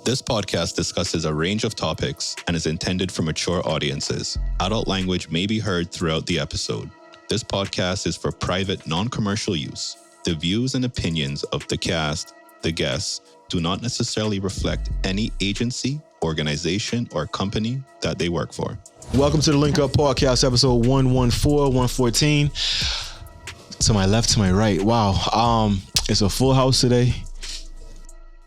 This podcast discusses a range of topics and is intended for mature audiences. Adult language may be heard throughout the episode. This podcast is for private, non-commercial use. The views and opinions of the cast, the guests, do not necessarily reflect any agency, organization, or company that they work for. Welcome to the Link Up Podcast, episode 114, 114. To my left, to my right. Wow. It's a full house today.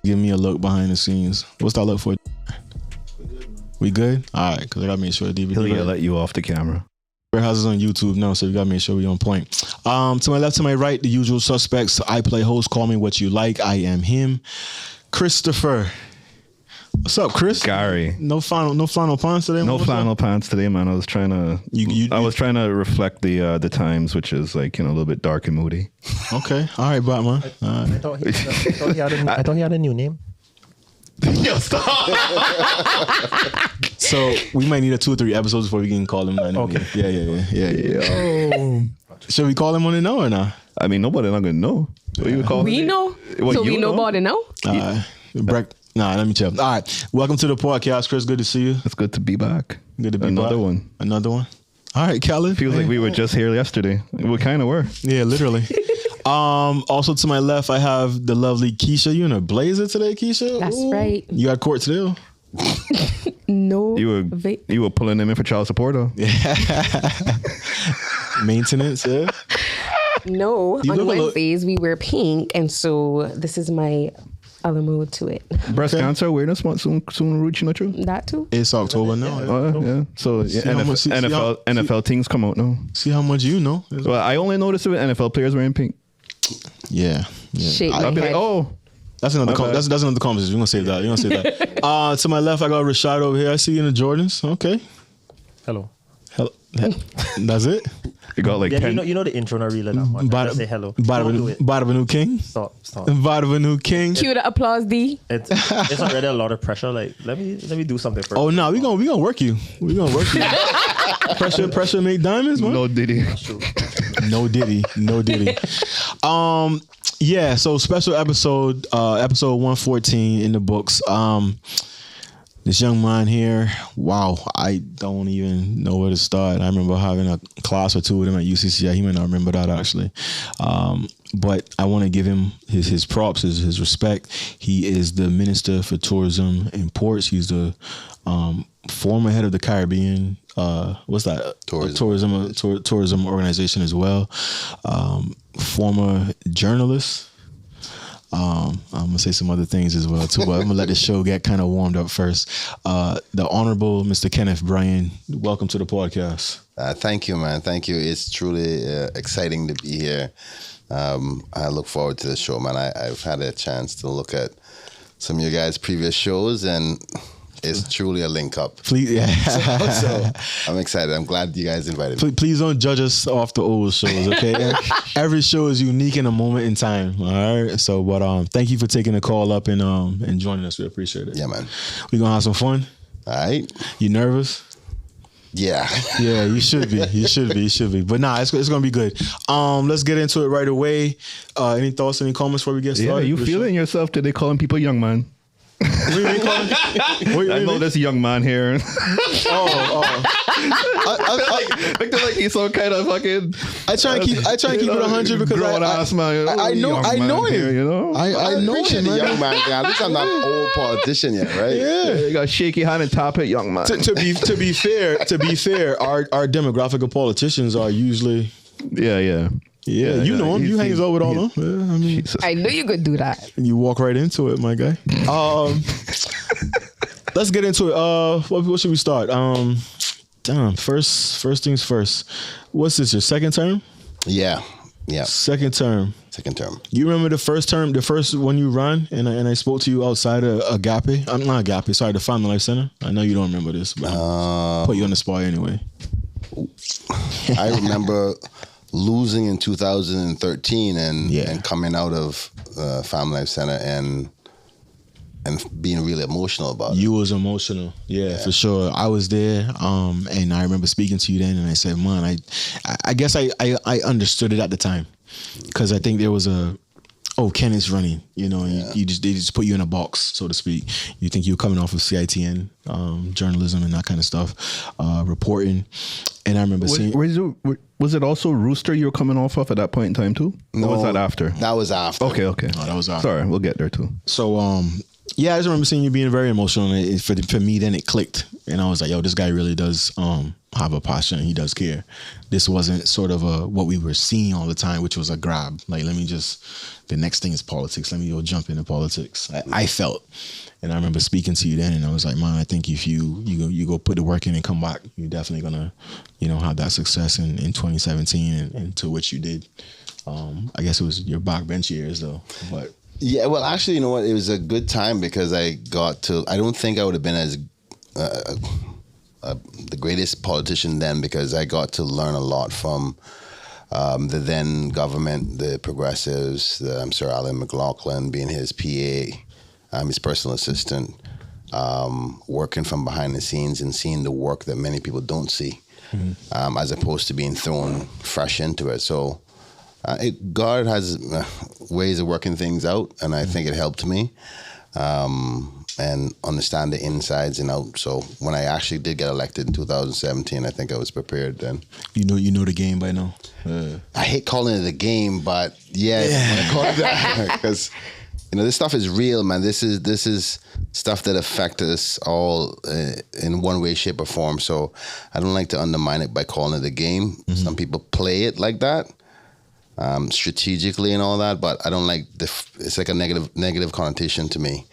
Give me a look behind the scenes. What's that look for? We good? All right, because I got to make sure the DVD. He'll let you off the camera. Warehouse is on YouTube now, so we got to make sure we on point. To my left, to my right, the usual suspects. I play host. Call me what you like. I am him. Christopher. What's up, Chris? Gary. No flannel pants today. No flannel pants today, man. I was trying to. I was trying to reflect the times, which is like a little bit dark and moody. Okay, all right, Batman. I thought he had a new name. Yo, stop. So we might need a 2 or 3 episodes before we can call him. Okay. Yeah. Should we call him on it now or not? I mean, nobody not gonna know. What you would call We it? know. What, so you we know about it now? Let me chill. All right. Welcome to the podcast, Chris. Good to see you. It's good to be back. Good to be Another back. one. Another one. All right, Khaled. Feels like we were just here yesterday. We kind of were. Yeah, literally. Also to my left, I have the lovely Keisha. You in a blazer today, Keisha? That's right. You got court still? No. You were pulling them in for child support, though. Maintenance, yeah. No. You On look a little- Wednesdays, we wear pink. And so this is my other mood to it. Breast cancer awareness month soon reaching, not true? That too? It's October now. Yeah. So See how much- NFL things come out now. See how much you know. Well, I only noticed it with NFL players wearing pink. Yeah. Shake my I'll be like, head. oh. That's another My bad. that's another conversation. We're gonna save that. To my left, I got Rashad over here. I see you in the Jordans. Okay. Hello. That's it. You got like Yeah, 10. you know the intro not real enough. Man. Just say hello. Don't do it. Badavanu King. Stop. Badavanu King. Cue the applause, D. It's already a lot of pressure. Like let me do something first. Oh no, we gonna work you. We gonna work you. pressure make diamonds, man. No Diddy. That's true. No Diddy. Yeah, so special episode 114 in the books. This young man here, wow, I don't even know where to start. I remember having a class or two with him at UCCI. He might not remember that actually. But I want to give him his props, his respect. He is the Minister for Tourism and Ports. He's the former head of the Caribbean, what's that? Tourism organization as well. Former journalist. I'm gonna say some other things as well too, but I'm gonna let the show get kind of warmed up first. The Honorable Mr. Kenneth Bryan, welcome to the podcast. Thank you, man. Thank you. It's truly exciting to be here. I look forward to the show, man. I've had a chance to look at some of your guys' previous shows, and it's truly a link up. Please, yeah. So I'm excited. I'm glad you guys invited me. Please don't judge us off the old shows, okay? Every show is unique in a moment in time. All right. So, but thank you for taking the call up and joining us. We appreciate it. Yeah, man. We're gonna have some fun. All right. You nervous? Yeah. Yeah, you should be. You should be. But nah, it's gonna be good. Let's get into it right away. Any thoughts, any comments before we get started? Yeah, you feeling yourself today calling people young man. I know this young man here. I feel like he's some kind of fucking. I try and keep it 100 because I know him. Here, you know, I know him, man. Young man. At least I'm not an old politician yet, right? Yeah, you got shaky hand and top it, young man. To be fair, our demographic of politicians are usually. Yeah, you know him. You hang out with all them. Yeah, I mean, Jesus. I knew you could do that. You walk right into it, my guy. Let's get into it. What should we start? First things first. What's this? Your second term? Yeah. Second term. You remember the first term, the first one you ran, and I spoke to you outside of Agape. I'm not Agape. Sorry, the Family Life Center. I know you don't remember this, but I'll put you on the spot anyway. I remember losing in 2013 and coming out of Family Life Center and being really emotional about it. You was emotional, yeah, for sure. I was there, and I remember speaking to you then, and I said, "Man, I guess I understood it at the time, because I think there was a oh, Kenneth's running, you know, and they just put you in a box, so to speak. You think you're coming off of CITN, journalism and that kind of stuff, reporting. And I remember seeing... Was it also Rooster you were coming off of at that point in time too? No, or was that after? That was after. Okay. Oh, that was after. Sorry, we'll get there too. So, yeah, I just remember seeing you being very emotional. And for me, then it clicked. And I was like, yo, this guy really does have a passion. He does care. This wasn't sort of what we were seeing all the time, which was a grab. Like, the next thing is politics. Let me go jump into politics. I felt. And I remember speaking to you then, and I was like, man, I think if you go put the work in and come back, you're definitely going to, have that success in 2017 and to which you did. I guess it was your backbench years, though. But yeah, well, actually, you know what? It was a good time because I don't think I would have been as the greatest politician then, because I got to learn a lot from the then government, the progressives, Sir Alan McLaughlin being his PA, his personal assistant, working from behind the scenes and seeing the work that many people don't see, as opposed to being thrown fresh into it. So God has ways of working things out, and I think it helped me and understand the insides and out. So when I actually did get elected in 2017, I think I was prepared then. You know the game by now. I hate calling it a game, but yeah. I call it that because this stuff is real, man. This is stuff that affects us all in one way, shape, or form. So I don't like to undermine it by calling it a game. Some people play it like that. Strategically and all that, but I don't like it's like a negative connotation to me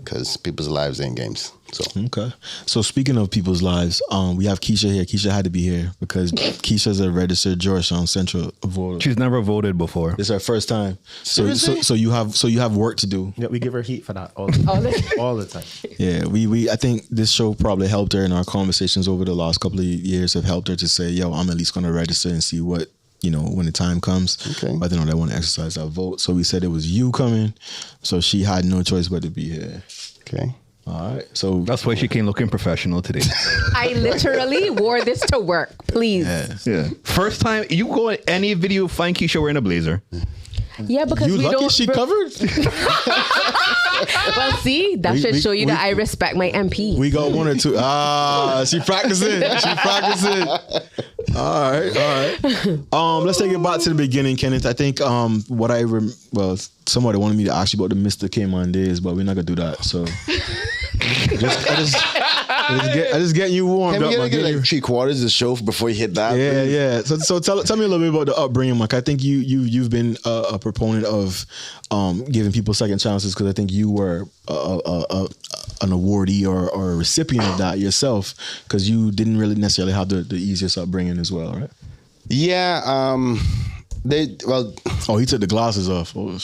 because people's lives ain't games. So okay. So speaking of people's lives, we have Keisha here. Keisha had to be here because Keisha's a registered Georgetown Central voter. She's never voted before. This is her first time. So you have work to do. Yeah, we give her heat for that all the time. Yeah, we I think this show probably helped her, and our conversations over the last couple of years have helped her to say, yo, I'm at least going to register and see what, when the time comes, whether or not I want to exercise that vote. So we said it was you coming, so she had no choice but to be here. Okay. All right. So that's why she came looking professional today. I literally wore this to work. Please. Yeah. First time you go in any video, find Keisha wearing a blazer. Yeah, because you we lucky don't. She covered. Well, see, that should show you that I respect my MP. We got one or two. She practicing. All right. Let's take it back to the beginning, Kenneth. I think somebody wanted me to ask you about the Mr. K-Man days, but we're not gonna do that. So I just getting you warmed up. Can we get like 3/4 of the show before you hit that? Yeah. So tell me a little bit about the upbringing, Mike. I think you've been a proponent of giving people second chances, because I think you were an awardee or a recipient of that yourself, because you didn't really necessarily have the easiest upbringing as well, right? Yeah. Oh, he took the glasses off. Oh,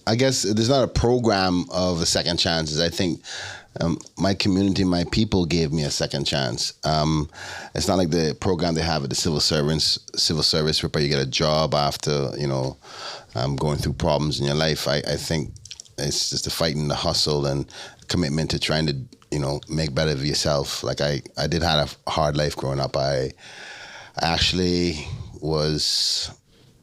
I guess there's not a program of a second chances. I think my community, my people gave me a second chance. It's not like the program they have at the civil service where you get a job after, going through problems in your life. I think it's just the fight and the hustle and commitment to trying to, make better of yourself. Like I did have a hard life growing up. I actually was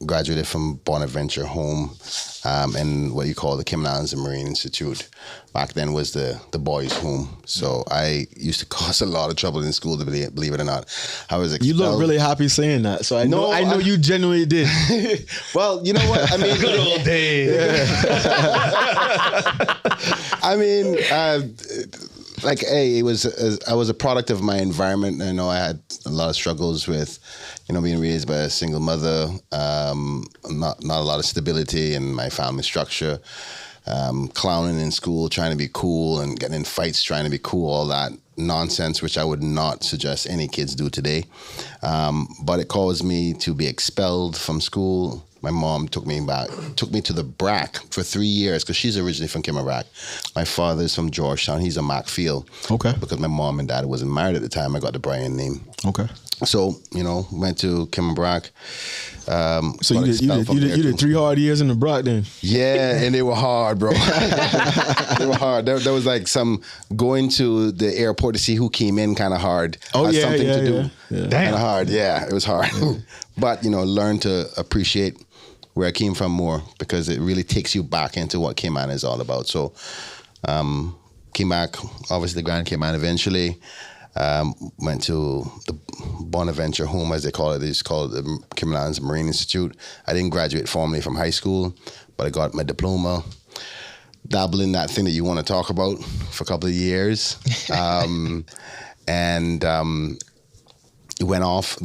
graduated from Bonaventure Home and what you call the Cayman Islands and Marine Institute. Back then was the boys' home. So I used to cause a lot of trouble in school, to believe it or not. I was expelled. You look really happy saying that. So I know you genuinely did. Well, you know what? I mean, good old days. Yeah. I mean, I was a product of my environment. I know I had a lot of struggles with, being raised by a single mother, not a lot of stability in my family structure, clowning in school, trying to be cool and getting in fights, trying to be cool, all that nonsense, which I would not suggest any kids do today. But it caused me to be expelled from school. My mom took me to the BRAC for 3 years, because she's originally from Kimmerak. My father's from Georgetown. He's a Macfield. Okay. Because my mom and dad wasn't married at the time, I got the Bryan name. Okay. So, went to Kimmerak. So you did 3 hard years in the BRAC then? Yeah, and they were hard, bro. They were hard. There was like some going to the airport to see who came in kind of hard. Something to do. Yeah. Kind of hard. Yeah, it was hard. But, learn to appreciate where I came from more, because it really takes you back into what Cayman is all about. So came back, obviously the Grand Cayman eventually. Went to the Bonaventure home, as they call it. It's called the Cayman Islands Marine Institute. I didn't graduate formally from high school, but I got my diploma. Dabbled in that thing that you want to talk about for a couple of years. It went off.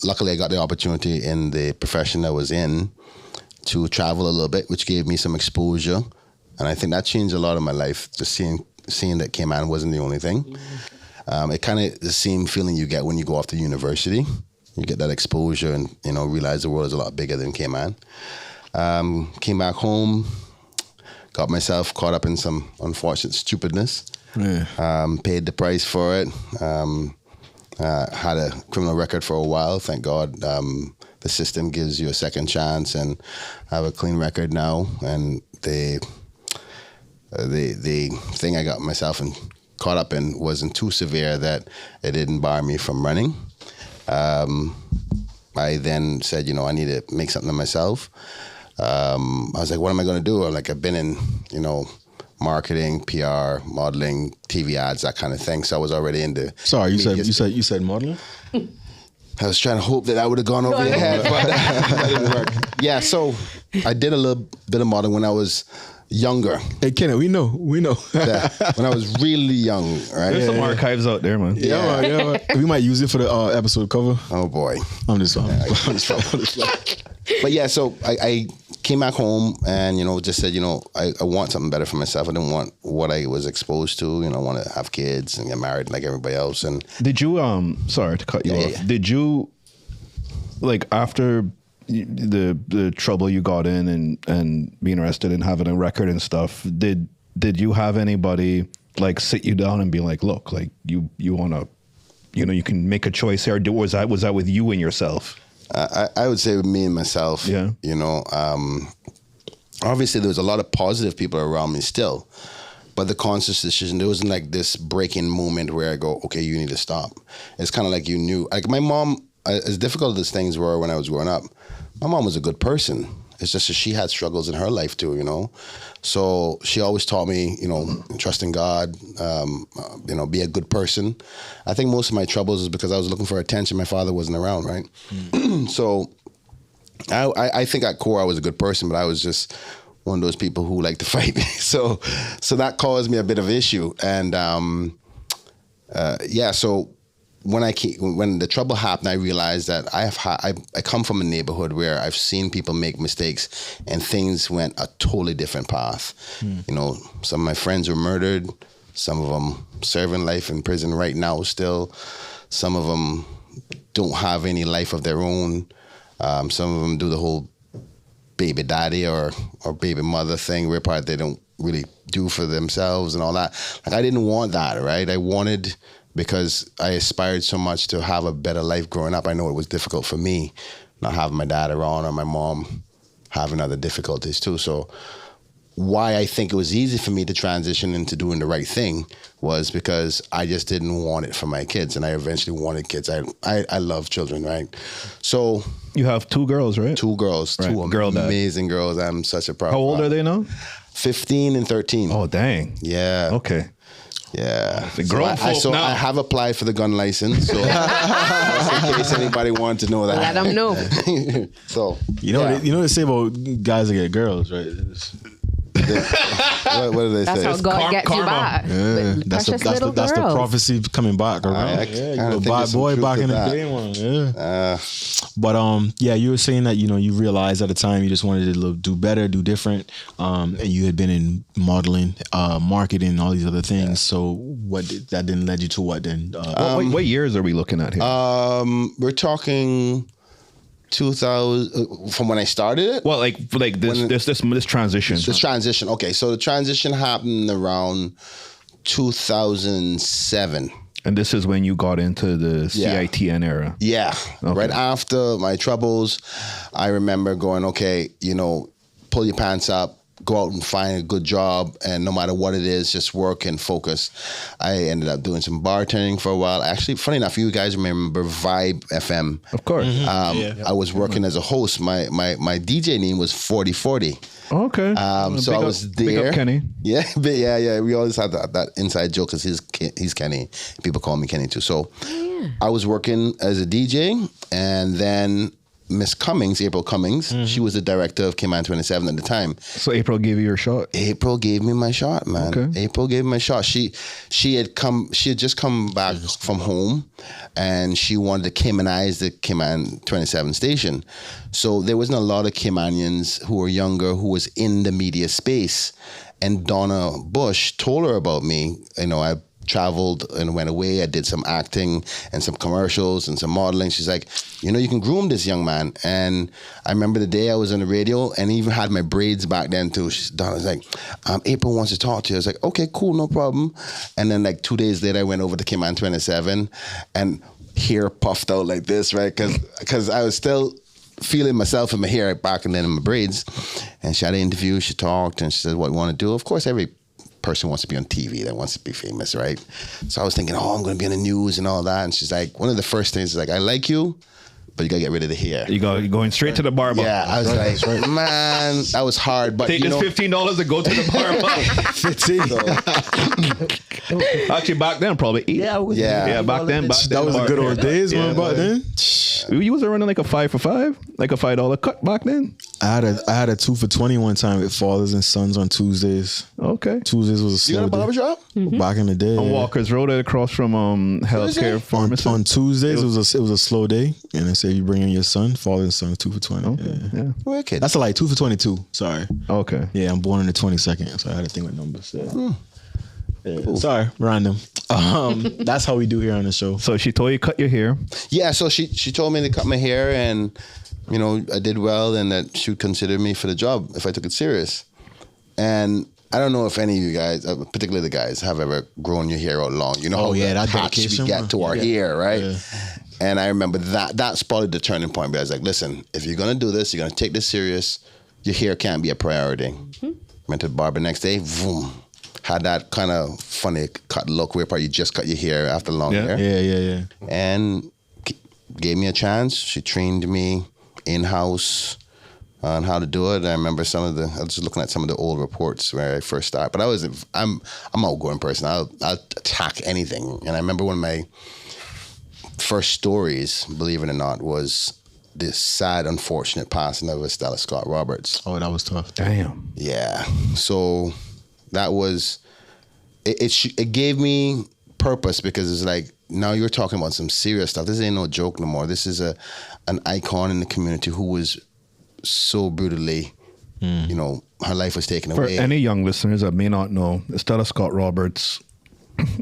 Luckily, I got the opportunity in the profession I was in to travel a little bit, which gave me some exposure. And I think that changed a lot of my life, just seeing that Cayman wasn't the only thing. It kind of the same feeling you get when you go off to university. You get that exposure and, realize the world is a lot bigger than Cayman. Came back home, got myself caught up in some unfortunate stupidness. Yeah. Paid the price for it. Had a criminal record for a while. Thank God the system gives you a second chance, and I have a clean record now. And the thing I got myself caught up in wasn't too severe that it didn't bar me from running. I then said, I need to make something of myself. I was like, what am I going to do? I've been in, marketing, PR, modeling, TV ads, that kind of thing. So I was already into. Sorry, you said modeling? I was trying to hope that would have gone over your head, but that didn't work. Yeah, so I did a little bit of modeling when I was younger. Hey, Kenneth, we know. That, when I was really young, right? There's some archives out there, man. Yeah, man. We might use it for the episode cover. Oh boy, I'm just But yeah, so I came back home and just said I want something better for myself. I didn't want what I was exposed to. I want to have kids and get married like everybody else. And did you sorry to cut you off? Yeah. Did you after the trouble you got in and being arrested and having a record and stuff, did you have anybody sit you down and be like, look, you want to, you can make a choice here? Was that with you and yourself? I would say with me and myself. Yeah. Obviously there was a lot of positive people around me still, but the conscious decision, there wasn't this breaking moment where I go, okay, you need to stop. It's kind of like you knew. My mom, as difficult as things were when I was growing up, my mom was a good person. It's just that she had struggles in her life too, So she always taught me, trust in God, be a good person. I think most of my troubles is because I was looking for attention. My father wasn't around, right? So I think at core I was a good person, but I was just one of those people who like to fight. So that caused me a bit of issue. And so when the trouble happened, I realized that I come from a neighborhood where I've seen people make mistakes and things went a totally different path. Some of my friends were murdered. Some of them serving life in prison right now still. Some of them don't have any life of their own. Some of them do the whole baby daddy or baby mother thing, where part they don't really do for themselves and all that. I didn't want that, right? I wanted, because I aspired so much to have a better life growing up. I know it was difficult for me not having my dad around or my mom having other difficulties too. So why I think it was easy for me to transition into doing the right thing was because I just didn't want it for my kids, and I eventually wanted kids. I love children, right? So you have 2 girls, right? 2 girls, right. 2 amazing girls. I'm such a proud How old father. are they now? 15 and 13. Oh, dang. Yeah. Okay. Yeah. So I have applied for the gun license, so just in case anybody wanted to know that. Let them know. So what they say about guys that get girls, right? What do they That's say? how God gets you back. Yeah, that's the prophecy coming back, right? You a bad boy back in the day, one. Yeah. But you were saying that you realized at the time you just wanted to do better, do different, and you had been in modeling, marketing, all these other things. Yeah. So that didn't lead you to what then? What years are we looking at here? We're talking 2000 from when I started it. Well, this transition. This transition. Okay, so the transition happened around 2007. And this is when you got into the CITN era. Yeah. Okay. Right after my troubles, I remember going, okay, pull your pants up, go out and find a good job, and no matter what it is, just work and focus. I ended up doing some bartending for a while. Actually, funny enough, you guys remember Vibe FM? Of course. I was working as a host. My DJ name was 4040. Okay. So I was there. Big up Kenny. Yeah, but yeah. We always had that inside joke because he's Kenny. People call me Kenny too. So I was working as a DJ, and then Miss Cummings, April Cummings, she was the director of K-Man 27 at the time. So April gave you your shot. April gave me my shot, man. Okay. April gave me my shot. She had just come back from home, and she wanted to Caymanize the K-Man 27 station. So there wasn't a lot of Caymanians who were younger who was in the media space. And Donna Bush told her about me. You know, I traveled and went away. I did some acting and some commercials and some modeling. She's like, you know, you can groom this young man. And I remember the day I was on the radio, and even had my braids back then too. Donna was like, April wants to talk to you. I was like, okay, cool, no problem. And then like 2 days later, I went over to K-Man 27, and hair puffed out like this, right? Because I was still feeling myself in my hair back and then in my braids. And she had an interview, she talked, and she said, what you want to do? Of course, every person wants to be on TV, that wants to be famous, right? So I was thinking, I'm going to be in the news and all that. And she's like, one of the first things is like, I like you, but you got to get rid of the hair. You're going straight to the barber. Yeah, I was like, man, that was hard. But Take this $15 to go to the barber. 15. Actually, back then, probably 8. Yeah, back then. That was the good old days, man. Back then, You was running like a 5 for $5, like a $5 cut back then. I had a 2 for 20 one time with Fathers and Sons on Tuesdays. Okay. Tuesdays was a you got slow a day. barbershop? Back in the day. On Walker's Road, across from healthcare pharmacy. On Tuesdays, it was a slow day, and they say you bring in your son, Father and Son, 2 for 20. Okay. Yeah. Wicked. That's like 2 for 22. Sorry. Okay. Yeah, I'm born on the 22nd, so I had to think with numbers. Yeah. Yeah. Sorry, random. That's how we do here on the show. So she told you cut your hair. Yeah, so she told me to cut my hair, and you know, I did well, and that she would consider me for the job if I took it serious. And I don't know if any of you guys, particularly the guys, have ever grown your hair out long. You know how that attached we dedication, get to our hair, right? Yeah. And I remember that's probably the turning point. But I was like, listen, if you're gonna do this, you're gonna take this serious. Your hair can't be a priority. Went to the barber next day. Boom. Had that kind of funny cut look where probably you just cut your hair after long hair. Yeah. And gave me a chance. She trained me in-house on how to do it. I remember I was looking at some of the old reports where I first started. But I'm an outgoing person. I'll attack anything. And I remember one of my first stories, believe it or not, was this sad, unfortunate passing of Stella Scott Roberts. Oh, that was tough. Damn. Yeah. So that was, it gave me purpose, because it's like, now you're talking about some serious stuff. This ain't no joke no more. This is an icon in the community who was so brutally, you know, her life was taken away. For any young listeners that may not know, Stella Scott Roberts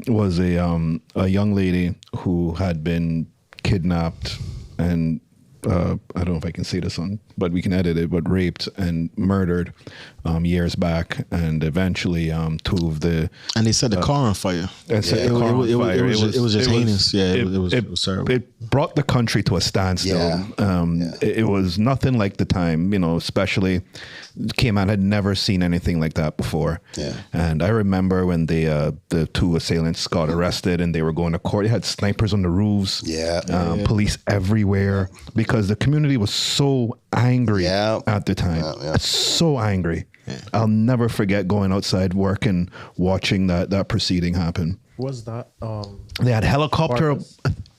was a young lady who had been kidnapped and I don't know if I can say this on, but we can edit it, but raped and murdered years back, and eventually two of the... And they set the car on fire. And set the car on fire. It was just heinous. Yeah, it was terrible. It brought the country to a standstill. It was nothing like the time, you know, especially K-Man had never seen anything like that before. Yeah. And I remember when the two assailants got arrested and they were going to court, they had snipers on the roofs. Police everywhere, because the community was so angry at the time. So angry. I'll never forget going outside work and watching that proceeding happen. Was that They had helicopter.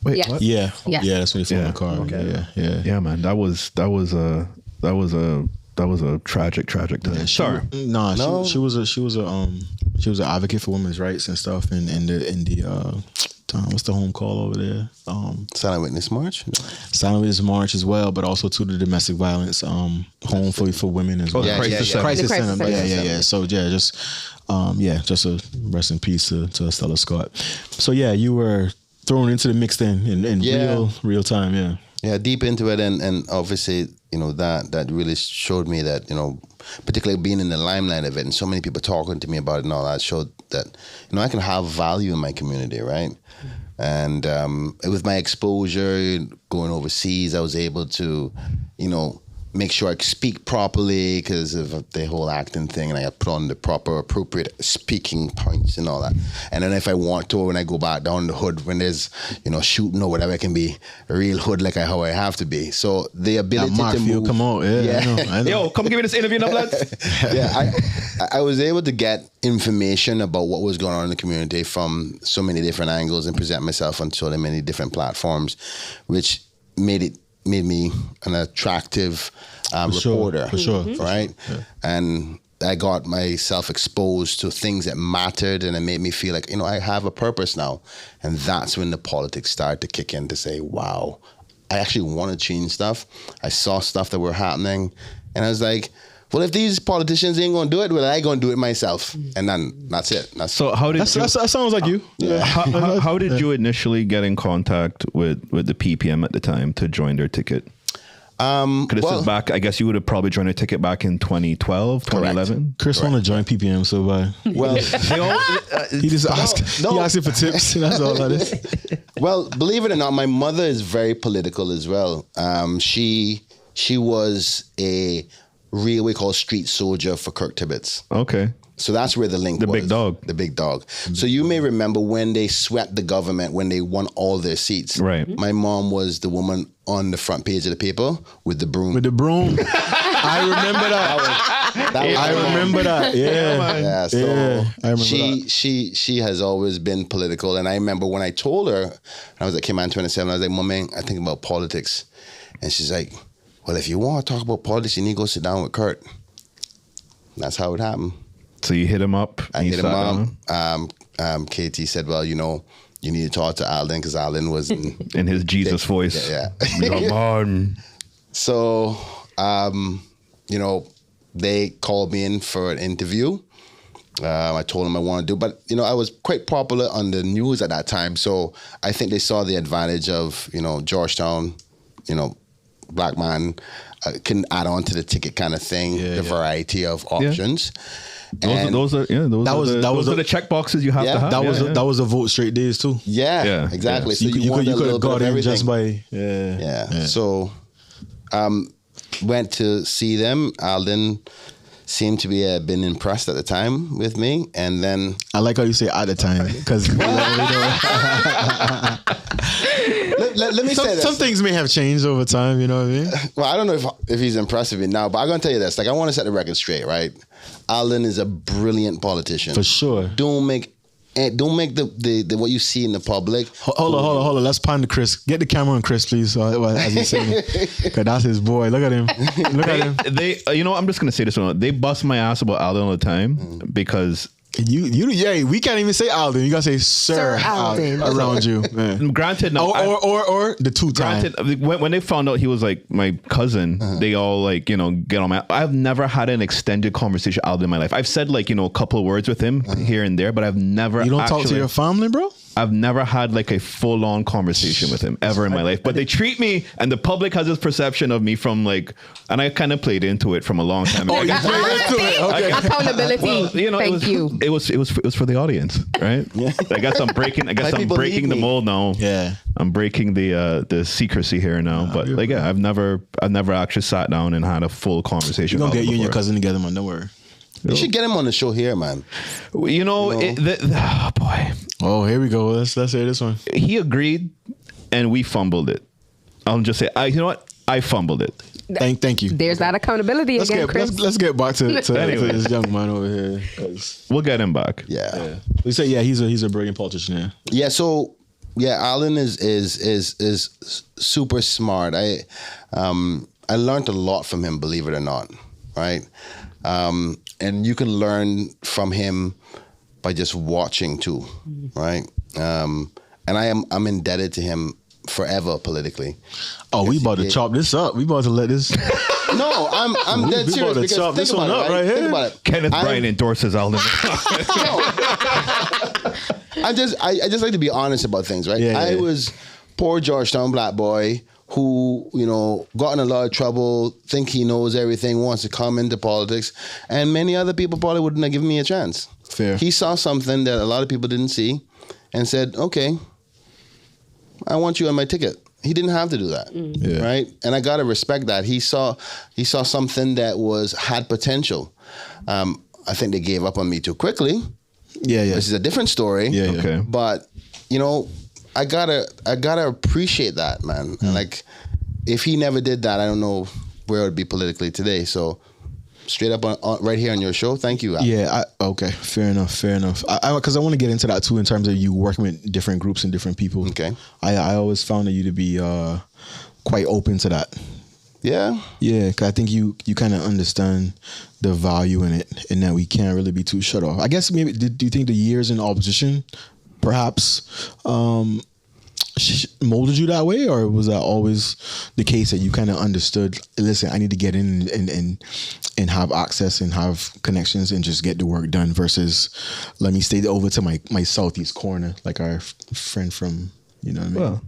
Wait, Yes. what? Yeah. Yeah, that's when he found the car. Okay. Yeah. Man, that was a tragic time. Sorry. She was an advocate for women's rights and stuff, in the what's the home call over there? Silent Witness March? Silent Witness March as well, but also to the domestic violence home for women as well. Crisis Center. Crisis The Center. Crisis Center. Yeah. So just a rest in peace to Stella Scott. So yeah, you were thrown into the mix then in real time. Yeah. Yeah, deep into it, and obviously, you know, that really showed me that, you know, particularly being in the limelight of it and so many people talking to me about it and all that, showed that, you know, I can have value in my community, right? And with my exposure, going overseas, I was able to, you know, make sure I speak properly because of the whole acting thing, and I put on the proper, appropriate speaking points and all that. And then if I want to, when I go back down the hood, when there's, shooting or whatever, I can be a real hood like how I have to be. So the ability to move. Come on. Yeah. I know. Yo, come give me this interview now, lads. Yeah, I was able to get information about what was going on in the community from so many different angles and present myself on so many different platforms, which made me an attractive reporter. For sure. Right? Yeah. And I got myself exposed to things that mattered, and it made me feel like, I have a purpose now. And that's when the politics started to kick in to say, wow, I actually want to change stuff. I saw stuff that were happening, and I was like, well, if these politicians ain't gonna do it, well, I gonna do it myself, and then that's it. So how did that sounds like you? Yeah. How did you initially get in contact with the PPM at the time to join their ticket? Because this is back, I guess you would have probably joined a ticket back in 2012, 2011. Chris want to join PPM, so well, he just asked. He asking for tips. That's all that is. Well, believe it or not, my mother is very political as well. She was a real, we call street soldier for Kirk Tibbetts. Okay. So that's where the link was. The big dog. The big dog. So you may remember when they swept the government, when they won all their seats. Right. My mom was the woman on the front page of the paper with the broom. With the broom. I remember that. I remember that. Yeah. So I remember that. She has always been political. And I remember when I told her, I was at K-Man 27, I was like, Mommy, I think about politics. And she's like, well, if you want to talk about politics, you need to go sit down with Kurt. That's how it happened. So you hit him up. I hit him up. Katie said, well, you need to talk to Alden because Alden was in his Jesus voice. Yeah. Come on. So, they called me in for an interview. I told them I want to do, but I was quite popular on the news at that time. So I think they saw the advantage of, Georgetown, black man can add on to the ticket kind of thing, variety of options. Those are the check boxes you have to have. That was a vote straight days too. Yeah, exactly. So you could have got in just by So went to see them. Alden seemed to be been impressed at the time with me, and then I like how you say at the time because let me say this. Some things may have changed over time. You know what I mean? Well, I don't know if he's impressed with me now, but I'm gonna tell you this. Like, I want to set the record straight, right? Alden is a brilliant politician for sure. Don't make the what you see in the public. Hold on. Let's pan to Chris. Get the camera on Chris, please. As you say, because that's his boy. Look at him. They I'm just gonna say this one. They bust my ass about Alden all the time because. We can't even say Alden. You gotta say Sir Alden around you. Man. Granted, no. Or the two time. Granted, when they found out he was like my cousin, they all get on my. I've never had an extended conversation with Alden in my life. I've said a couple of words with him here and there, but I've never. You don't talk to your family, bro? I've never had a full on conversation with him ever in my life. But they treat me, and the public has this perception of me from and I kind of played into it from a long time ago. You played into it. Okay. Accountability. Well, it was for the audience, right? Yeah. I guess I'm breaking the mold now. Yeah. I'm breaking the secrecy here now. But I've never actually sat down and had a full conversation. We're gonna get you and your cousin together, man. Don't worry. You should get him on the show here, man. Boy. Oh, here we go. Let's hear this one. He agreed, and we fumbled it. I'll just say, I fumbled it. Thank you. There's that accountability again, Chris. Let's get back to this young man over here. We'll get him back. Yeah. We say he's a brilliant politician. Yeah. Yeah. So Alden is super smart. I learned a lot from him, believe it or not. Right. And you can learn from him by just watching too, right? And I'm indebted to him forever politically. Oh, we about to chop this up. We about to let this. No, I'm dead serious because chop this one up right here. Think about it. Kenneth Bryan endorses Alden. I just like to be honest about things, right? I was poor Georgetown black boy who, got in a lot of trouble, think he knows everything, wants to come into politics, and many other people probably wouldn't have given me a chance. Fair. He saw something that a lot of people didn't see and said, okay, I want you on my ticket. he didn't have to do that, right? And I gotta respect that. He saw something that had potential. I think they gave up on me too quickly. Yeah. This is a different story. Yeah. Okay. But I gotta appreciate that, man. And like, if he never did that, I don't know where it would be politically today. So, straight up on right here on your show, thank you. Al. Yeah. Okay. Fair enough. Because I want to get into that too in terms of you working with different groups and different people. Okay. I always found that you to be quite open to that. Yeah. Yeah, because I think you kind of understand the value in it, and that we can't really be too shut off. I guess maybe do you think the years in opposition perhaps molded you that way, or was that always the case that you kind of understood? Listen, I need to get in and have access and have connections and just get the work done. Versus, let me stay over to my southeast corner, like our friend from what I mean. Well,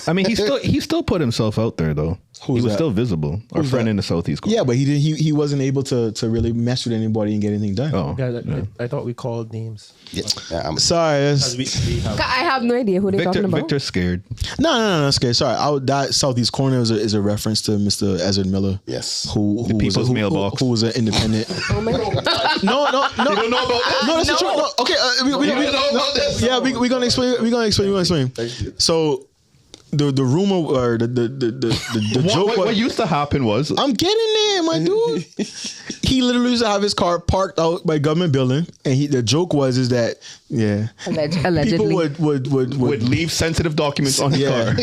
I mean, he still put himself out there though. Who's he was that? still visible. Our friend in the southeast corner. Yeah, but he didn't. He wasn't able to really mess with anybody and get anything done. Oh, Yeah, I thought we called names. Yeah. I'm Sorry, Because we have I have no idea who they're talking about. Victor's scared. no. Scared. Sorry, that southeast corner is a reference to Mr. Ezra Miller. Yes. Who People's was Mailbox. who was an independent. Oh my God. No. You don't know about that? No, that's the truth. No, okay, we You don't know about this? yeah, we're gonna explain. We're gonna explain. Thank you. So, the rumor or the joke. What used to happen was I'm getting there, my dude. He literally used to have his car parked out by government building, and the joke is that Allegedly. people would leave sensitive documents on his car.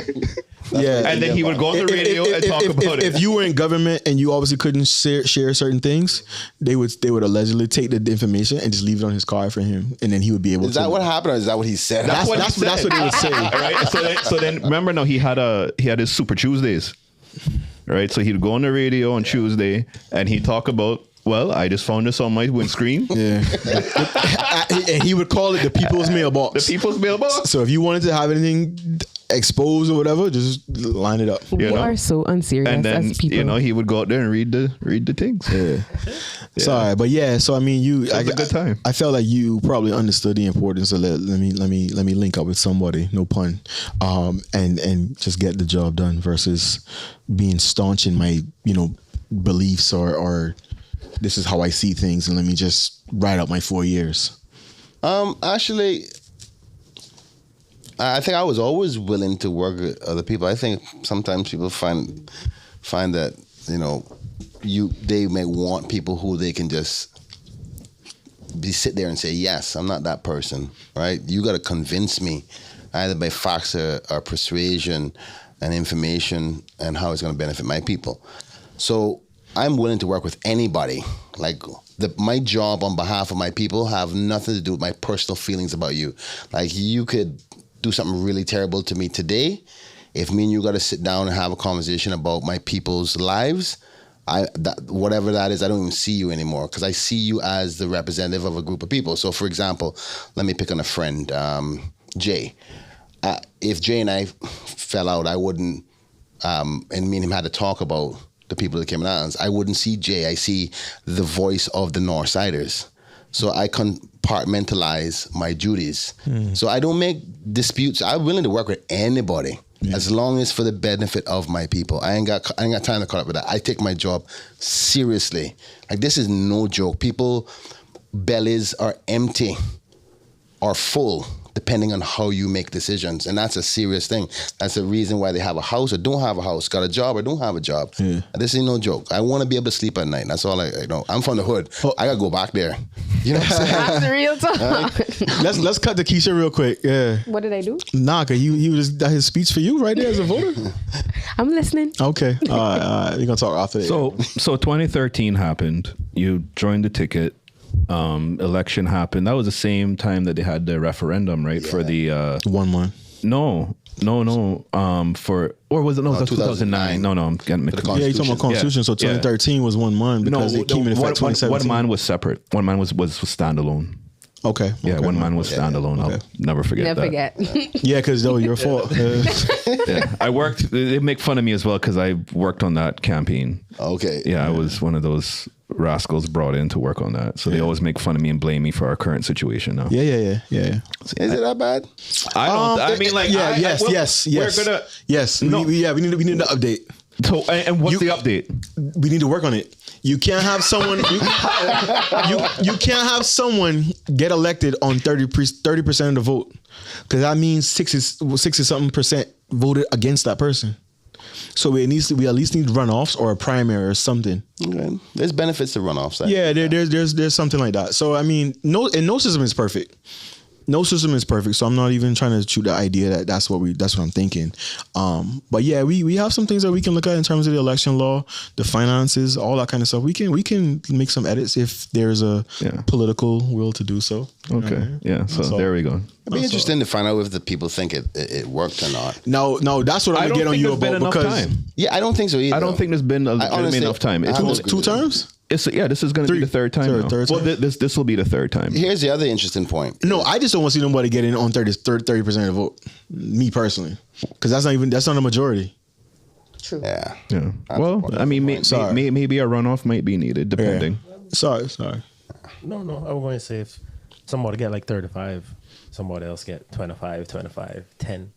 Yeah, And then he would go on the radio and talk about it. If you were in government and you obviously couldn't share certain things, they would allegedly take the information and just leave it on his car for him, and then he would be able to. Is that what happened, or is that what he said? That's what they would say. All right. So then remember now he had his Super Tuesdays. Right. So he'd go on the radio on Tuesday and he'd talk about, well, I just found this on my windscreen. Yeah. And he would call it the people's mailbox. The people's mailbox. So if you wanted to have anything exposed or whatever, just line it up. We You know? are so unserious And then as people. he would go out there and read the things. Yeah. Sorry, but yeah. So I mean, was a good time. I felt like you probably understood the importance of let me link up with somebody, no pun, and just get the job done versus being staunch in my beliefs or this is how I see things and let me just write out my 4 years. Actually, I think I was always willing to work with other people. I think sometimes people find that they may want people who they can just sit there and say, yes, I'm not that person, right? You got to convince me either by facts or persuasion and information and how it's going to benefit my people. So I'm willing to work with anybody. Like my job on behalf of my people have nothing to do with my personal feelings about you. Like you could do something really terrible to me today. If me and you got to sit down and have a conversation about my people's lives, whatever that is, I don't even see you anymore because I see you as the representative of a group of people. So, for example, let me pick on a friend, Jay. If Jay and I fell out, I wouldn't, and me and him had to talk about the people of the Cayman Islands, I wouldn't see Jay. I see the voice of the Northsiders. So I compartmentalize my duties. So I don't make disputes. I'm willing to work with anybody as long as for the benefit of my people. I ain't got time to cut up with that. I take my job seriously. Like this is no joke. People bellies are empty or full depending on how you make decisions. And that's a serious thing. That's the reason why they have a house or don't have a house, got a job or don't have a job. Yeah. This ain't no joke. I want to be able to sleep at night. That's all I know. I'm from the hood. I got to go back there. You know what I'm saying? That's real talk. Let's cut to Keisha real quick. Yeah. What did I do? Nah, cause he was his speech for you right there as a voter. I'm listening. Okay. All right. We're gonna talk after that. So 2013 happened. You joined the ticket. Election happened. That was the same time that they had the referendum, right? Yeah. For the 1 month. No. Or was it 2009? No, I'm getting mixed up. Yeah, you're talking about Constitution. So 2013 was 1 month because it came in effect 2017. 1 month was separate. 1 month was standalone. Okay. Yeah, 1 month was standalone. Okay. I'll never forget that. Never forget. Yeah, because that was your fault. Yeah, I worked. They make fun of me as well because I worked on that campaign. Okay. Yeah, I was one of those rascals brought in to work on that. So they always make fun of me and blame me for our current situation now. Yeah. Is it that bad? I don't. I mean, like, yes. We're gonna. Yes. No. We need to update. So, and what's the update? We need to work on it. You can't have someone. You can't have someone get elected on 30% of the vote, because that means 60-something% voted against that person. So we at least need runoffs or a primary or something. Okay. There's benefits to runoffs. Yeah, there's something like that. So I mean, no system is perfect. No system is perfect, so I'm not even trying to shoot the idea that's what I'm thinking. But yeah, we have some things that we can look at in terms of the election law, the finances, all that kind of stuff. We can make some edits if there's a political will to do so. Okay, yeah. So there we go. It'd be interesting to find out if the people think it worked or not. No, that's what I'm gonna get on you about, because I don't think so either. I don't think there's been enough time. It's two terms. This is going to be the third time. Well, this will be the third time. Here's the other interesting point. No, I just don't want to see nobody get in on 30% of the vote. Me personally, because that's not a majority. True. Yeah. Well, I mean, maybe a runoff might be needed, depending. Yeah. Sorry. No, I was going to say if somebody get like 35, somebody else get 25, 10.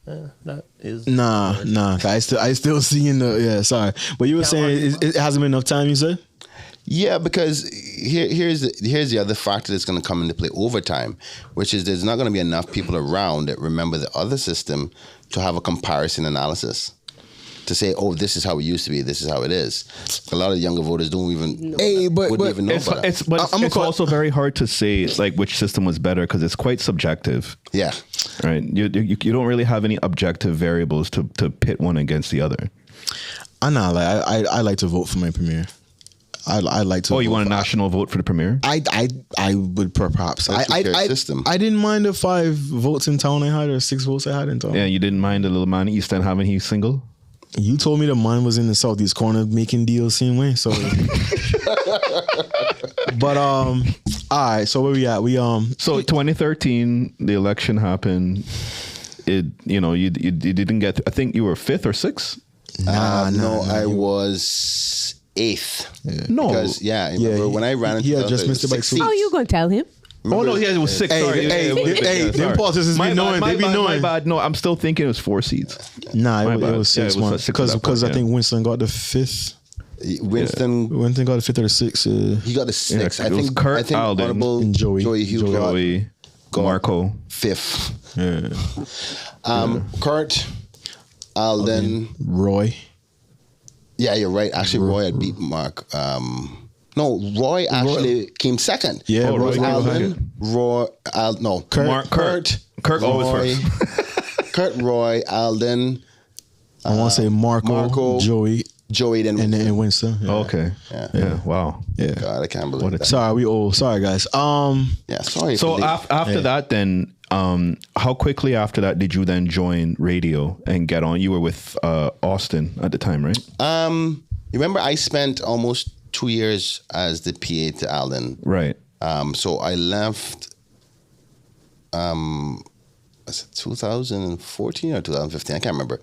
That is Nah. I still seeing sorry, but you were saying it hasn't been enough time. You said. Yeah, because here's the other factor that's going to come into play over time, which is there's not going to be enough people around that remember the other system to have a comparison analysis to say, oh, this is how it used to be, this is how it is. A lot of younger voters don't even wouldn't even know about that. It's also very hard to say like which system was better, because it's quite subjective. Yeah, right. You don't really have any objective variables to pit one against the other. I like to vote for my premier. I like to. Oh, you want a national vote for the premier? I would perhaps. System. I didn't mind the 5 votes in town I had, or 6 votes I had in town. Yeah, you didn't mind the little man in East End having he's single? You told me the mine was in the southeast corner making deals same way. So, but all right. So where we at? So 2013, the election happened. You didn't get. I think you were 5th or 6th. No, I was 8th. Yeah. No, because remember when I ran into just missed it by 6. Oh, you gonna tell him? Remember? Oh no, it was 6. Hey, them politicians be knowing. They be knowing. My bad. No, I'm still thinking it was 4 seats. Nah, it was 6 months because I think Winston got the 5th. Winston got the 5th or the 6th. He got the 6th. I think Kurt Alden and Joey got Marco 5th. Yeah. Kurt Alden, Roy. Yeah, you're right. Actually, Roy had beat Mark. No, Roy actually came second. Yeah, Roy Alden, Kurt always first. Kurt, Roy, Alden. I want to say Marco, Joey, then Winston. Yeah. Okay. Yeah. Wow. Yeah. God, I can't believe that. Sorry, we old. Sorry, guys. Yeah. Sorry. So after that, then, how quickly after that did you then join radio and get on? You were with Austin at the time, right? You remember I spent almost 2 years as the PA to Alden. Right. So I left. Was it 2014 or 2015? I can't remember.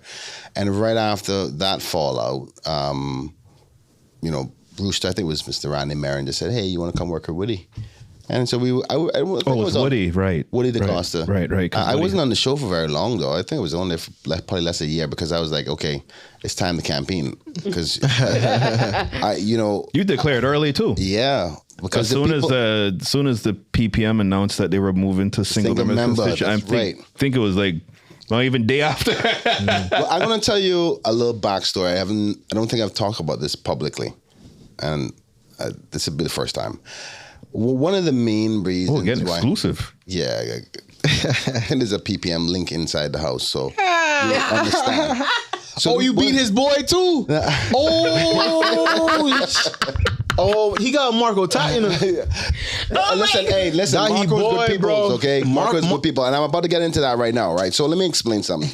And right after that fallout, Brewster, I think it was Mr. Randy Marin, just said, "Hey, you want to come work with Woody?" And so it was Woody, right? Woody DaCosta. Right. I wasn't on the show for very long, though. I think it was only for probably less than a year, because I was like, okay, it's time to campaign. Because, You declared early, too. Yeah. Because as soon as the PPM announced that they were moving to single member constitution, I think it was like not even day after. Well, I'm going to tell you a little backstory. I don't think I've talked about this publicly, and this will be the first time. Well, one of the main reasons getting exclusive. Yeah. And there's a PPM link inside the house, so you understand. So you beat his boy too? Oh, he got Marco tight in him. Listen, Marco's good people, okay? Marco's good people, and I'm about to get into that right now, right? So let me explain something.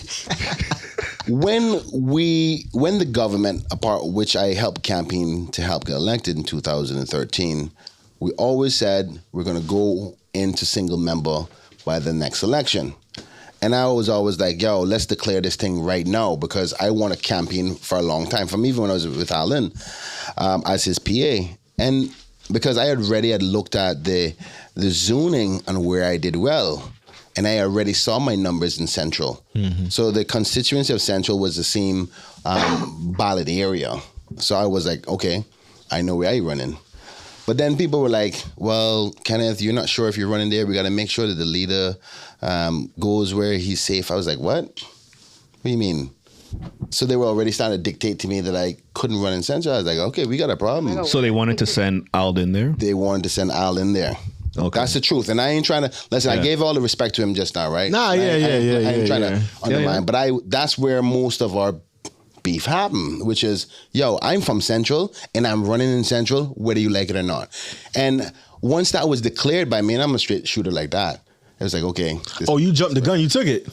When the government, which I helped campaign to help get elected in 2013, we always said we're going to go into single member by the next election. And I was always like, yo, let's declare this thing right now, because I want to campaign for a long time. From even when I was with Alan as his PA. And because I had looked at the zoning and where I did well, and I already saw my numbers in Central. So the constituency of Central was the same ballot area. So I was like, okay, I know where I'm running. But then people were like, well, Kenneth, you're not sure if you're running there. We got to make sure that the leader goes where he's safe. I was like, what? What do you mean? So they were already starting to dictate to me that I couldn't run in Central. I was like, okay, we got a problem. So they wanted to send Al in there? They wanted to send Al in there. Okay. That's the truth. And I ain't trying to, listen, I gave all the respect to him just now, right? Nah, I ain't trying to undermine, but that's where most of our beef happened, which is, yo, I'm from Central and I'm running in Central, whether you like it or not. And once that was declared by me, and I'm a straight shooter like that, it was like, okay. You jumped the gun, you took it.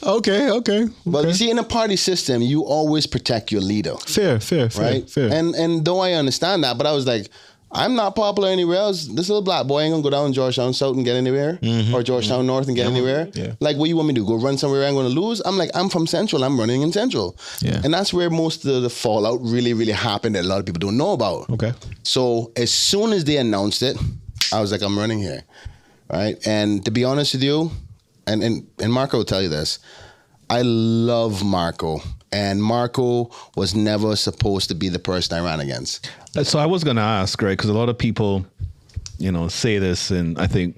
Okay. But you see, in a party system, you always protect your leader. Fair. Right? Fair. And though I understand that, but I was like, I'm not popular anywhere else. This little black boy ain't gonna go down Georgetown South and get anywhere, or Georgetown North and get anywhere. Yeah. Like, what you want me to do? Go run somewhere I'm gonna lose? I'm like, I'm from Central. I'm running in Central. Yeah. And that's where most of the fallout really, really happened that a lot of people don't know about. Okay. So as soon as they announced it, I was like, I'm running here, right? And to be honest with you, and Marco will tell you this, I love Marco. And Marco was never supposed to be the person I ran against. So I was going to ask, right? Because a lot of people, say this, and I think,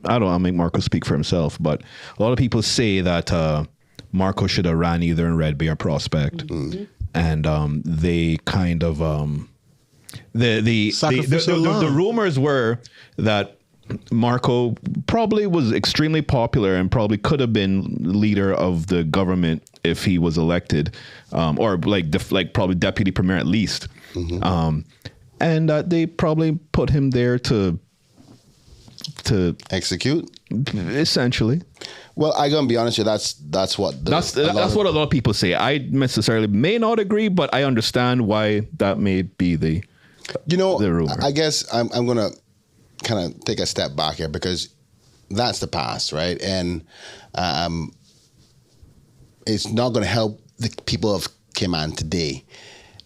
I'll make Marco speak for himself, but a lot of people say that Marco should have ran either in Red Bay or Prospect. Mm-hmm. And they kind of, the rumors were that Marco probably was extremely popular and probably could have been leader of the government if he was elected, or probably deputy premier at least. Mm-hmm. And they probably put him there to execute, essentially. Well, I gotta be honest with you. That's what a lot of people say. I necessarily may not agree, but I understand why that may be the rumor. I guess I'm gonna kind of take a step back here, because that's the past, right? And it's not going to help the people of Cayman today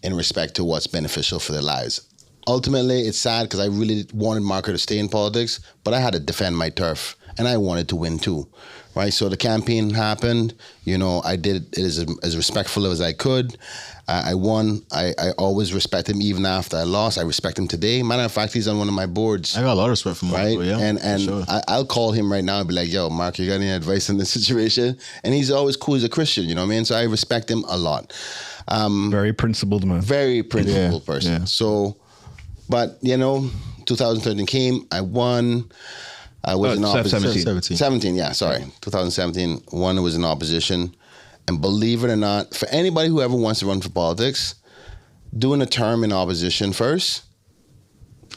in respect to what's beneficial for their lives. Ultimately, it's sad because I really wanted Marco to stay in politics, but I had to defend my turf, and I wanted to win too, right? So the campaign happened. I did it as respectful as I could. I won. I always respect him even after I lost. I respect him today. Matter of fact, he's on one of my boards. I got a lot of respect for Marco, right? Yeah, and sure. I'll call him right now and be like, yo, Mark, you got any advice in this situation? And he's always cool. He's a Christian, you know what I mean? So I respect him a lot. Very principled man. Very principled person. Yeah. So, but 2013 came. I won. I was in opposition. 17, yeah, sorry. 2017, one was in opposition. And believe it or not, for anybody who ever wants to run for politics, doing a term in opposition first,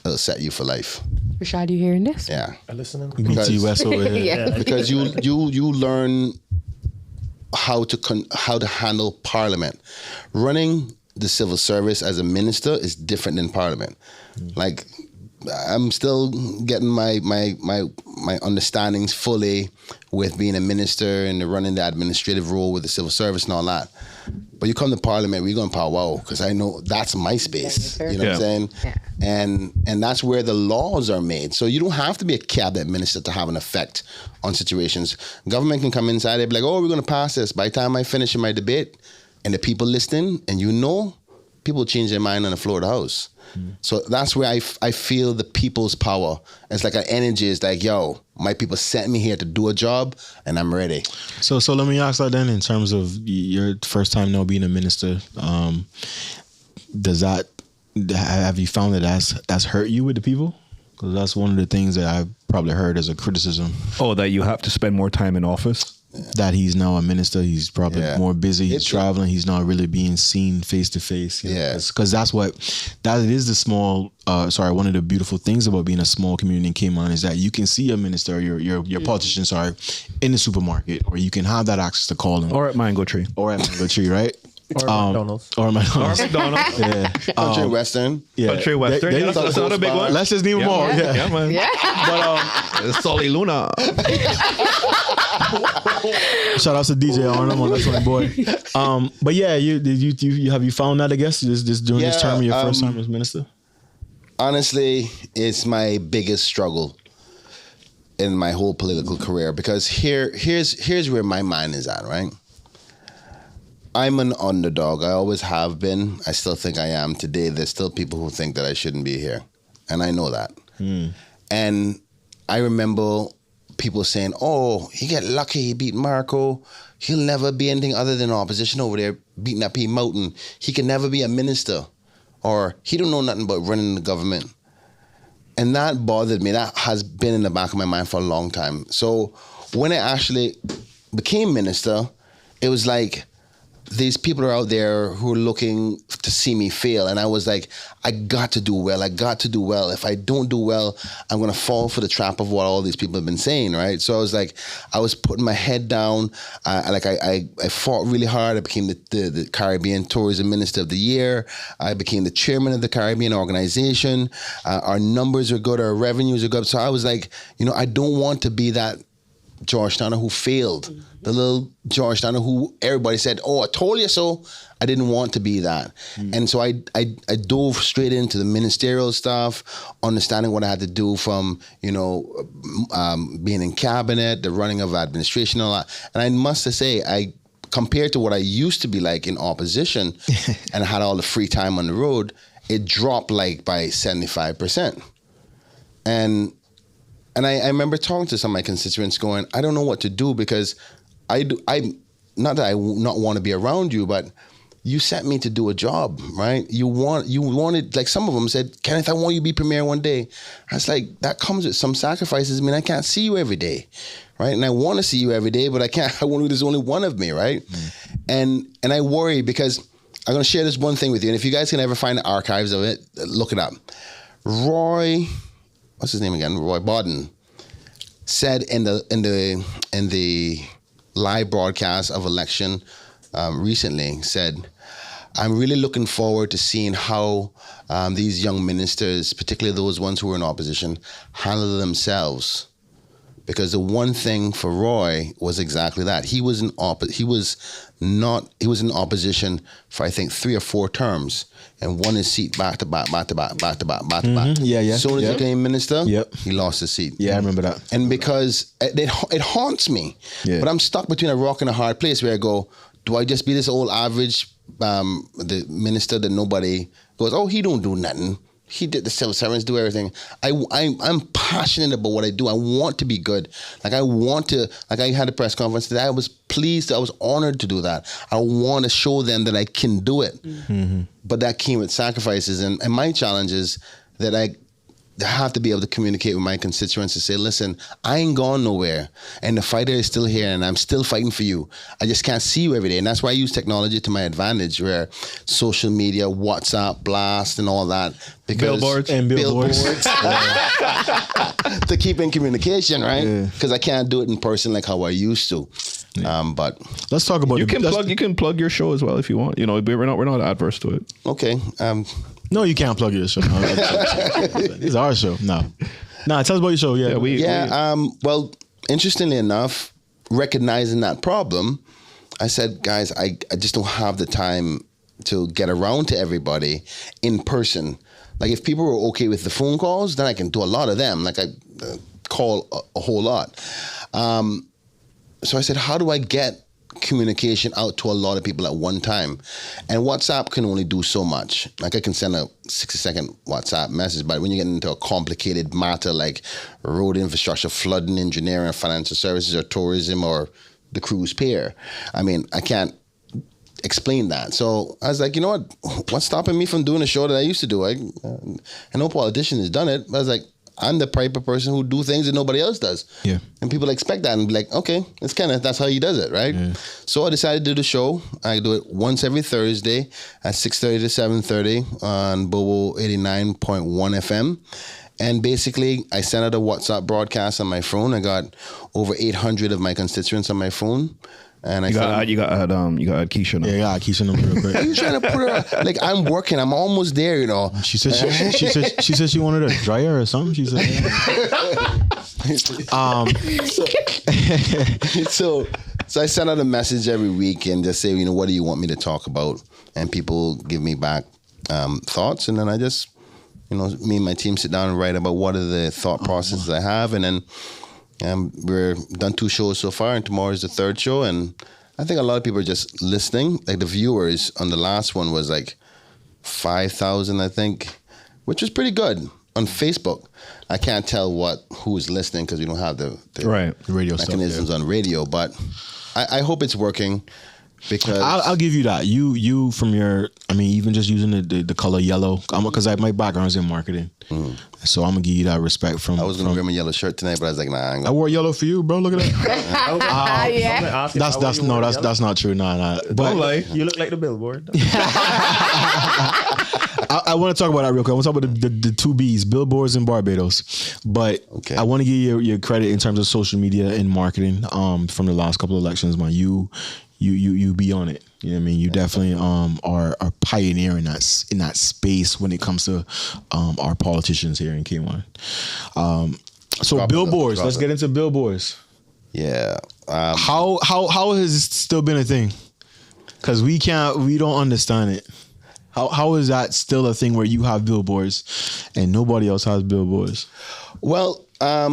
it'll set you for life. Rashad, you hearing this? Yeah. I listening. BT West over here. Yeah. Because you learn how to handle Parliament. Running the civil service as a minister is different than Parliament. Like, I'm still getting my understandings fully with being a minister and running the administrative role with the civil service and all that. But you come to Parliament, we're going to powwow, because I know that's my space. You know what I'm saying? Yeah. And that's where the laws are made. So you don't have to be a cabinet minister to have an effect on situations. Government can come inside and be like, oh, we're going to pass this. By the time I finish in my debate and the people listening, and people change their mind on the floor of the House. So that's where I feel the people's power. It's like an energy. It's like, yo, my people sent me here to do a job, and I'm ready. So let me ask that then, in terms of your first time now being a minister, have you found that that's hurt you with the people? Because that's one of the things that I've probably heard as a criticism. Oh, that you have to spend more time in office? That he's now a minister, he's probably more busy, he's traveling, he's not really being seen face to face. Because that is the small, one of the beautiful things about being a small community in Cayman is that you can see a minister, your politician, in the supermarket, or you can have that access to call them. Or at Mango Tree. Right? Or McDonald's. Yeah. Country Western. Yeah. Country Western. That's not a big one. Let's just name them all. Yeah, man. Yeah. But Solly Luna. Shout out to DJ Arnold, that's my boy. But yeah, you have you found that, I guess, just during this term of your first time as minister? honestly, it's my biggest struggle in my whole political career, because here's where my mind is at, right? I'm an underdog. I always have been. I still think I am today. There's still people who think that I shouldn't be here, and I know that. And I remember people saying, "Oh, he got lucky. He beat Marco. He'll never be anything other than opposition over there beating up P. Mountain. He can never be a minister, or he don't know nothing about running the government." And that bothered me. That has been in the back of my mind for a long time. So when I actually became minister, it was like, these people are out there who are looking to see me fail. And I was like, I got to do well. I got to do well. If I don't do well, I'm going to fall for the trap of what all these people have been saying, right? So I was like, I was putting my head down. I fought really hard. I became the Caribbean Tourism Minister of the Year. I became the chairman of the Caribbean organization. Our numbers are good. Our revenues are good. So I was like, I don't want to be that Georgetowner who failed, the little Georgetowner who everybody said, "Oh, I told you so." I didn't want to be that. And so I dove straight into the ministerial stuff, understanding what I had to do from, being in cabinet, the running of administration, and all that. And I must say, compared to what I used to be like in opposition and had all the free time on the road, it dropped like by 75%. And I remember talking to some of my constituents going, I don't know what to do, because not that I not want to be around you, but you sent me to do a job, right? You wanted, like some of them said, Kenneth, I want you to be premier one day. I was like, that comes with some sacrifices. I mean, I can't see you every day, right? And I want to see you every day, but I can't, there's only one of me, right? And I worry, because I'm going to share this one thing with you. And if you guys can ever find the archives of it, look it up. Roy, what's his name again? Roy Bodden said in the live broadcast of election recently, said, I'm really looking forward to seeing how these young ministers, particularly those ones who were in opposition, handle themselves. Because the one thing for Roy was exactly that. He was in opposition for, I think, 3 or 4 terms, and won his seat back to back. Yeah. As soon as he became minister, Yep. he lost his seat. Yeah, I remember that. And because it haunts me, but I'm stuck between a rock and a hard place where I go, do I just be this old average the minister that nobody goes, oh, he don't do nothing. He did the civil servants do everything. I'm passionate about what I do. I want to be good. Like I had a press conference today. I was pleased. I was honored to do that. I want to show them that I can do it. Mm-hmm. But that came with sacrifices. And my challenge is that I have to be able to communicate with my constituents and say, listen, I ain't gone nowhere. And the fighter is still here, and I'm still fighting for you. I just can't see you every day. And that's why I use technology to my advantage, where social media, WhatsApp, blast, and all that. Because billboards. To keep in communication, right? Because I can't do it in person like how I used to. But let's talk about you can plug your show as well if you want. We're not adverse to it. Okay. No, you can't plug your show. No, it's our show. No. Tell us about your show. Well, interestingly enough, recognizing that problem, I said, guys, I just don't have the time to get around to everybody in person. Like, if people were okay with the phone calls, then I can do a lot of them. Like, I call a whole lot. So I said, how do I get communication out to a lot of people at one time? And WhatsApp can only do so much. Like, I can send a 60-second WhatsApp message, but when you get into a complicated matter like road infrastructure, flooding, engineering, financial services, or tourism, or the cruise pier, I mean, I can't explain that. So I was like, you know what? What's stopping me from doing a show that I used to do? I know politician has done it, but I was like, I'm the type of person who do things that nobody else does. Yeah. And people expect that and be like, okay, that's how he does it, right? Yeah. So I decided to do the show. I do it once every Thursday at 6:30 to 7:30 on Bobo 89.1 FM. And basically, I sent out a WhatsApp broadcast on my phone. I got over 800 of my constituents on my phone. And you got Keisha number. Yeah, I got Keisha number real quick. Are you trying to put her? Like, I'm working. I'm almost there. She said she wanted a dryer or something. She said. So I send out a message every week and just say, what do you want me to talk about? And people give me back thoughts, and then I just me and my team sit down and write about what are the thought processes I have, and then we're done 2 shows so far, and tomorrow is the 3rd show, and I think a lot of people are just listening. Like the viewers on the last one was like 5,000, I think, which was pretty good on Facebook. I can't tell who's listening because we don't have the radio mechanisms on radio, but I hope it's working. Because I'll give you that. You from your, even just using the color yellow, because my background is in marketing, so I'm gonna give you that respect from. I was gonna wear my yellow shirt tonight, but I was like, nah. I wore yellow for you, bro. Look at that. Yeah. That's not true. Nah. But You look like the billboard. I want to talk about that real quick. I want to talk about the 2 Bs, billboards in Barbados. But I want to give you your credit in terms of social media and marketing. From the last couple of elections, man, you be on it. You know what I mean? You definitely are pioneering in that space when it comes to our politicians here in K1. So billboards. Let's get into billboards. Yeah. How has it still been a thing? Because we don't understand it. How is that still a thing where you have billboards and nobody else has billboards? Well, let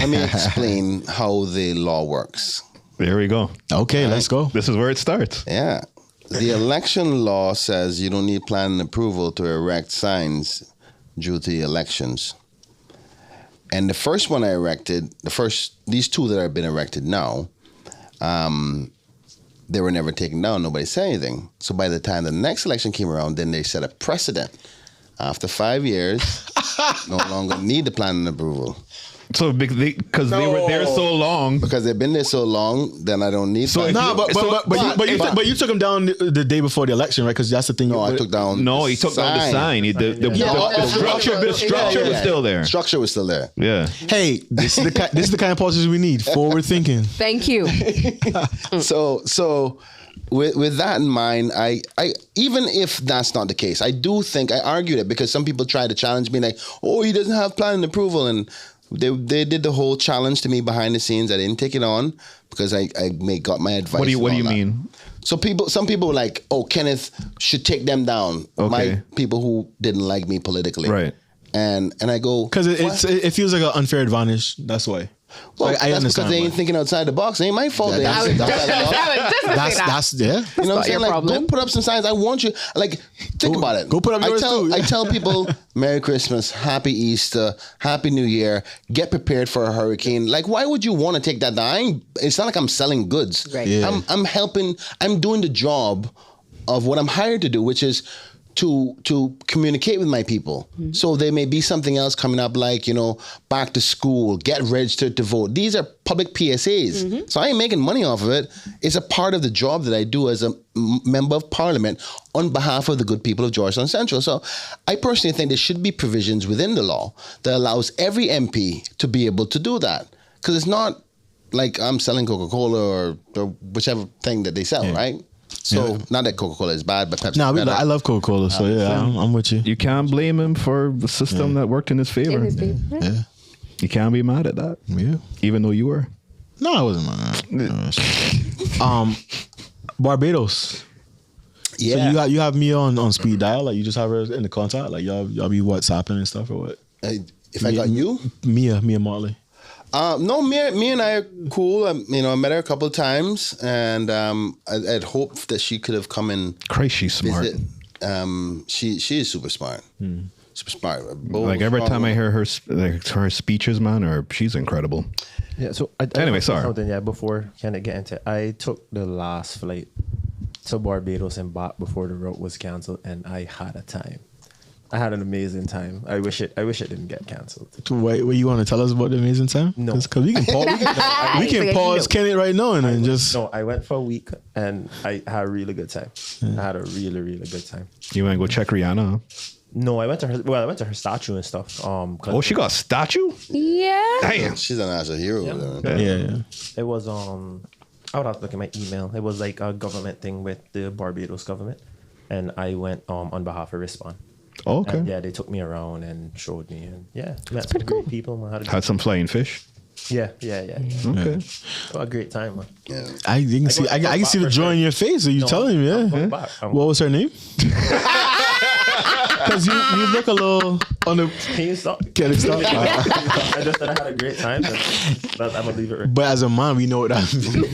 me explain how the law works. There we go. Okay, let's go. This is where it starts. Yeah. The election law says you don't need planning approval to erect signs due to the elections. And the first one I erected, these 2 that have been erected now, they were never taken down. Nobody said anything. So by the time the next election came around, then they set a precedent. After 5 years, no longer need the planning approval. So because they were there so long. Because they've been there so long, then I don't need. So but you took them down the day before the election, right? Because that's the thing. No, I took down. No, he took down the sign. The structure was still there. Structure was still there. Yeah. Hey, this is the kind of politics we need. Forward thinking. Thank you. So with that in mind, I even if that's not the case, I do think I argued it because some people try to challenge me like, oh, he doesn't have planning approval, and they did the whole challenge to me behind the scenes. I didn't take it on because I got my advice. What do you mean? So some people were like, oh, Kenneth should take them down. Okay. My people who didn't like me politically. Right. And I go, because it feels like an unfair advantage. That's why. Well, I that's understand because they ain't thinking outside the box. It ain't my fault. They ain't thinking outside the box. That's yeah. You know what I'm saying? your Like, problem. go put up some signs. I want you. Like, think about it. Go put up yours too. I tell people, Merry Christmas, Happy Easter, Happy New Year. Get prepared for a hurricane. Like, why would you want to take that down? It's not like I'm selling goods. Right. Yeah. I'm helping. I'm doing the job of what I'm hired to do, which is to communicate with my people. Mm-hmm. So there may be something else coming up, like, back to school, get registered to vote. These are public PSAs. Mm-hmm. So I ain't making money off of it. It's a part of the job that I do as a member of parliament on behalf of the good people of Georgetown Central. So I personally think there should be provisions within the law that allows every MP to be able to do that. Because it's not like I'm selling Coca-Cola or whichever thing that they sell, right? So not that Coca-Cola is bad, but Pepsi. I love Coca-Cola, so I'm with you. You can't blame him for the system that worked in his favor. Yeah. You can't be mad at that. Yeah. Even though you were. No, I wasn't mad. Barbados. Yeah. So you have Mia on speed dial, like you just have her in the contact, like y'all be WhatsApping and stuff, or what? If I got you? Mia Marley. No, me and I are cool. I met her a couple of times, and I'd hoped that she could have come and Christ, she's smart. visit. She is super smart. Super smart. Like every time I hear her speeches, man, she's incredible. Yeah. So Anyway, sorry. Something, before can I get into it? I took the last flight to Barbados and back before the route was canceled, and I had a time. I had an amazing time. I wish it didn't get canceled. Wait, you want to tell us about the amazing time? No, because we can pause. We can pause Kenneth right now and then just. No, I went for a week and I had a really good time. I had a really, really good time. You want to go check Rihanna? Huh? No, I went to her statue and stuff. She got a statue? Yeah. Damn. She's a national hero. Yeah. It was I would have to look at my email. It was like a government thing with the Barbados government, and I went on behalf of Respond. Oh, okay. And, they took me around and showed me, and met some great people. Had some flying fish. Yeah. Okay. What a great time, man. Yeah. I can see the joy in your face. Are you telling me? Yeah. What What was her name? Because you look a little on the. Can you stop? Can you stop? I just said I had a great time. But I'm gonna leave it right. But as a mom, we know what that means.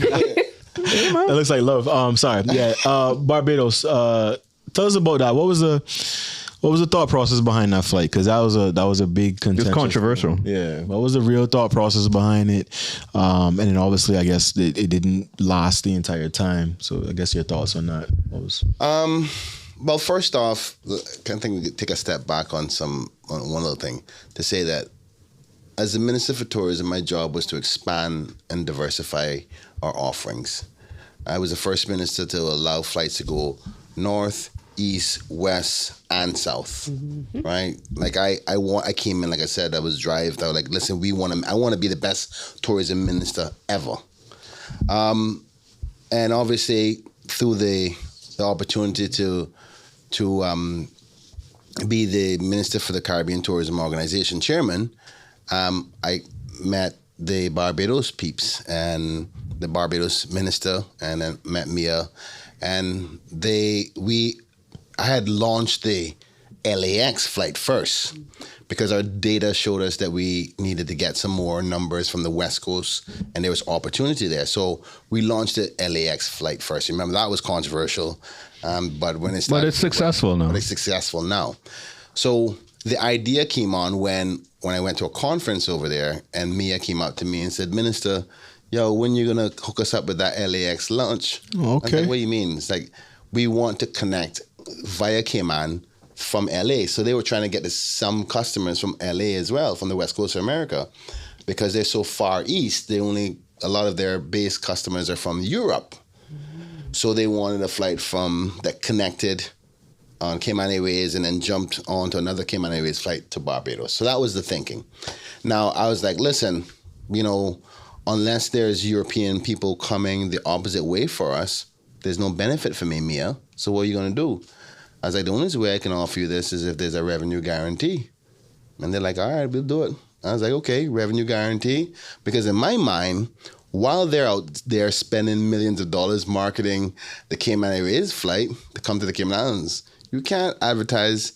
That looks like love. Sorry. Yeah. Barbados. Tell us about that. What was the thought process behind that flight? Because that was a big contentious. It's controversial. Yeah. What was the real thought process behind it? And then obviously, I guess it didn't last the entire time. So I guess your thoughts on that. What was? Well, first off, I think we could take a step back on one little thing to say that as the Minister for Tourism, my job was to expand and diversify our offerings. I was the first minister to allow flights to go north, east, west, and south. Right? Like I came in, like I said, I was drived. I was like, listen, I want to be the best tourism minister ever. And obviously through the opportunity to be the Minister for the Caribbean Tourism Organization chairman, I met the Barbados peeps and the Barbados minister, and then met Mia, and I had launched the LAX flight first because our data showed us that we needed to get some more numbers from the West Coast, and there was opportunity there. So we launched the LAX flight first. Remember, that was controversial, but when it started, But it's successful now. But it's successful now. So the idea came on when I went to a conference over there, and Mia came up to me and said, Minister, yo, when you gonna hook us up with that LAX launch? Okay. I was like, what do you mean? It's like, we want to connect via Cayman from LA. So they were trying to get some customers from LA as well, from the West Coast of America, because they're so far east. A lot of their base customers are from Europe. So they wanted a flight that connected on Cayman Airways and then jumped onto another Cayman Airways flight to Barbados. So that was the thinking. Now, I was like, listen, unless there's European people coming the opposite way for us, there's no benefit for me, Mia. So what are you going to do? I was like, the only way I can offer you this is if there's a revenue guarantee. And they're like, all right, we'll do it. I was like, okay, revenue guarantee. Because in my mind, while they're out there spending millions of dollars marketing the Cayman Airways flight to come to the Cayman Islands, you can't advertise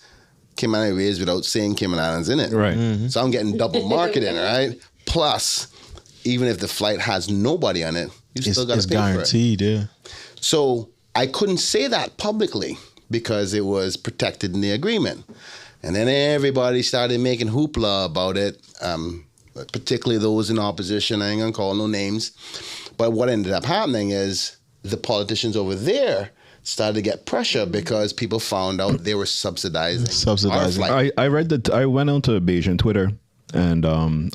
Cayman Airways without saying Cayman Islands in it. Right. Mm-hmm. So I'm getting double marketing, right? Plus, even if the flight has nobody on it, you still got to pay guaranteed, for it. yeah. So I couldn't say that publicly because it was protected in the agreement. And then everybody started making hoopla about it, particularly those in opposition. I ain't gonna call no names. But what ended up happening is the politicians over there started to get pressure because people found out they were subsidizing. Our flight. I read that. I went onto Aviation Twitter and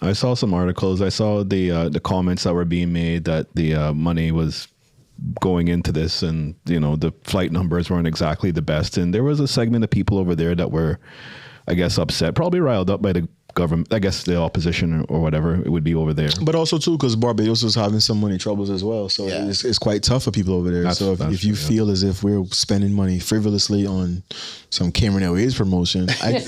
I saw some articles. I saw the comments that were being made that the money was going into this, and the flight numbers weren't exactly the best. And there was a segment of people over there that were, I guess, upset, probably riled up by the government. I guess the opposition or whatever it would be over there. But also too, because Barbados was having some money troubles as well, so Yeah. it's quite tough for people over there. So if you feel as if we're spending money frivolously on some Cayman Airways promotion, I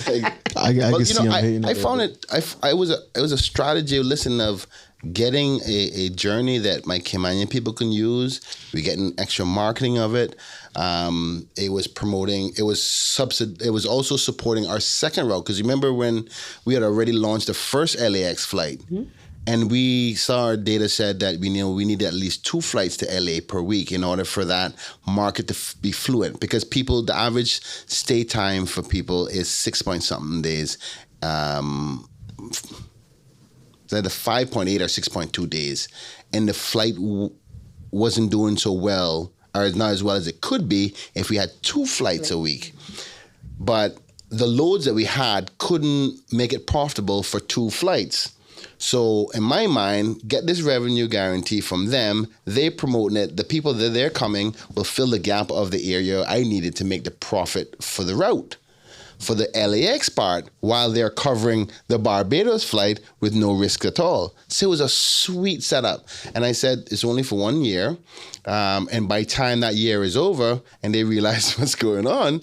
can see them hating. I found it. It was a strategy. Listen, of getting a journey that my Caymanian people can use. We're getting extra marketing of it. It was promoting. It was also supporting our second route, because remember when we had already launched the first LAX flight, and we saw our data said that we need at least 2 flights to LA per week in order for that market to be fluid, because the average stay time for people is 6-point-something days. Either 5.8 or 6.2 days, and the flight wasn't doing so well, or not as well as it could be if we had 2 flights a week. But the loads that we had couldn't make it profitable for 2 flights. So in my mind, get this revenue guarantee from them. They're promoting it. The people that they're coming will fill the gap of the area I needed to make the profit for the route. For the LAX part, while they're covering the Barbados flight with no risk at all. So it was a sweet setup. And I said, it's only for 1 year. And by the time that year is over and they realize what's going on,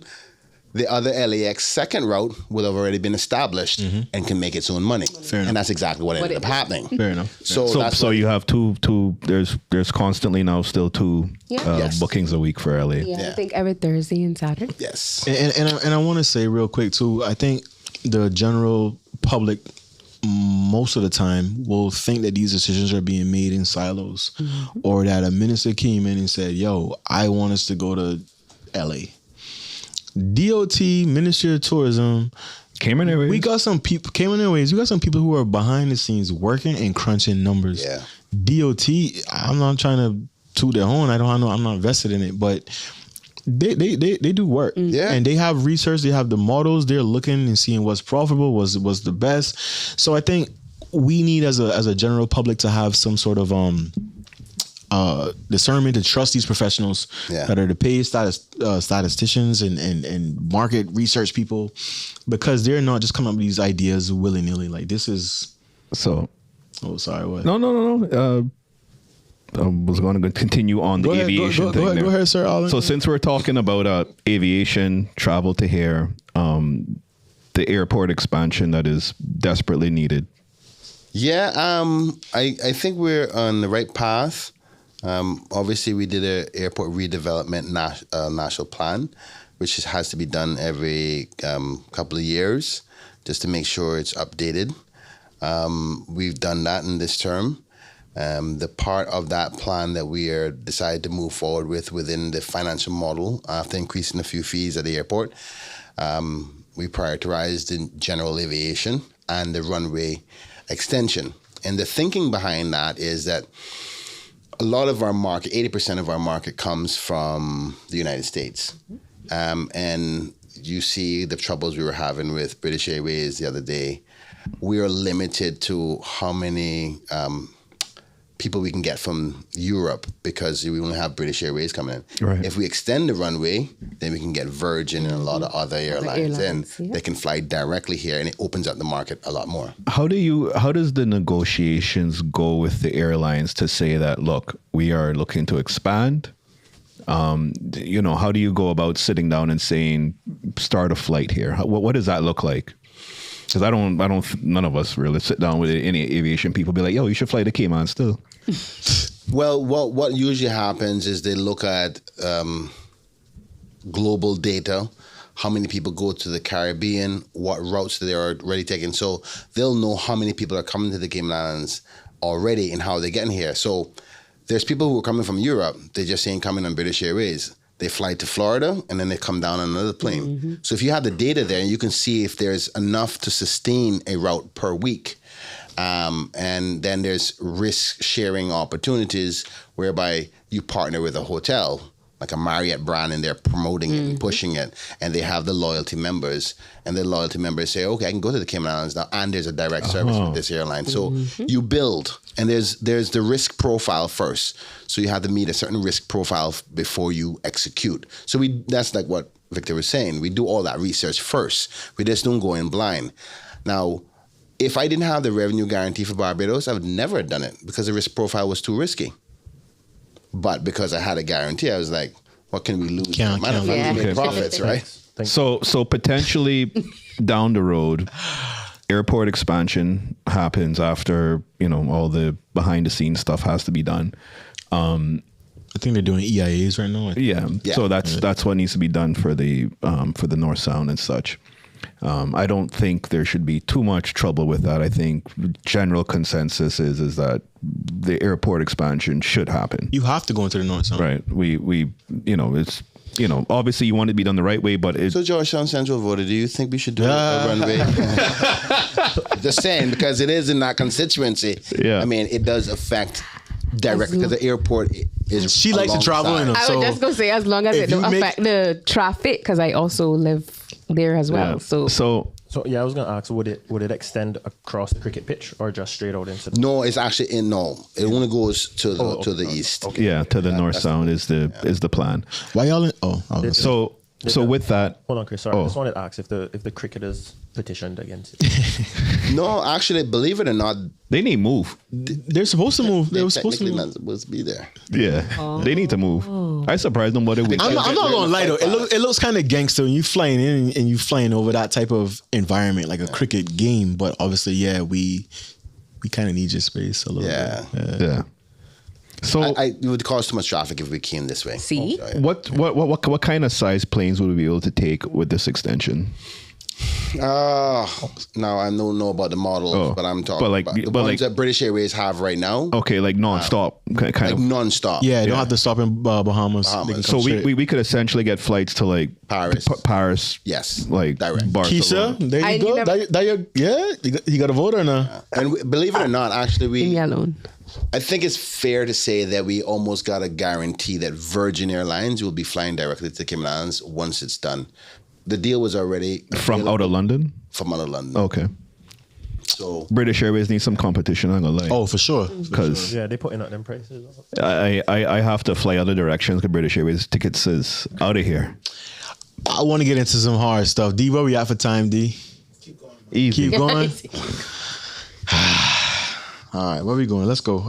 the other LAX second route will have already been established and can make its own money. Fair enough. And that's exactly what ended up happening. Fair enough. So you have two. There's constantly now still two Yes. bookings a week for LA. Yeah, I think every Thursday and Saturday. Yes. And I want to say real quick too, I think the general public most of the time will think that these decisions are being made in silos, or that a minister came in and said, yo, I want us to go to LA. DOT, Ministry of Tourism, Cayman Airways. we got some people, Cayman Airways, we got some people who are behind the scenes working and crunching numbers. Yeah. DOT, I'm not trying to toot their horn. I'm not vested in it, but they do work. Yeah. And they have research, they have the models, they're looking and seeing what's profitable, was the best. So I think we need as a general public to have some sort of discernment to trust these professionals that are the paid statisticians and market research people, because they're not just coming up with these ideas willy-nilly. Like this is So oh sorry, what? no. I was going to continue on the aviation thing. Go ahead, sir. Allen. So since we're talking about aviation, travel to here, the airport expansion that is desperately needed. Yeah, I think we're on the right path. Obviously, we did an airport redevelopment national plan, which has to be done every couple of years just to make sure it's updated. We've done that in this term. The part of that plan that we are decided to move forward with within the financial model after increasing a few fees at the airport, we prioritized the general aviation and the runway extension. And the thinking behind that is that a lot of our market, 80% of our market comes from the United States. And you see the troubles we were having with British Airways the other day. We are limited to how many people we can get from Europe because we only have British Airways coming in. Right. If we extend the runway, then we can get Virgin and a lot of other airlines in. They can fly directly here, and it opens up the market a lot more. How does the negotiations go with the airlines to say that, look, we are looking to expand? How do you go about sitting down and saying, start a flight here? What does that look like? Because none of us really sit down with any aviation people be like, yo, you should fly to Cayman still. Well, what usually happens is they look at global data, how many people go to the Caribbean, what routes they are already taking. So they'll know how many people are coming to the Cayman Islands already and how they're getting here. So there's people who are coming from Europe. They just ain't coming on British Airways. They fly to Florida and then they come down on another plane. So if you have the data there, you can see if there's enough to sustain a route per week. And then there's risk sharing opportunities whereby you partner with a hotel, like a Marriott brand, and they're promoting it and pushing it. And they have the loyalty members, and the loyalty members say, okay, I can go to the Cayman Islands now, and there's a direct service with this airline. So you build, and there's the risk profile first. So you have to meet a certain risk profile before you execute. So that's like what Victor was saying. We do all that research first. We just don't go in blind. Now, if I didn't have the revenue guarantee for Barbados, I would never have done it because the risk profile was too risky. But because I had a guarantee, I was like, what can we lose? Matter of fact, we make profits, right? So potentially down the road, airport expansion happens after, all the behind the scenes stuff has to be done. I think they're doing EIAs right now. Yeah. So that's what needs to be done for the North Sound and such. I don't think there should be too much trouble with that. I think general consensus is that the airport expansion should happen. You have to go into the North Sound. Right. We it's, obviously you want it to be done the right way, but So Georgetown Central voter, do you think we should do a runway? Just saying, because it is in that constituency. Yeah. I mean, it does affect directly because the airport is. She likes to travel in them. I was just going to say, as long as it don't affect the traffic, because I also live there as well. yeah. So yeah, I was going to ask, would it extend across the cricket pitch or just straight out into the... No, it's actually it only goes to the east. Okay. yeah, to the North Sound is the plan. Why y'all in? So with that, Hold on, Chris. Sorry, I just wanted to ask if the cricketers petitioned against it. No, actually, believe it or not, They need to move. They're supposed to move. They were supposed to technically move. not supposed to be there. Yeah, they need to move. I surprised them what it was. I'm not gonna lie though. It looks kind of gangster when you flying in and you flying over that type of environment, like a cricket game. But obviously, yeah, we kind of need your space a little bit. Yeah. So It would cause too much traffic if we came this way. See? So, yeah. what kind of size planes would we be able to take with this extension? Now I don't know about the models, but I'm talking about the ones that British Airways have right now. Okay, like non-stop, kind Like of. non-stop. Yeah, you don't have to stop in Bahamas. They can So come straight. we could essentially get flights to like Paris. Paris, Yes. like Direct. Keisha, Barcelona. there you I go. never- You got a voter now. And believe it or not, actually, Leave me alone. I think it's fair to say that we almost got a guarantee that Virgin Airlines will be flying directly to Cayman Islands once it's done. The deal was already From out of London. From out of London. Okay. So British Airways needs some competition. I'm gonna lie. Oh, for sure. because Yeah, they putting out them prices. I have to fly other directions because British Airways tickets is out of here. I want to get into some hard stuff. D, where we at for time, D? Easy. Keep going. All right, where we going? Let's go.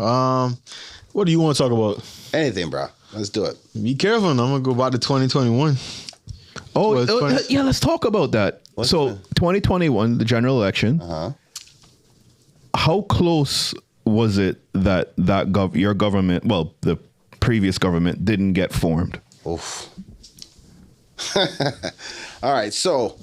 What do you want to talk about? anything, bro. Let's do it. Be careful. I'm gonna go back to 2021. Oh, it's funny. yeah. Let's talk about that. So 2021, the general election. How close was it that your government, well, the previous government, didn't get formed? Oof. All right, so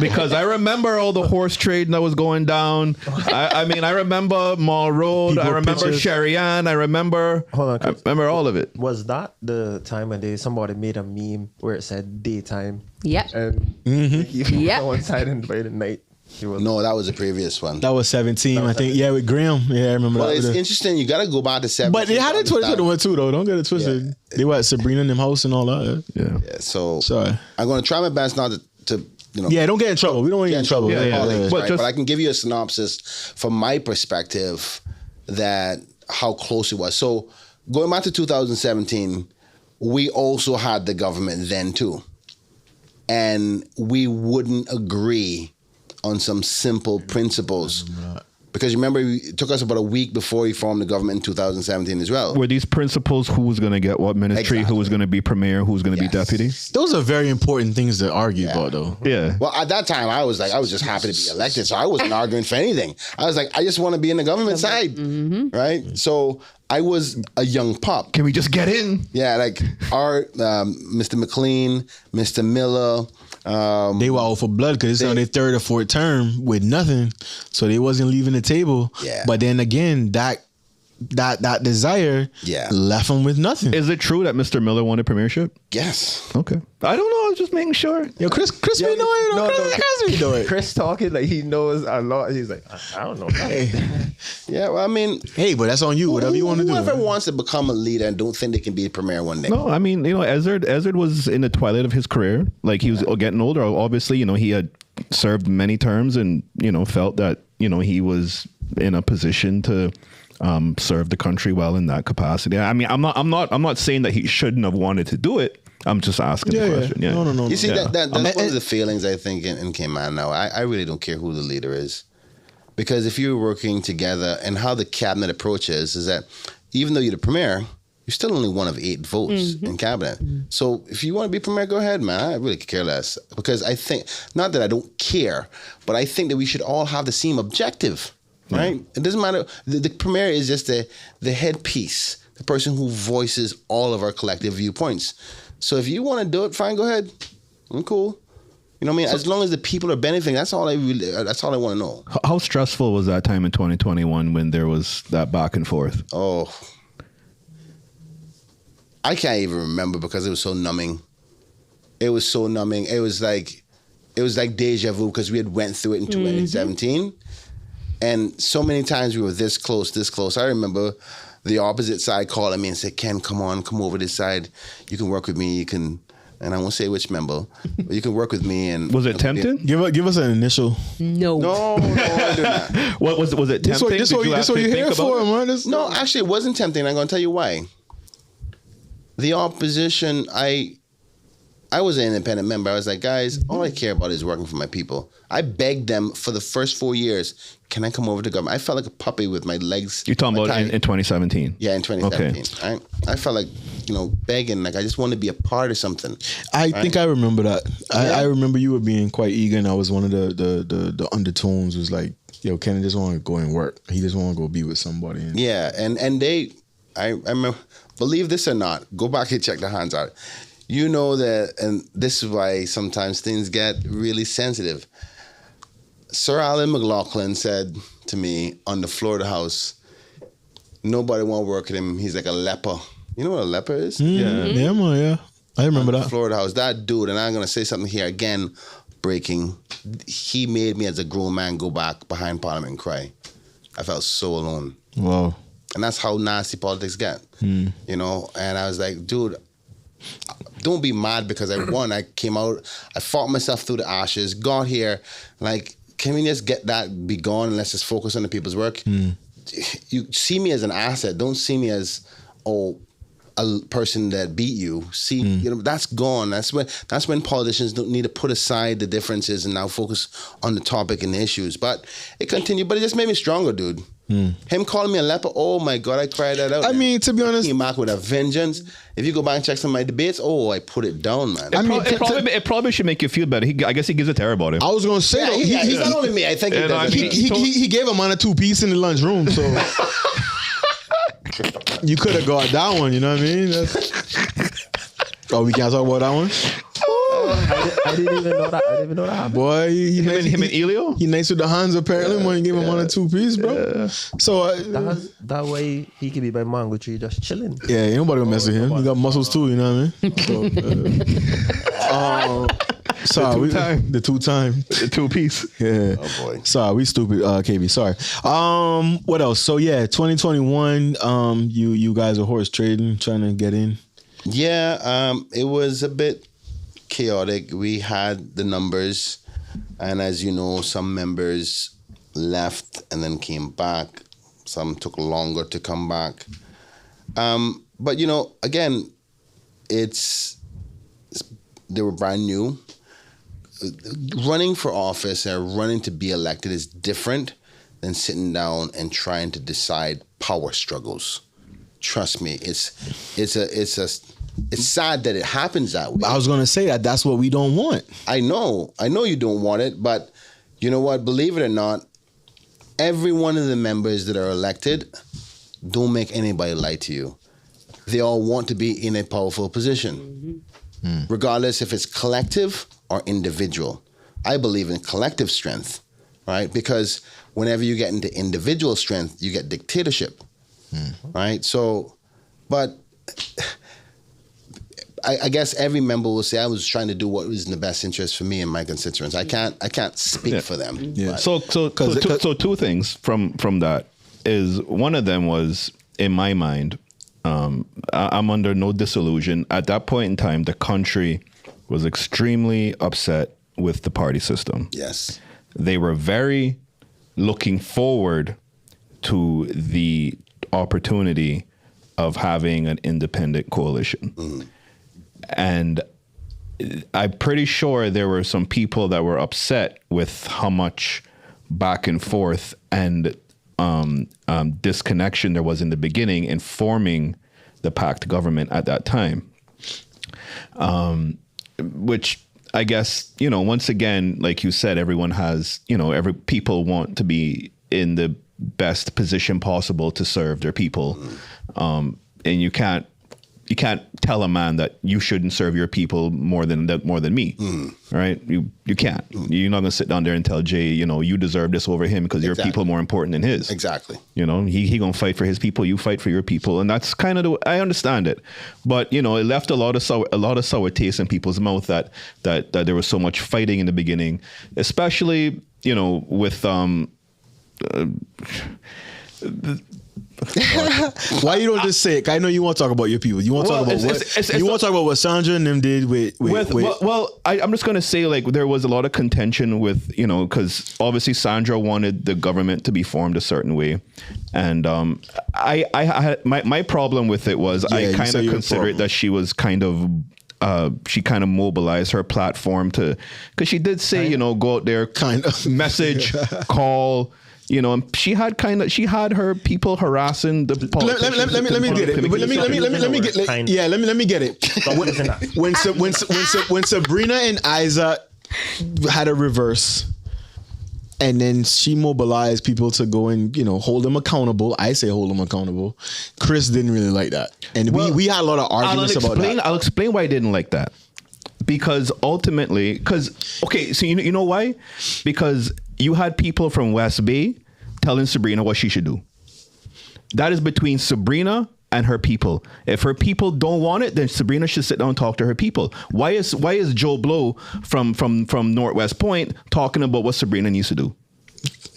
Because I remember all the horse trading that was going down. I mean, I remember Mall Road. People I remember pictures. Cherian. I remember. Hold on, I remember all of it. Was that the time when somebody made a meme where it said daytime? Yep. And you Yep. on one side and by the night. You was, no, that was the previous one. That was 17, I think. Yeah, with Graham. Yeah, I remember Well, that. it's With the- interesting. You got to go back to 17. But they had it to understand. 2021 too, though. Don't get it twisted. Yeah. They were at Sabrina in them house and all that. Yeah. Yeah, so Sorry. I'm going to try my best not to Yeah, don't get in trouble. We don't want to get in trouble. Yeah, politics, But right? just- But I can give you a synopsis from my perspective that how close it was. So going back to 2017, we also had the government then too. And we wouldn't agree on some simple principles. Because remember, it took us about a week before we formed the government in 2017 as well. Were these principles who was going to get what ministry, who was going to be premier, who was going to be deputy? Those are very important things to argue about, though. Yeah. Well, at that time, I was just happy to be elected, so I wasn't arguing for anything. I was like, I just want to be in the government side, right? So I was a young pup. Can we just get in? Yeah, like our Mr. McLean, Mr. Miller. They were out for blood because it's on their third or fourth term with nothing, so they wasn't leaving the table. Yeah. But then again, that desire left them with nothing. Is it true that Mr. Miller wanted premiership? Yes. Okay. I don't know. I was just making sure. Yo, Chris be knowing. Chris be knowing. Chris talking like he knows a lot. He's like, I don't know. Yeah, well, I mean, Hey, but that's on you. Whatever you want to do. whoever wants to become a leader and don't think they can be a premier one day. No, I mean, Ezard was in the twilight of his career. Like he was getting older. Obviously, he had served many terms and, felt that, he was in a position to serve the country well in that capacity. I mean, I'm not saying that he shouldn't have wanted to do it. I'm just asking the question. Yeah. No. You see, that's one of the feelings I think in Cayman now. I really don't care who the leader is. Because if you're working together, and how the cabinet approaches is that even though you're the premier, you're still only one of 8 votes in cabinet. So if you want to be premier, go ahead, man. I really could care less. Because I think, not that I don't care, but I think that we should all have the same objective, right? It doesn't matter. The premier is just the headpiece, the person who voices all of our collective viewpoints. So if you want to do it, fine, go ahead. I'm cool. You know what I mean? As long as the people are benefiting, that's all I want to know. How stressful was that time in 2021 when there was that back and forth? Oh, I can't even remember because it was so numbing. It was so numbing. It was like deja vu because we had went through it in 2017. And so many times we were this close. I remember the opposite side calling me and said, Ken, come over this side. You can work with me. You can, and I won't say which member, but you can work with me. And was it tempting? Give us an initial. No. No, I do not. What was it tempting? This what you're here for, man. No, actually, it wasn't tempting. I'm going to tell you why. The opposition, I was an independent member. I was like, guys, all I care about is working for my people. I begged them for the first 4 years, can I come over to government? I felt like a puppy with my legs. You're talking about in 2017? Yeah, in 2017. Right? I felt like, begging, like I just want to be a part of something. I think I remember that. I remember you were being quite eager, and I was one of the undertones was like, yo, Kenny just want to go and work. He just want to go be with somebody. Yeah, and I remember, believe this or not, go back and check the hands out. You know that, and this is why sometimes things get really sensitive. Sir Alan McLaughlin said to me on the floor of the house, nobody want to work with him. He's like a leper. You know what a leper is? Yeah, man, yeah. I remember that. Floor of the house. That dude, and I'm going to say something here again, breaking. He made me as a grown man go back behind Parliament and cry. I felt so alone. Wow. And that's how nasty politics get. And I was like, dude, don't be mad because I won. I came out, I fought myself through the ashes, got here. Like, can we just get that, be gone, and let's just focus on the people's work? You see me as an asset. Don't see me as, a person that beat you. See, that's gone. That's when politicians don't need to put aside the differences and now focus on the topic and the issues. But it continued, but it just made me stronger, dude. Him calling me a leper, oh my God, I cried that out. I mean, to be honest, he came back with a vengeance. If you go back and check some of my debates, I put it down, man. It probably should make you feel better. I guess he gives a tear about it. I was going to say, he's not only me. I think he gave a man a 2-piece in the lunchroom, so you could have got that one. You know what I mean? We can't talk about that one. I didn't even know that. Boy, him and Elio? He nice with the hands apparently when he gave him 1 or 2-piece, bro. Yeah. So that way he could be by mango tree just chilling. Yeah, ain't nobody will mess with him. He got muscles too, you know what I mean? So, sorry, the 2-piece. Yeah. Oh boy. Sorry, we stupid, KB. Sorry. What else? So yeah, 2021. You guys are horse trading, trying to get in. Yeah. It was a bit chaotic. We had the numbers, and as you know, some members left and then came back. Some took longer to come back. But again, they were brand new. Running for office and running to be elected is different than sitting down and trying to decide power struggles. Trust me, it's sad that it happens that way. I was going to say that's what we don't want. I know you don't want it, but you know what? Believe it or not, every one of the members that are elected, don't make anybody lie to you. They all want to be in a powerful position, regardless if it's collective or individual. I believe in collective strength, right? Because whenever you get into individual strength, you get dictatorship, right? So, but I guess every member will say I was trying to do what was in the best interest for me and my constituents. I can't speak for them. Yeah. So 2 things from that is, one of them was, in my mind, I'm under no disillusion. At that point in time, the country was extremely upset with the party system. Yes. They were very looking forward to the opportunity of having an independent coalition. And I'm pretty sure there were some people that were upset with how much back and forth and disconnection there was in the beginning in forming the pact government at that time. Which I guess, once again, like you said, everyone has, every people want to be in the best position possible to serve their people. And you can't tell a man that you shouldn't serve your people more than me, right? You can't. You're not gonna sit down there and tell Jay, you deserve this over him because your people are more important than his. Exactly. He gonna fight for his people. You fight for your people, and that's kind of I understand it, but it left a lot of sour taste in people's mouth that there was so much fighting in the beginning, especially with Why you don't just say it? I know you want to talk about your people. You want to talk about what Sandra and them did with I'm just going to say, like, there was a lot of contention with, because obviously Sandra wanted the government to be formed a certain way. And I had my problem with it was I kind of considered that she was kind of she kind of mobilized her platform because she did say, go out there, kind of message, call. And she had her people harassing the politicians. Let me get it. Let me get it. When Sabrina and Isaac had a reverse, and then she mobilized people to go and hold them accountable. I say hold them accountable. Chris didn't really like that, and we had a lot of arguments about that. I'll explain why I didn't like that. Because ultimately, so you know why? Because you had people from West Bay telling Sabrina what she should do. That is between Sabrina and her people. If her people don't want it, then Sabrina should sit down and talk to her people. Why is Joe Blow from Northwest Point talking about what Sabrina needs to do?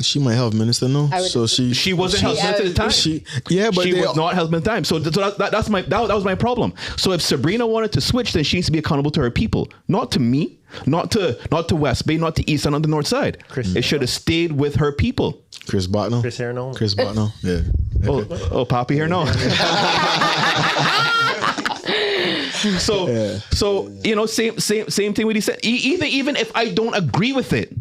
She my health minister, no. So she wasn't health minister at the time. She was not health minister at the time. So that was my problem. So if Sabrina wanted to switch, then she needs to be accountable to her people, not to me, not to West Bay, not to East and on the North Side. It should have stayed with her people. Chris Botno. Chris here no. Chris Botno. Yeah. Oh, Poppy here no. So same thing what he said. Even if I don't agree with it,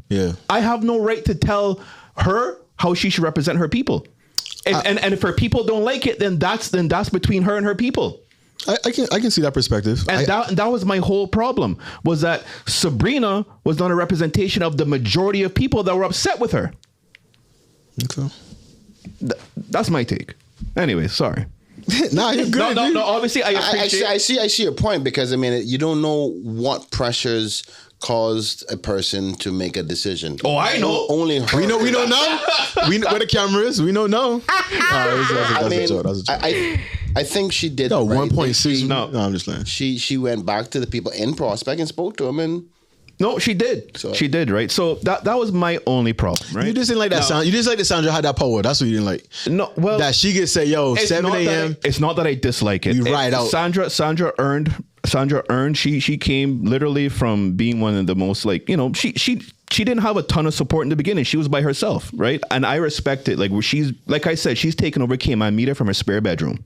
I have no right to tell her how she should represent her people. And if her people don't like it, then that's between her and her people. I can see that perspective. And that was my whole problem, was that Sabrina was not a representation of the majority of people that were upset with her. Okay. That's my take. Anyway, sorry. Nah, you're good. No. Obviously, I see your point, because you don't know what pressures caused a person to make a decision. Oh, I know. Only her. We know now. We know where the camera is. We know now. That's a joke. I think she did. No, right. 1.6. No, I'm just saying. She went back to the people in Prospect and spoke to them, and no, she did. So, she did, right? So that was my only problem, right? You just didn't like that sound. You just like that Sandra had that power. That's what you didn't like. No, well, that she could say, "Yo, 7 a.m." It's not that I dislike it. You ride out. Sandra earned. She came literally from being one of the most she didn't have a ton of support in the beginning. She was by herself, right? And I respect it. Like she's, like I said, she's taken over Cayman Media from her spare bedroom.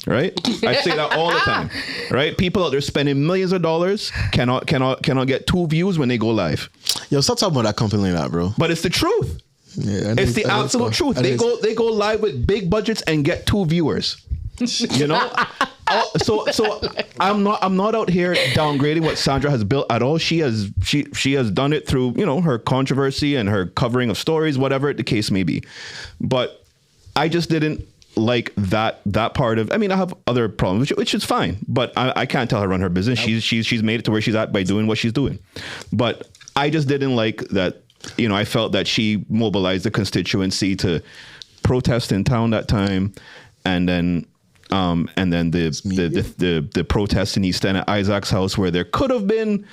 Right? I say that all the time. Right? People out there spending millions of dollars cannot get 2 views when they go live. Yo, stop talking about that company like that, bro. But it's the truth. Yeah, it's the absolute truth. They go live with big budgets and get 2 viewers. So I'm not out here downgrading what Sandra has built at all. She has done it through her controversy and her covering of stories, whatever the case may be. But I just didn't like that part of. I mean, I have other problems, which is fine, but I can't tell her run her business. She's made it to where she's at by doing what she's doing. But I just didn't like that. I felt that she mobilized the constituency to protest in town that time, and then the protest in East End at Isaac's house, where there could have been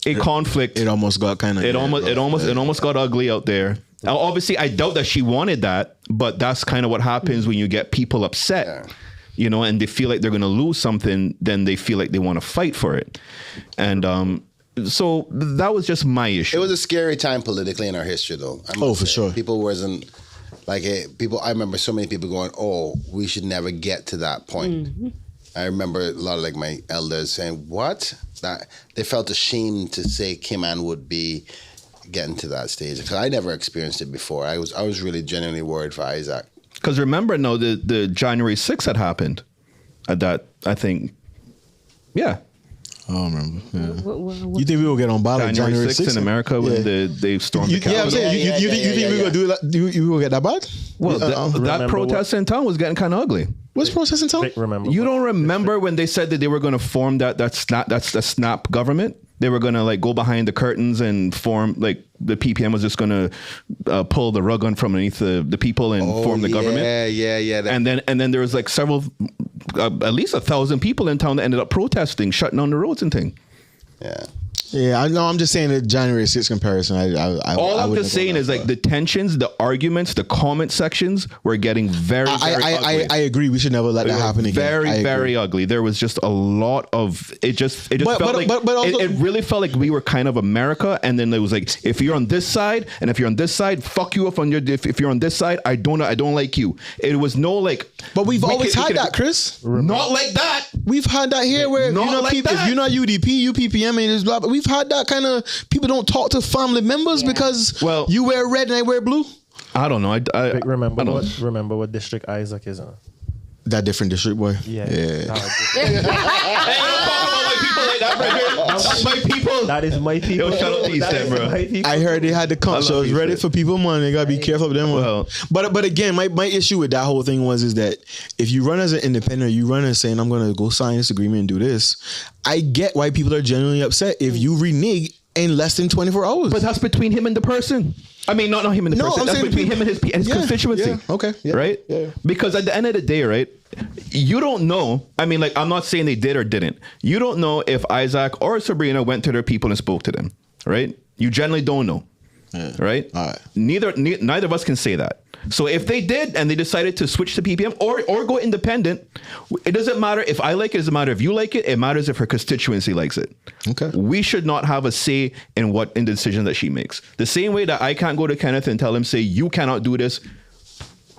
a conflict. It almost got kind of. It almost got ugly out there. Now, obviously, I doubt that she wanted that, but that's kind of what happens when you get people upset, and they feel like they're going to lose something. Then they feel like they want to fight for it, and so that was just my issue. It was a scary time politically in our history, though. For sure. People wasn't. I remember so many people going, "Oh, we should never get to that point." Mm-hmm. I remember a lot of my elders saying, "What?" That they felt ashamed to say Cayman would be getting to that stage, because I never experienced it before. I was really genuinely worried for Isaac. Because remember, the January 6th had happened at that. I think, yeah. I don't remember. Yeah. You think we will get on ballot January 6th in America when they stormed the Capitol? You think we will do that? You will get that bad? Well, that protest in town was getting kind of ugly. What's protest in town? You don't remember when they said that they were going to form that snap government? They were going to go behind the curtains and form, the PPM was just going to pull the rug on from underneath the people and form the government. Yeah. And then there was several, at least 1,000 people in town that ended up protesting, shutting down the roads and thing. Yeah. Yeah, I know. I'm just saying the January 6th comparison. All I'm just saying is like the tensions, the arguments, the comment sections were getting very ugly. I agree. We should never let that happen again. Very ugly. There was just a lot of it. Just felt like it really felt like we were kind of America, and then it was like if you're on this side, and if you're on this side, fuck you up on your. If you're on this side, I don't like you. It was no like. But we've always had that, Chris. Not like that. We've had that here where if you're not UDP, UPPM, and it's blah. We've had that kind of people don't talk to family members because you wear red and I wear blue. I don't know. I remember what district Isaac is on. That different district, boy. Yeah. That's my people. That is my people. Yo, shout out to East End, bro. I heard they had to come, so it's ready for people money. They gotta be careful with them. Well, but again, my issue with that whole thing is that if you run as an independent, you run as saying I'm gonna go sign this agreement and do this. I get why people are genuinely upset if you renege in less than 24 hours. But that's between him and the person. I mean, not him and the person. That's between him and his constituency. Yeah, okay. Yeah, right? Yeah. Because at the end of the day, right, you don't know. I mean, like, I'm not saying they did or didn't. You don't know if Isaac or Sabrina went to their people and spoke to them, right? You generally don't know. Yeah. Right? All right. Neither of us can say that. So if they did and they decided to switch to PPM or go independent, it doesn't matter if I like it. It doesn't matter if you like it. It matters if her constituency likes it. Okay. We should not have a say in the decision that she makes. The same way that I can't go to Kenneth and tell him, say, you cannot do this.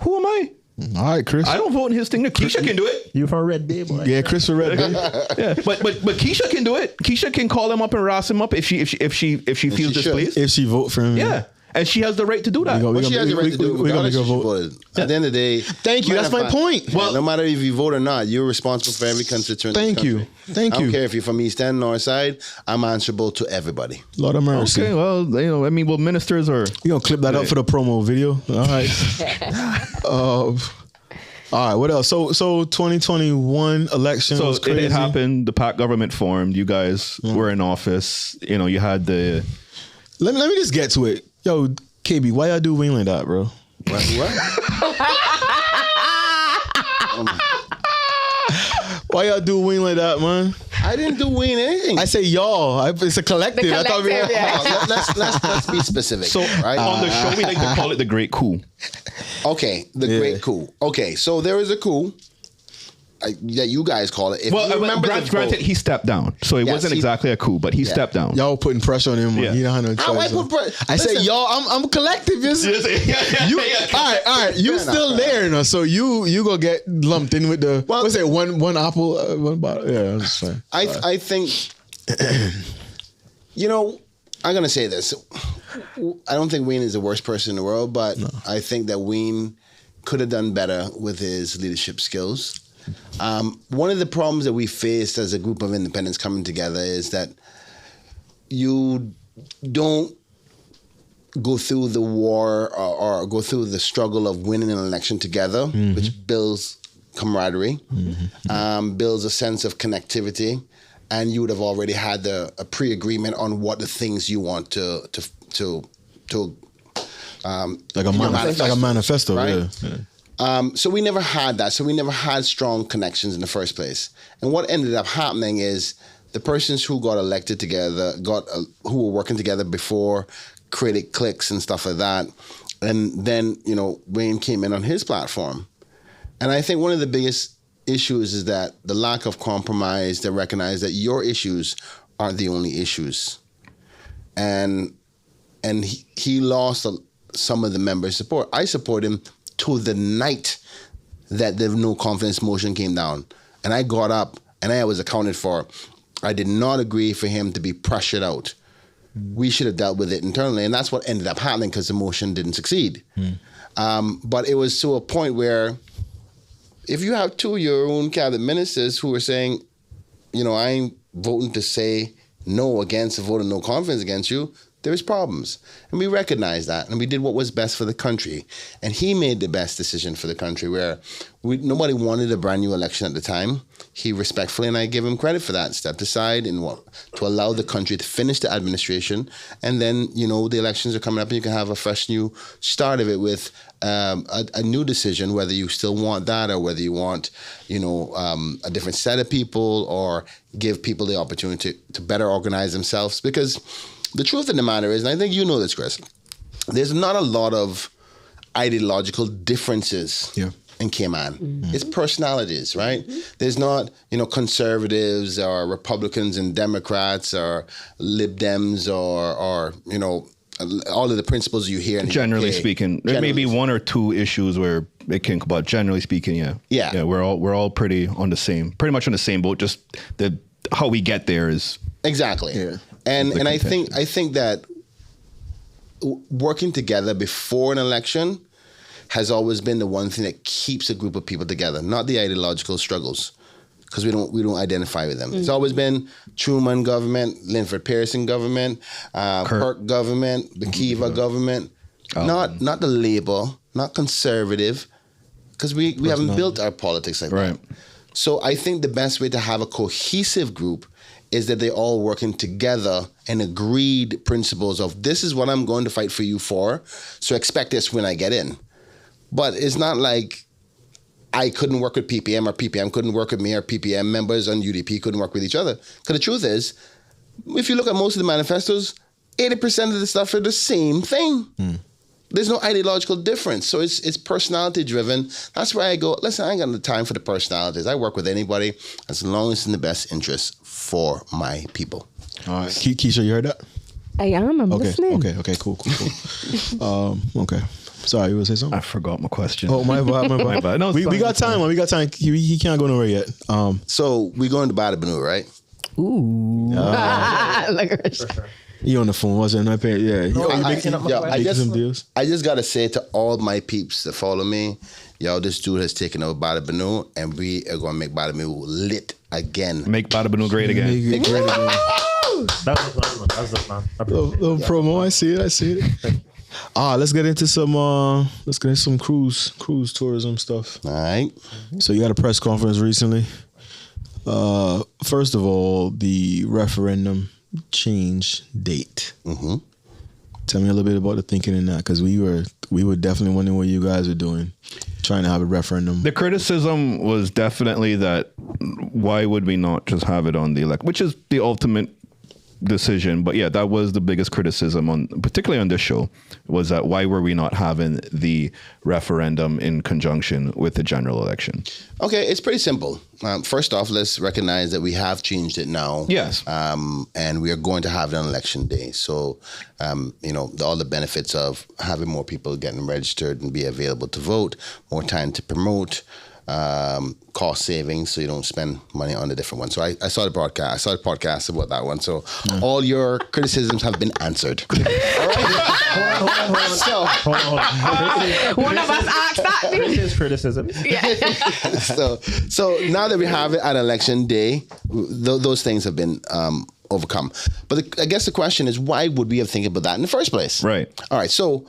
Who am I? All right, Chris. I don't vote in his thing. Keisha can do it. You from Red Bay, boy? Yeah, Chris from Red Bay. Yeah, but Keisha can do it. Keisha can call him up and harass him up if she feels displeased. If she vote for him. Yeah. And she has the right to do that. She has the right to do it. Regardless if she voted. At the end of the day, thank you. That's my point. Well, no matter if you vote or not, you're responsible for every constituent. Thank you. I don't care if you're from East End, North Side. I'm answerable to everybody. Lord of mercy. Okay, well, ministers are. You gonna clip that up for the promo video? All right. All right. What else? So 2021 election. So was crazy. it happened. The PAC government formed. You guys were in office. You had the. Let me just get to it. Yo, KB, why y'all do wing like that, bro? What? Why y'all do wing like that, man? I didn't do wing anything. I say y'all. It's a collective. The collective, Let's be specific. So right? On the show, we like to call it the Great Coup. Okay, the Great Coup. Okay, so there is a coup. That you guys call it. If you remember granted, he stepped down, so it wasn't exactly a coup, but he stepped down. Y'all putting pressure on him. Yeah. He don't have no choice. I say y'all. I'm collective. All right. You still there, so you gonna get lumped in with the what's it? One apple, one bottle. Yeah, I'm just saying. I think I'm gonna say this. I don't think Wayne is the worst person in the world, but I think that Wayne could have done better with his leadership skills. One of the problems that we faced as a group of independents coming together is that you don't go through the war or go through the struggle of winning an election together, which builds camaraderie, builds a sense of connectivity, and you would have already had a pre-agreement on what the things you want to like a manifesto, right? Yeah. So we never had that. So we never had strong connections in the first place. And what ended up happening is the persons who got elected together, who were working together before, created cliques and stuff like that. And then, Wayne came in on his platform. And I think one of the biggest issues is that the lack of compromise that recognize that your issues aren't the only issues. And he lost some of the members' support. I support him to the night that the no confidence motion came down. And I got up and I was accounted for. I did not agree for him to be pressured out. We should have dealt with it internally. And that's what ended up happening because the motion didn't succeed. But it was to a point where if you have two of your own cabinet ministers who are saying, I ain't voting to say no against a vote of no confidence against you, there is problems. And we recognize that. And we did what was best for the country. And he made the best decision for the country where nobody wanted a brand new election at the time. He respectfully, and I give him credit for that, stepped aside and to allow the country to finish the administration. And then, the elections are coming up and you can have a fresh new start of it with a new decision, whether you still want that or whether you want, a different set of people or give people the opportunity to better organize themselves. Because the truth of the matter is, and I think you know this, Chris, there's not a lot of ideological differences in Cayman. Mm-hmm. It's personalities, right? Mm-hmm. There's not, conservatives or Republicans and Democrats or Lib Dems or all of the principles you hear. Generally speaking, there may be one or two issues where it can come about. Generally speaking, yeah, we're all pretty much on the same boat. Just how we get there is exactly. Yeah. And I think that working together before an election has always been the one thing that keeps a group of people together, not the ideological struggles, because we don't identify with them. Mm. It's always been Truman government, Linford Pearson government, Kirk government, the Kiva government, not the Labour, not conservative, because we haven't built our politics like that. So I think the best way to have a cohesive group is that they're all working together and agreed principles of this is what I'm going to fight for you for, so expect this when I get in. But it's not like I couldn't work with PPM or PPM couldn't work with me or PPM members and UDP couldn't work with each other. Because the truth is, if you look at most of the manifestos, 80% of the stuff are the same thing. Mm. There's no ideological difference. So it's personality driven. That's why I go, listen, I ain't got the time for the personalities. I work with anybody as long as it's in the best interest for my people. All right. Keisha, you heard that? I am. I'm listening. Okay, cool. Okay. Sorry, you want to say something? I forgot my question. Oh, my bad. No, we got time, man. We got time. He can't go nowhere yet. So we going to Barbados, right? Ooh. You on the phone, wasn't I? I just got to say to all my peeps that follow me, this dude has taken over Barbados, and we are going to make Barbados lit again. Make Barbados great again. Make it great again. That was the plan. Little promo. I see it. Let's get into some cruise tourism stuff. All right. So you had a press conference recently. First of all, the referendum change date. Mm-hmm. Tell me a little bit about the thinking in that, because we were definitely wondering what you guys are doing, trying to have a referendum. The criticism was definitely that why would we not just have it on the elect, which is the ultimate decision. But yeah, that was the biggest criticism particularly on this show, was that why were we not having the referendum in conjunction with the general election? Okay, it's pretty simple. First off, let's recognize that we have changed it now. Yes. And we are going to have it on election day. So, all the benefits of having more people getting registered and be available to vote, more time to promote, cost savings, so you don't spend money on the different ones. So I saw the broadcast. I saw the podcast about that one. So all your criticisms have been answered. All right. Hold on. One of us asked that. This is criticism. Yeah. So now that we have it at election day, those things have been overcome. But I guess the question is, why would we have think about that in the first place? Right. All right. So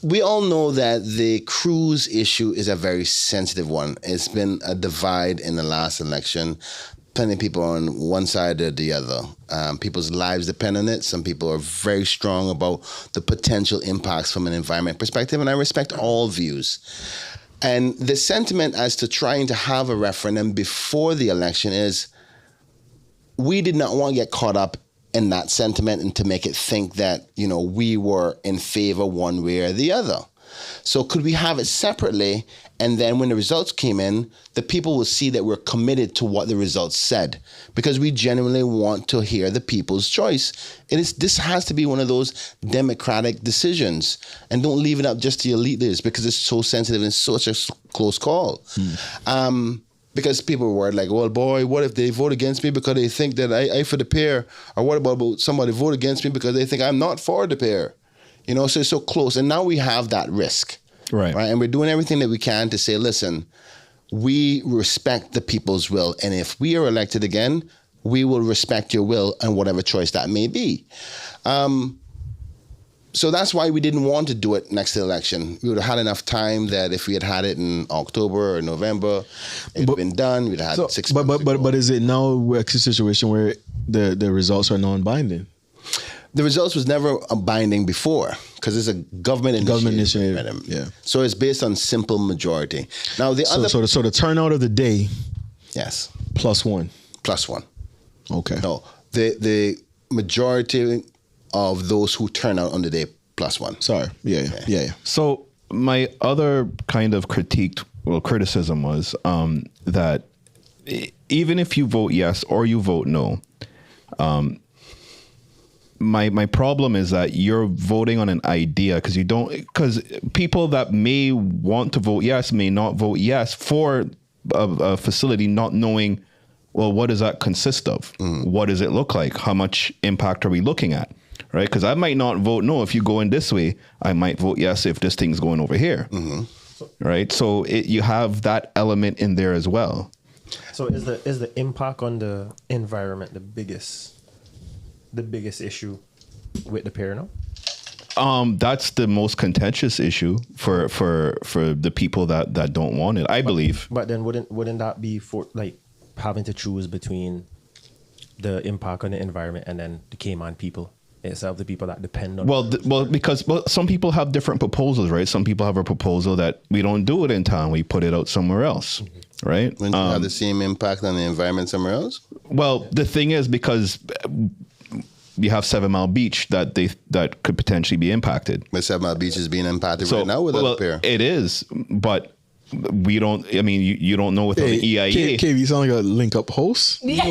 we all know that the cruise issue is a very sensitive one. It's been a divide in the last election. Plenty of people on one side or the other. People's lives depend on it. Some people are very strong about the potential impacts from an environment perspective, and I respect all views. And the sentiment as to trying to have a referendum before the election is, we did not want to get caught up in that sentiment and to make it think that, we were in favor one way or the other. So could we have it separately? And then when the results came in, the people will see that we're committed to what the results said, because we genuinely want to hear the people's choice. This has to be one of those democratic decisions, and don't leave it up just to your leaders, because it's so sensitive and it's such a close call. Because people were worried, like, well, boy, what if they vote against me because they think that I for the pier? Or what about somebody vote against me because they think I'm not for the pier? So it's so close. And now we have that risk. Right. And we're doing everything that we can to say, listen, we respect the people's will. And if we are elected again, we will respect your will and whatever choice that may be. So that's why we didn't want to do it next to the election. We would have had enough time that if we had it in October or November, it'd been done. We'd have had 6 months. But is it now a situation where the results are non-binding? The results was never a binding before because it's a government initiative referendum. Yeah. So it's based on simple majority. Now so the turnout of the day. Yes. +1. +1. Okay. No, the majority of those who turn out on the day +1. Sorry. Yeah. So my other kind of criticism was that even if you vote yes or you vote no, my problem is that you're voting on an idea because people that may want to vote yes may not vote yes for a facility, not knowing, well, what does that consist of? What does it look like? How much impact are we looking at? Right? Because I might not vote no if you go in this way. I might vote yes if this thing's going over here. Right? So you have that element in there as well. So is the impact on the environment the biggest issue with the pier now? That's the most contentious issue for the people that don't want it, I believe. But then wouldn't that be for like having to choose between the impact on the environment and then the Cayman people itself, the people that depend on because some people have different proposals, right? Some people have a proposal that we don't do it in town, we put it out somewhere else, right? Wouldn't you have the same impact on the environment somewhere else? Well, the thing is, because you have 7 Mile Beach that could potentially be impacted. But 7 Mile Beach is being impacted right now with a pier. It is, but we don't. I mean, you don't know without the EIA. KB, you sound like a link-up host. Yeah,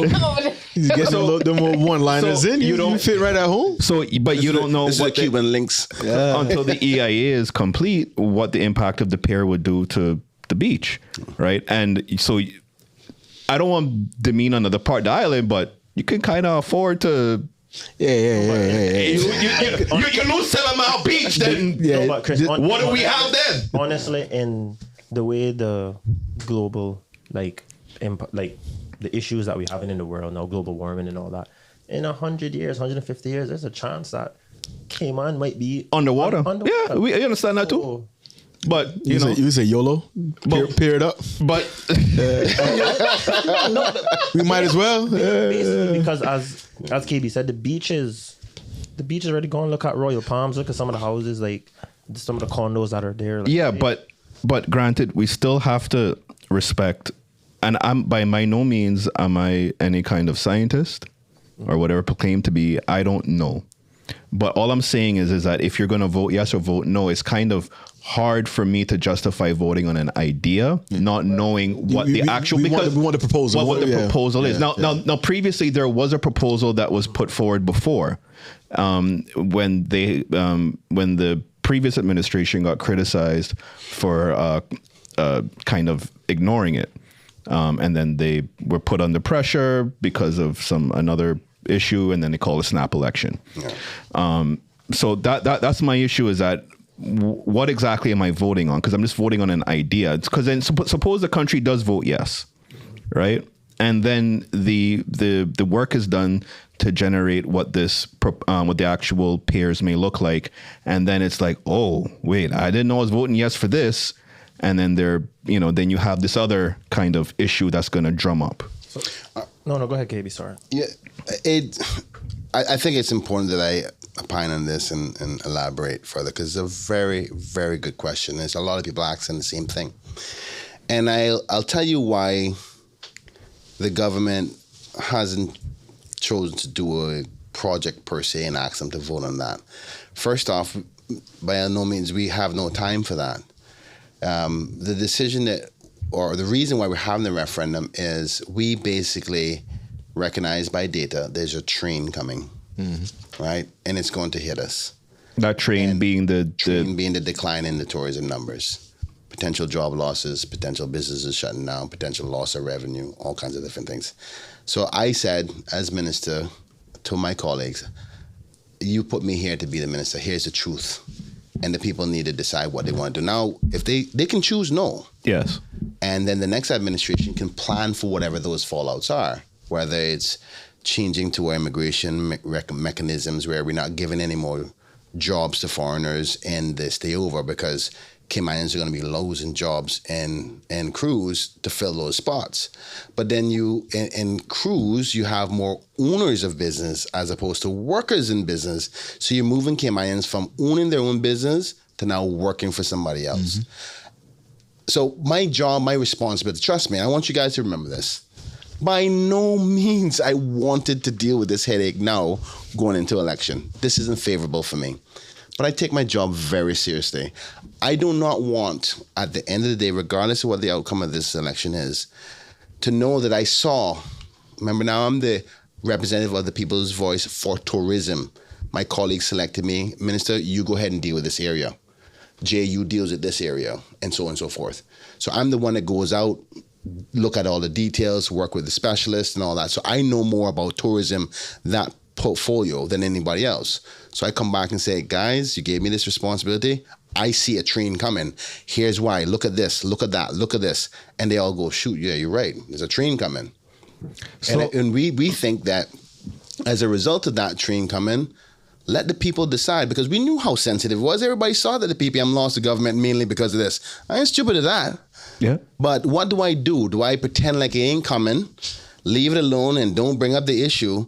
He's getting them one-liners in. You don't fit right at home. So, but you don't know what the Cuban links until the EIA is complete. What the impact of the pier would do to the beach, right? And so, I don't want to demean another part of the island, but you can kind of afford to. Yeah. You lose 7 Mile Beach, then Yeah. No, but Chris, what do we have then? Honestly, in the way the global like the issues that we have in the world now, global warming and all that, in 100 years, 150 years, there's a chance that Cayman might be underwater. Yeah, we understand that too. But you say YOLO, peer it up. But we might as well. Basically, because as KB said, the beach is already gone. Look at Royal Palms. Look at some of the houses, like some of the condos that are there. Like, yeah, but granted, we still have to respect. And I'm by no means am I any kind of scientist or whatever proclaimed to be. I don't know. But all I'm saying is that if you're going to vote yes or vote no, it's kind of hard for me to justify voting on an idea, not knowing what we want the proposal. What the proposal is. Now, previously there was a proposal that was put forward before, when the previous administration got criticized for kind of ignoring it, and then they were put under pressure because of another issue, and then they called a snap election. So that's my issue, is that what exactly am I voting on? Because I'm just voting on an idea. Because then suppose the country does vote yes, right? And then the work is done to generate what the actual piers may look like, and then it's like, oh wait, I didn't know I was voting yes for this, and then then you have this other kind of issue that's going to drum up. No, go ahead, KB. Sorry. Yeah, I think it's important that I opine on this and elaborate further, because it's a very, very good question. There's a lot of people asking the same thing, and I'll tell you why the government hasn't chosen to do a project per se and ask them to vote on that. First off, by no means we have no time for that. The decision or the reason why we're having the referendum is we basically recognize by data there's a train coming, right? And it's going to hit us. That train being the decline in the tourism numbers, potential job losses, potential businesses shutting down, potential loss of revenue, all kinds of different things. So I said, as minister, to my colleagues, you put me here to be the minister. Here's the truth. And the people need to decide what they want to do. Now, if they can choose no. Yes. And then the next administration can plan for whatever those fallouts are. whether it's changing to our immigration mechanisms where we're not giving any more jobs to foreigners and they stay over because Caymanians are going to be losing jobs and crews to fill those spots. But then in crews, you have more owners of business as opposed to workers in business. So you're moving Caymanians from owning their own business to now working for somebody else. Mm-hmm. So my job, my responsibility, trust me, I want you guys to remember this. By no means I wanted to deal with this headache now going into election. This isn't favorable for me. But I take my job very seriously. I do not want, at the end of the day, regardless of what the outcome of this election is, to know that I saw, remember now I'm the representative of the people's voice for tourism. My colleagues selected me, Minister, you go ahead and deal with this area. JU deals with this area, and so on and so forth. So I'm the one that goes out, look at all the details, work with the specialists and all that. So I know more about tourism, that portfolio, than anybody else. So I come back and say, guys, you gave me this responsibility. I see a train coming. Here's why. Look at this. Look at that. Look at this. And they all go, shoot, yeah, you're right. There's a train coming. So, and we think that as a result of that train coming, let the people decide, because we knew how sensitive it was. Everybody saw that the PPM lost the government mainly because of this. I ain't stupid at that. Yeah. But what do? Do I pretend like it ain't coming, leave it alone, and don't bring up the issue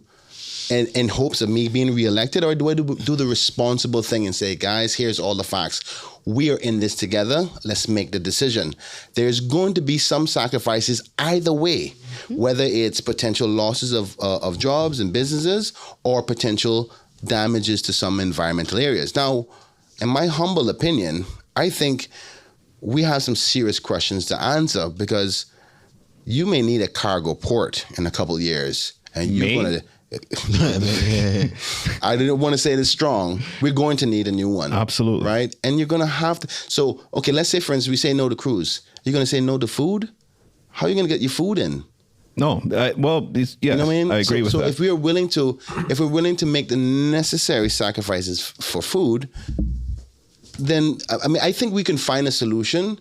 in hopes of me being reelected? Or do I do the responsible thing and say, guys, here's all the facts. We are in this together. Let's make the decision. There's going to be some sacrifices either way, whether it's potential losses of jobs and businesses or potential damages to some environmental areas. Now, in my humble opinion, I think we have some serious questions to answer, because you may need a cargo port in a couple of years, and you're going to. I didn't want to say this strong. We're going to need a new one. Absolutely. Right? And you're going to have to. So, okay, let's say, for instance, we say no to cruise. You're going to say no to food? How are you going to get your food in? No, yes, you know what I mean? I agree with that. So if we're willing to make the necessary sacrifices for food, then I think we can find a solution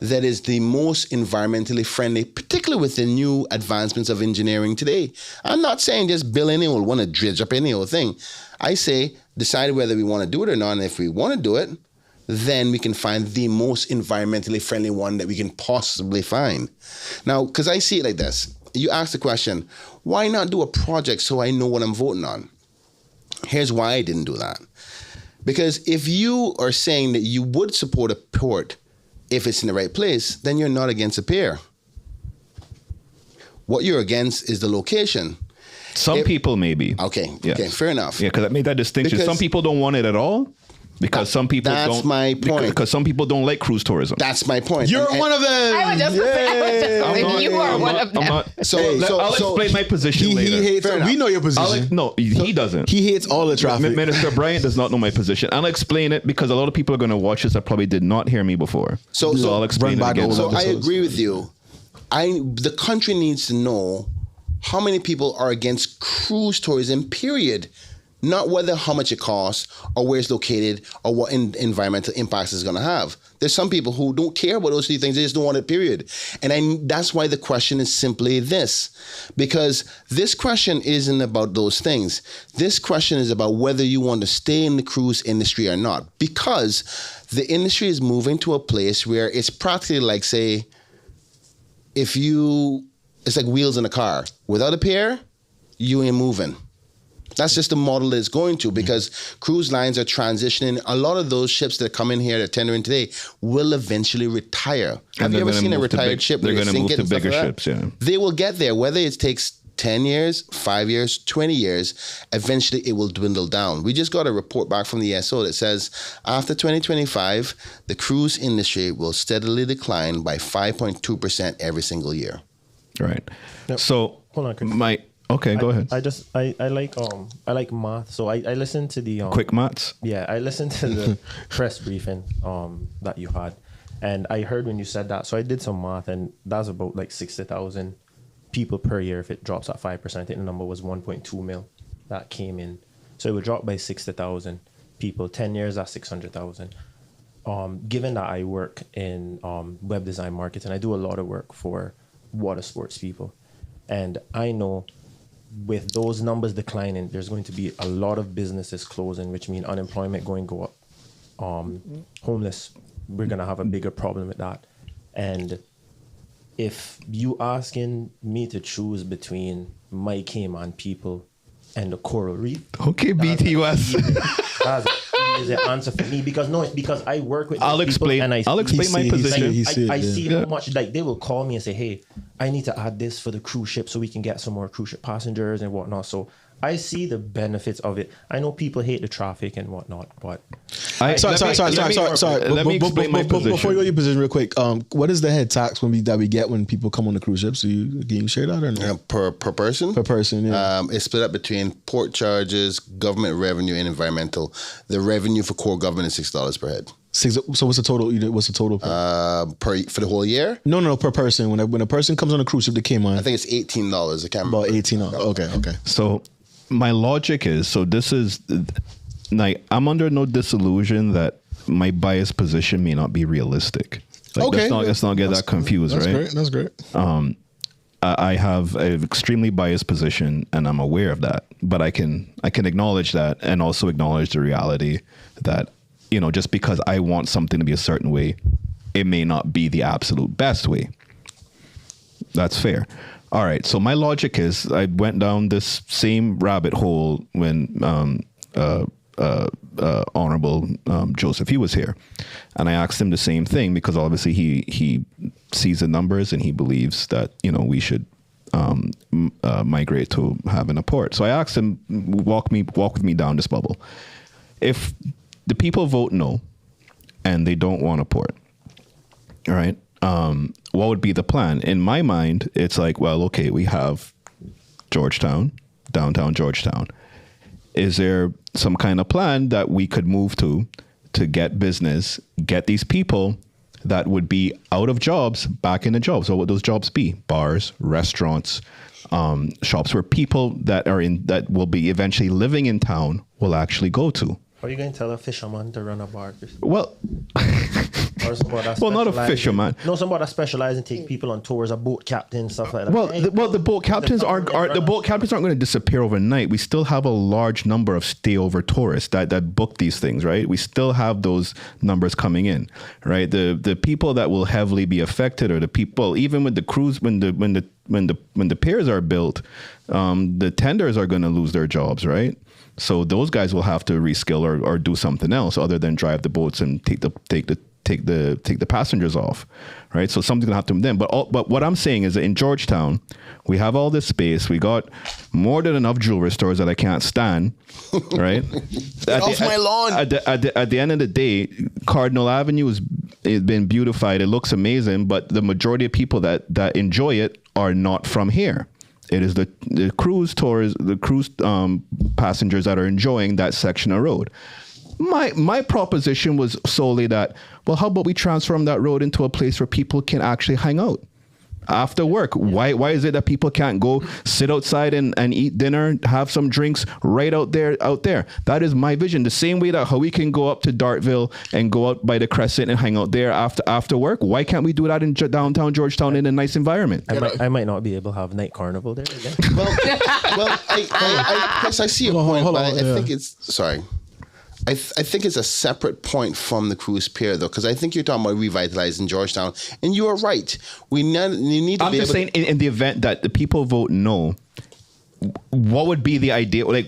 that is the most environmentally friendly, particularly with the new advancements of engineering today. I'm not saying just build any old, want to dredge up any old thing. I say decide whether we want to do it or not, and if we want to do it, then we can find the most environmentally friendly one that we can possibly find. Now, because I see it like this. You ask the question, why not do a project so I know what I'm voting on? Here's why I didn't do that. Because if you are saying that you would support a port if it's in the right place, then you're not against a pier. What you're against is the location. Some people maybe. Okay, yes. Okay, fair enough. Yeah, because I made that distinction. Some people don't want it at all. Because some people don't. That's my point. Because some people don't like cruise tourism. That's my point. You're one of them. I was just saying, you are one of them. I'll explain my position later. He hates. We know your position. He doesn't. He hates all the traffic. Minister Bryan does not know my position. I'll explain it because a lot of people are going to watch this that probably did not hear me before. So I'll explain it again. So I agree with you. The country needs to know how many people are against cruise tourism, period. Not how much it costs or where it's located or what environmental impacts it's going to have. There's some people who don't care about those three things. They just don't want it, period. And that's why the question is simply this. Because this question isn't about those things. This question is about whether you want to stay in the cruise industry or not. Because the industry is moving to a place where it's practically like, say, it's like wheels in a car. Without a pier, you ain't moving. That's just the model that it's going to, because cruise lines are transitioning. A lot of those ships that come in here that are tendering today will eventually retire. Have you ever seen a retired ship? They're going to move to bigger ships, yeah. They will get there, whether it takes 10 years, 5 years, 20 years, eventually it will dwindle down. We just got a report back from the ESO that says after 2025, the cruise industry will steadily decline by 5.2% every single year. Right. Yep. So hold on, Chris. Okay, go ahead. I like math, so I listened to the quick maths. Yeah, I listened to the press briefing that you had, and I heard when you said that. So I did some math, and that's about like 60,000 people per year. If it drops at 5%, I think the number was 1.2 mil that came in. So it would drop by 60,000 people. 10 years, that's 600,000. Given that I work in web design marketing, I do a lot of work for water sports people. And I know with those numbers declining, there's going to be a lot of businesses closing, which means unemployment going to go up. Homeless, we're going to have a bigger problem with that. And if you asking me to choose between my Cayman people and the coral reef, Okay, BTUS. that's the answer for me, because it's because I work with I'll these people explain. and I'll explain my position. I see how much, like, they will call me and say, hey, I need to add this for the cruise ship so we can get some more cruise ship passengers and whatnot. So I see the benefits of it. I know people hate the traffic and whatnot, but Sorry. Let me explain my position. Before you go to your position real quick, what is the head tax that we get when people come on the cruise ships? Can you share that or no? Per person? Per person, yeah. It's split up between port charges, government revenue, and environmental. The revenue for core government is $6 per head. So what's the total? What's the total? For the whole year? No, per person. When a person comes on a cruise ship that came on, I think it's $18. I can't remember. about $18. Okay. So my logic is, this is like, I'm under no disillusion that my biased position may not be realistic. Like, Okay. let's not get that confused, right? That's great. I have an extremely biased position, and I'm aware of that. But I can acknowledge that, and also acknowledge the reality that, just because I want something to be a certain way, it may not be the absolute best way. That's fair. All right. So my logic is, I went down this same rabbit hole when Honorable Joseph, he was here, and I asked him the same thing, because obviously he sees the numbers and he believes that we should migrate to having a port. So I asked him, walk with me down this bubble. If the people vote no and they don't want a port, all right, what would be the plan? In my mind, it's like, well, okay, we have Georgetown, downtown Georgetown. Is there some kind of plan that we could move to get business, get these people that would be out of jobs back into jobs? So what would those jobs be? Bars, restaurants, shops where people that will be eventually living in town will actually go to. are you going to tell a fisherman to run a bar? Well, well, not a fisherman. No, somebody that specializes and take people on tours, a boat captain, stuff like that. Well, the boat captains aren't going to disappear overnight. We still have a large number of stayover tourists that book these things, right? We still have those numbers coming in, right? The people that will heavily be affected are the people, even with the cruise, when the piers are built, the tenders are going to lose their jobs, right? So those guys will have to reskill or do something else other than drive the boats and take the passengers off, right? So something's gonna have to be done. But what I'm saying is that in Georgetown, we have all this space. We got more than enough jewelry stores that I can't stand, right? Get off my lawn. At the end of the day, Cardinal Avenue has been beautified. It looks amazing, but the majority of people that enjoy it are not from here. It is the cruise tours, the cruise passengers that are enjoying that section of road. My proposition was solely that, well, how about we transform that road into a place where people can actually hang out after work? Why is it that people can't go sit outside and eat dinner, have some drinks right out there? That is my vision. The same way that how we can go up to Dartville and go out by the Crescent and hang out there after work. Why can't we do that in downtown Georgetown in a nice environment? I might not be able to have night carnival there again. Well, I see your point, but I think it's sorry. I think it's a separate point from the cruise pier, though, because I think you're talking about revitalizing Georgetown, and you are right. You need to I'm be just able saying, in the event that the people vote no, what would be the idea? Like,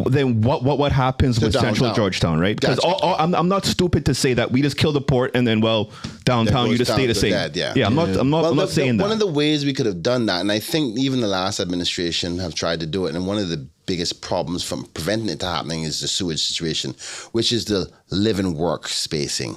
then what happens with downtown. Central Georgetown, right? Because Gotcha. I'm not stupid to say that we just kill the port and then, well, downtown you just stay the same. I'm not saying that. One of the ways we could have done that, and I think even the last administration have tried to do it, and one of the biggest problems from preventing it to happening is the sewage situation, which is the live and work spacing,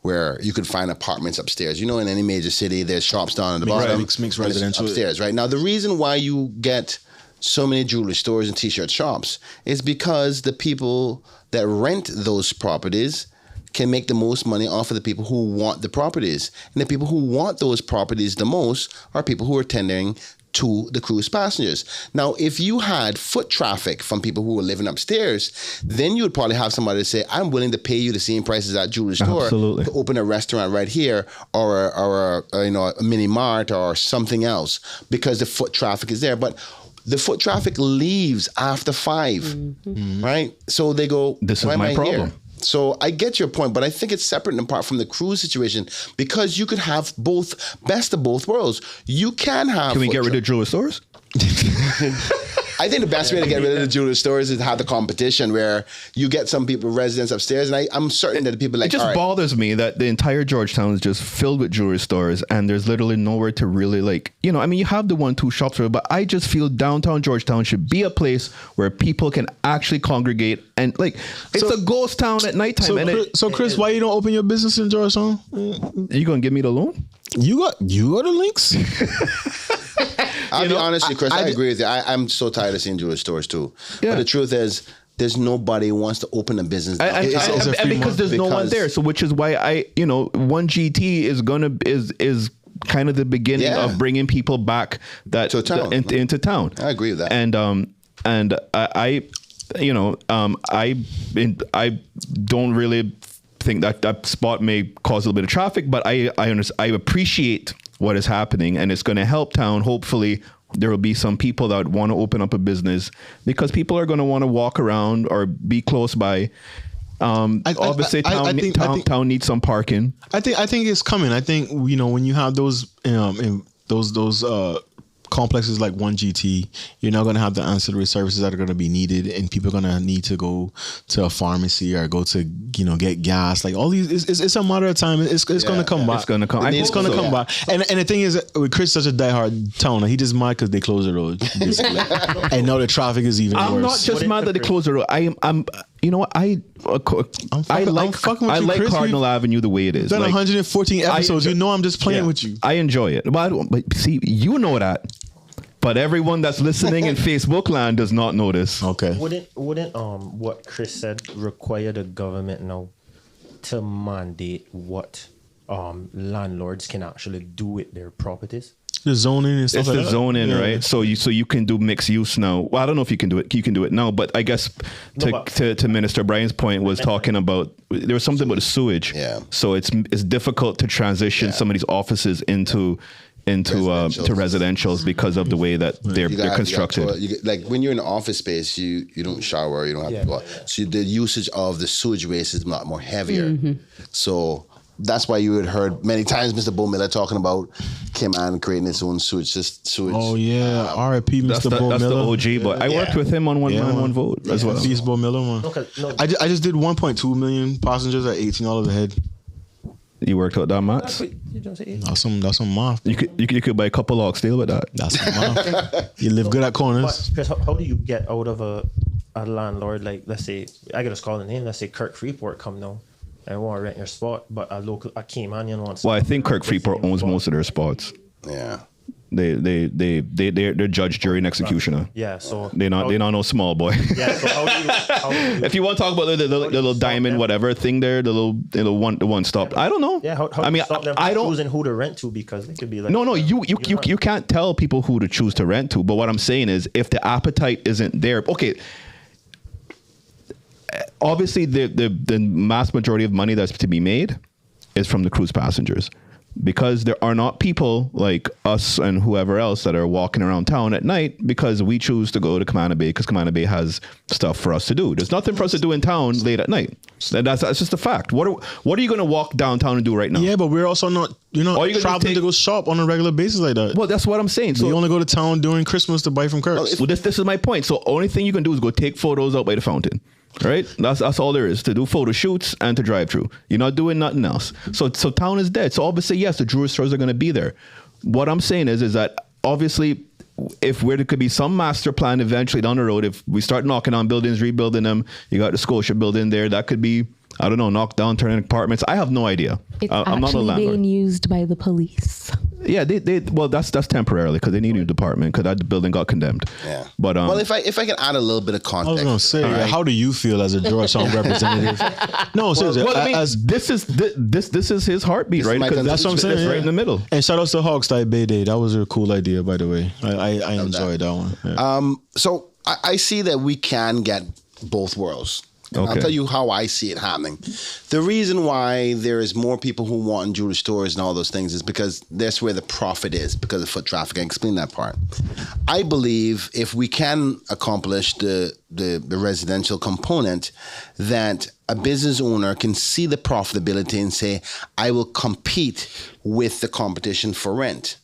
where you could find apartments upstairs. In any major city, there's shops down at the bottom. Mixed residential. Upstairs, right? Now, the reason why you get so many jewelry stores and t-shirt shops is because the people that rent those properties can make the most money off of the people who want the properties. And the people who want those properties the most are people who are tendering to the cruise passengers. Now, if you had foot traffic from people who were living upstairs, then you would probably have somebody say, I'm willing to pay you the same prices at jewelry store Absolutely. to open a restaurant right here or a mini mart or something else because the foot traffic is there. But the foot traffic leaves after 5, right? So they go, This is why am my I problem. here? So I get your point, but I think it's separate and apart from the cruise situation because you could have best of both worlds. You can have. Can we get rid of jewelry stores? I think the best way to get rid of the jewelry stores is to have the competition where you get some people, residents upstairs, and I'm certain that the people like. It just bothers me that the entire Georgetown is just filled with jewelry stores, and there's literally nowhere to really you have the 1-2 shops, but I just feel downtown Georgetown should be a place where people can actually congregate and it's a ghost town at nighttime. So Chris, why you don't open your business in Georgetown? Are you gonna give me the loan? You got the links. I'll be honest with you, Chris. I agree with you. I'm so tired of seeing jewelry stores too. Yeah. But the truth is, there's nobody who wants to open a business. And because there's no one there. So which is why 1GT is kind of the beginning of bringing people back into town. I agree with that. And I don't really think that spot may cause a little bit of traffic, but I appreciate what is happening, and it's going to help town. Hopefully there will be some people that want to open up a business because people are going to want to walk around or be close by. Obviously town needs some parking. I think it's coming. I think when you have those those complexes like 1GT, you're not going to have the ancillary services that are going to be needed, and people are going to need to go to a pharmacy or go to get gas. Like all these, it's a matter of time. It's going to come back. It's going to come. It's going to come back. And the thing is, with Chris, such a diehard town, he just mad because they closed the road, basically. And now the traffic is even worse. I'm not just mad that they closed the road. I'm. You know what? I like Chris. Cardinal Avenue the way it is. Done 114 episodes. I'm just playing with you. I enjoy it. But see, you know that. But everyone that's listening in Facebook land does not know this. Okay. Wouldn't what Chris said require the government now to mandate what landlords can actually do with their properties? The zoning and stuff. It's like the that. zoning, right? So you can do mixed use now. Well, I don't know if you can do it. You can do it now, but I guess to Minister Bryan's point was talking about there was something about the sewage. Yeah. So it's difficult to transition some of these offices into residentials because of the way that they're constructed. Like when you're in an office space, you don't shower, you don't have to go out. So the usage of the sewage waste is a lot more heavier. Mm-hmm. So that's why you had heard many times Mr. Bo Miller talking about Cayman creating its own sewage. Oh yeah, R.I.P. Mr. Bo Miller. That's the OG, but I worked with him on One Man, One Vote as well. Peace, Bo Miller, man. I just did 1.2 million passengers at $18 a head. You worked out that math? That's some math. You could buy a couple logs still with that. That's some math. You live good at corners. But how do you get out of a landlord, like, let's say, I got to call the name, let's say Kirk Freeport come now. I want to rent your spot, but a Caymanian wants. Well, I think Kirk Freeport owns most of their spots. Yeah, they're judge, jury, and executioner. Yeah, so they're not no small boy. Yeah, so how do you if you want to talk about the little diamond whatever thing there, the one stop. I don't know. Yeah, how do you stop them from choosing who to rent to, because they could be like you can't tell people who to choose to rent to. But what I'm saying is, if the appetite isn't there, okay. Obviously, the mass majority of money that's to be made is from the cruise passengers, because there are not people like us and whoever else that are walking around town at night because we choose to go to Camana Bay because Camana Bay has stuff for us to do. There's nothing for us to do in town late at night. That's just a fact. What are you going to walk downtown and do right now? Yeah, but we're also not traveling to go shop on a regular basis like that. Well, that's what I'm saying. So you only go to town during Christmas to buy from Kirk's. Well, this is my point. So only thing you can do is go take photos out by the fountain. Right? That's all there is, to do photo shoots and to drive through. You're not doing nothing else. So town is dead. So obviously, yes, the jewelry stores are going to be there. What I'm saying is that obviously, if there could be some master plan eventually down the road, if we start knocking on buildings, rebuilding them, you got the Scotia building there, that could be I don't know, knock down, turn in apartments. I have no idea. It's I'm not a actually landlord. being used by the police. Yeah, well, that's temporarily because they need a new department because that building got condemned. Yeah. But well, if I can add a little bit of I context. was gonna say, how do you feel as a Georgetown representative? No, seriously. well, I mean, this is his heartbeat, right? my Because that's what I'm saying. it's right in the middle. And shout out to Hogstye Bay Day. That was a cool idea, by the way. I enjoyed that one. Yeah. So I see that we can get both worlds. And I'll Okay. tell you how I see it happening. The reason why there is more people who want jewelry stores and all those things is because that's where the profit is, because of foot traffic. I explain that part. I believe if we can accomplish the residential component, that a business owner can see the profitability and say, I will compete with the competition for rent,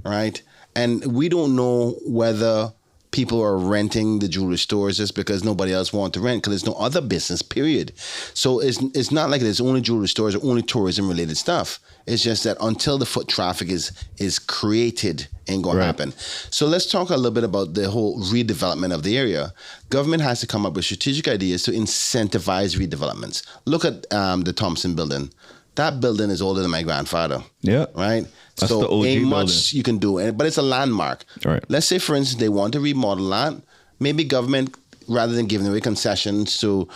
right? And we don't know whether people are renting the jewelry stores just because nobody else wants to rent because there's no other business, period. So it's not like there's only jewelry stores or only tourism related stuff. It's just that until the foot traffic is created, ain't gonna happen. So let's talk a little bit about the whole redevelopment of the area. Government has to come up with strategic ideas to incentivize redevelopments. Look at the Thompson building. That building is older than my grandfather. Yeah. Right? That's so the OG ain't much building. you can do, but it's a landmark. Right. Let's say, for instance, they want to remodel that. Maybe government, rather than giving away concessions to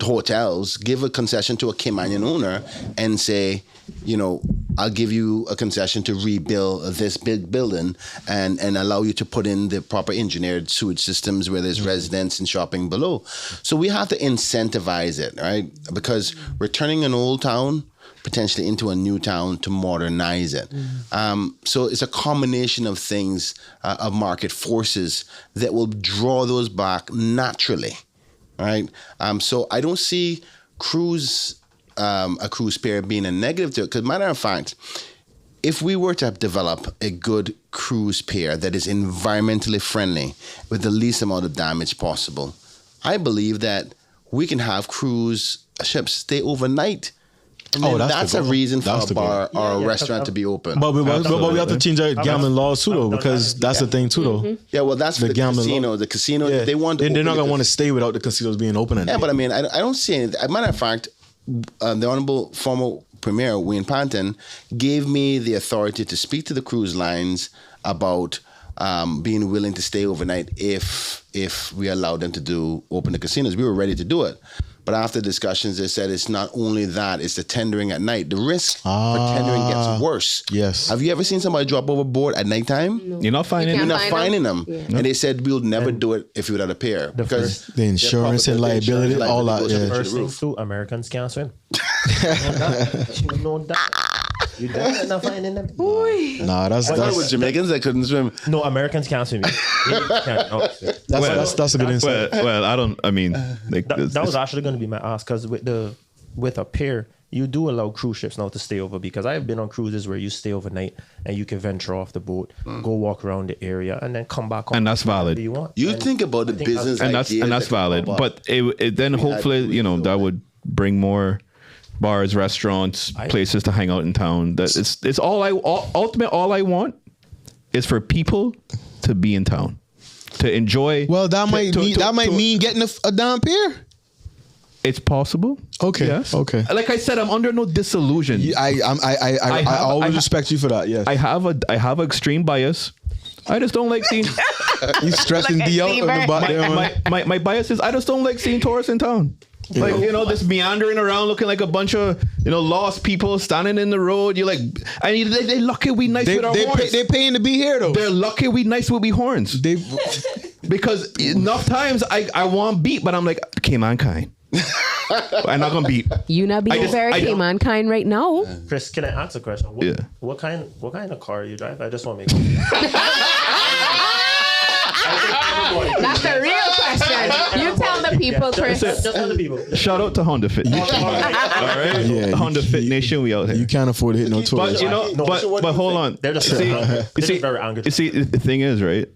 hotels, give a concession to a Caymanian owner and say, I'll give you a concession to rebuild this big building and allow you to put in the proper engineered sewage systems where there's residents and shopping below. So we have to incentivize it, right? Because we're turning an old town potentially into a new town to modernize it. So it's a combination of things, of market forces that will draw those back naturally, right? So I don't see a cruise pier being a negative to it. Because matter of fact, if we were to develop a good cruise pier that is environmentally friendly with the least amount of damage possible, I believe that we can have cruise ships stay overnight. And then that's a reason for a bar or a restaurant to be open. But we have to change our gambling laws too, though, because that's the thing too, though. Yeah, well, that's the casino. The casino, they want to. They're not gonna want to stay without the casinos being open. Yeah, but I mean, I don't see any. As a matter of fact, the Honorable former Premier Wayne Panton gave me the authority to speak to the cruise lines about being willing to stay overnight if we allowed them to open the casinos. We were ready to do it. But after discussions, they said it's not only that, it's the tendering at night. The risk for tendering gets worse. Yes. Have you ever seen somebody drop overboard at nighttime? No. You're not finding You're them. not finding them. Yeah. And they said we'll never do it if you without a pair. Because the insurance and liability, all that. The first thing too, Americans can't swim. You know that. You definitely not finding them. Nah, that's I thought it was Jamaicans that couldn't swim. No, Americans can't swim. that's a good insight. Well, I mean, like, that was actually going to be my ask, because with a pier, you do allow cruise ships now to stay over, because I've been on cruises where you stay overnight and you can venture off the boat, go walk around the area, and then come back on. And that's valid. You want. You think about the business and ideas that's valid. But it then hopefully that would bring more bars, restaurants, places to hang out in town. That it's all I want is for people to be in town, to enjoy. Well, that might mean getting a down pier. It's possible. Okay. Yes. Okay. Like I said, I'm under no disillusion. I always respect you for that. Yes. I have extreme bias. I just don't like seeing. You stressing Like a D out fever. on the bottom. My bias is I just don't like seeing tourists in town. Like, this meandering around looking like a bunch of, lost people standing in the road. You're like, they lucky we nice with our horns. They're paying to be here, though. They're lucky we nice with we horns. Because enough times I want beat, but I'm like, okay, mankind. I'm not gonna beat. You not being very mankind right now. Chris, can I ask a question? What kind of car you drive? I just want to make That's the real question. You tell the people, Chris. Just tell the people. Shout out to Honda Fit Nation. All right, Honda Fit Nation, we out here. You can't afford to hit no But tourists. but hold on. They're just very angry. You see, the thing is, right?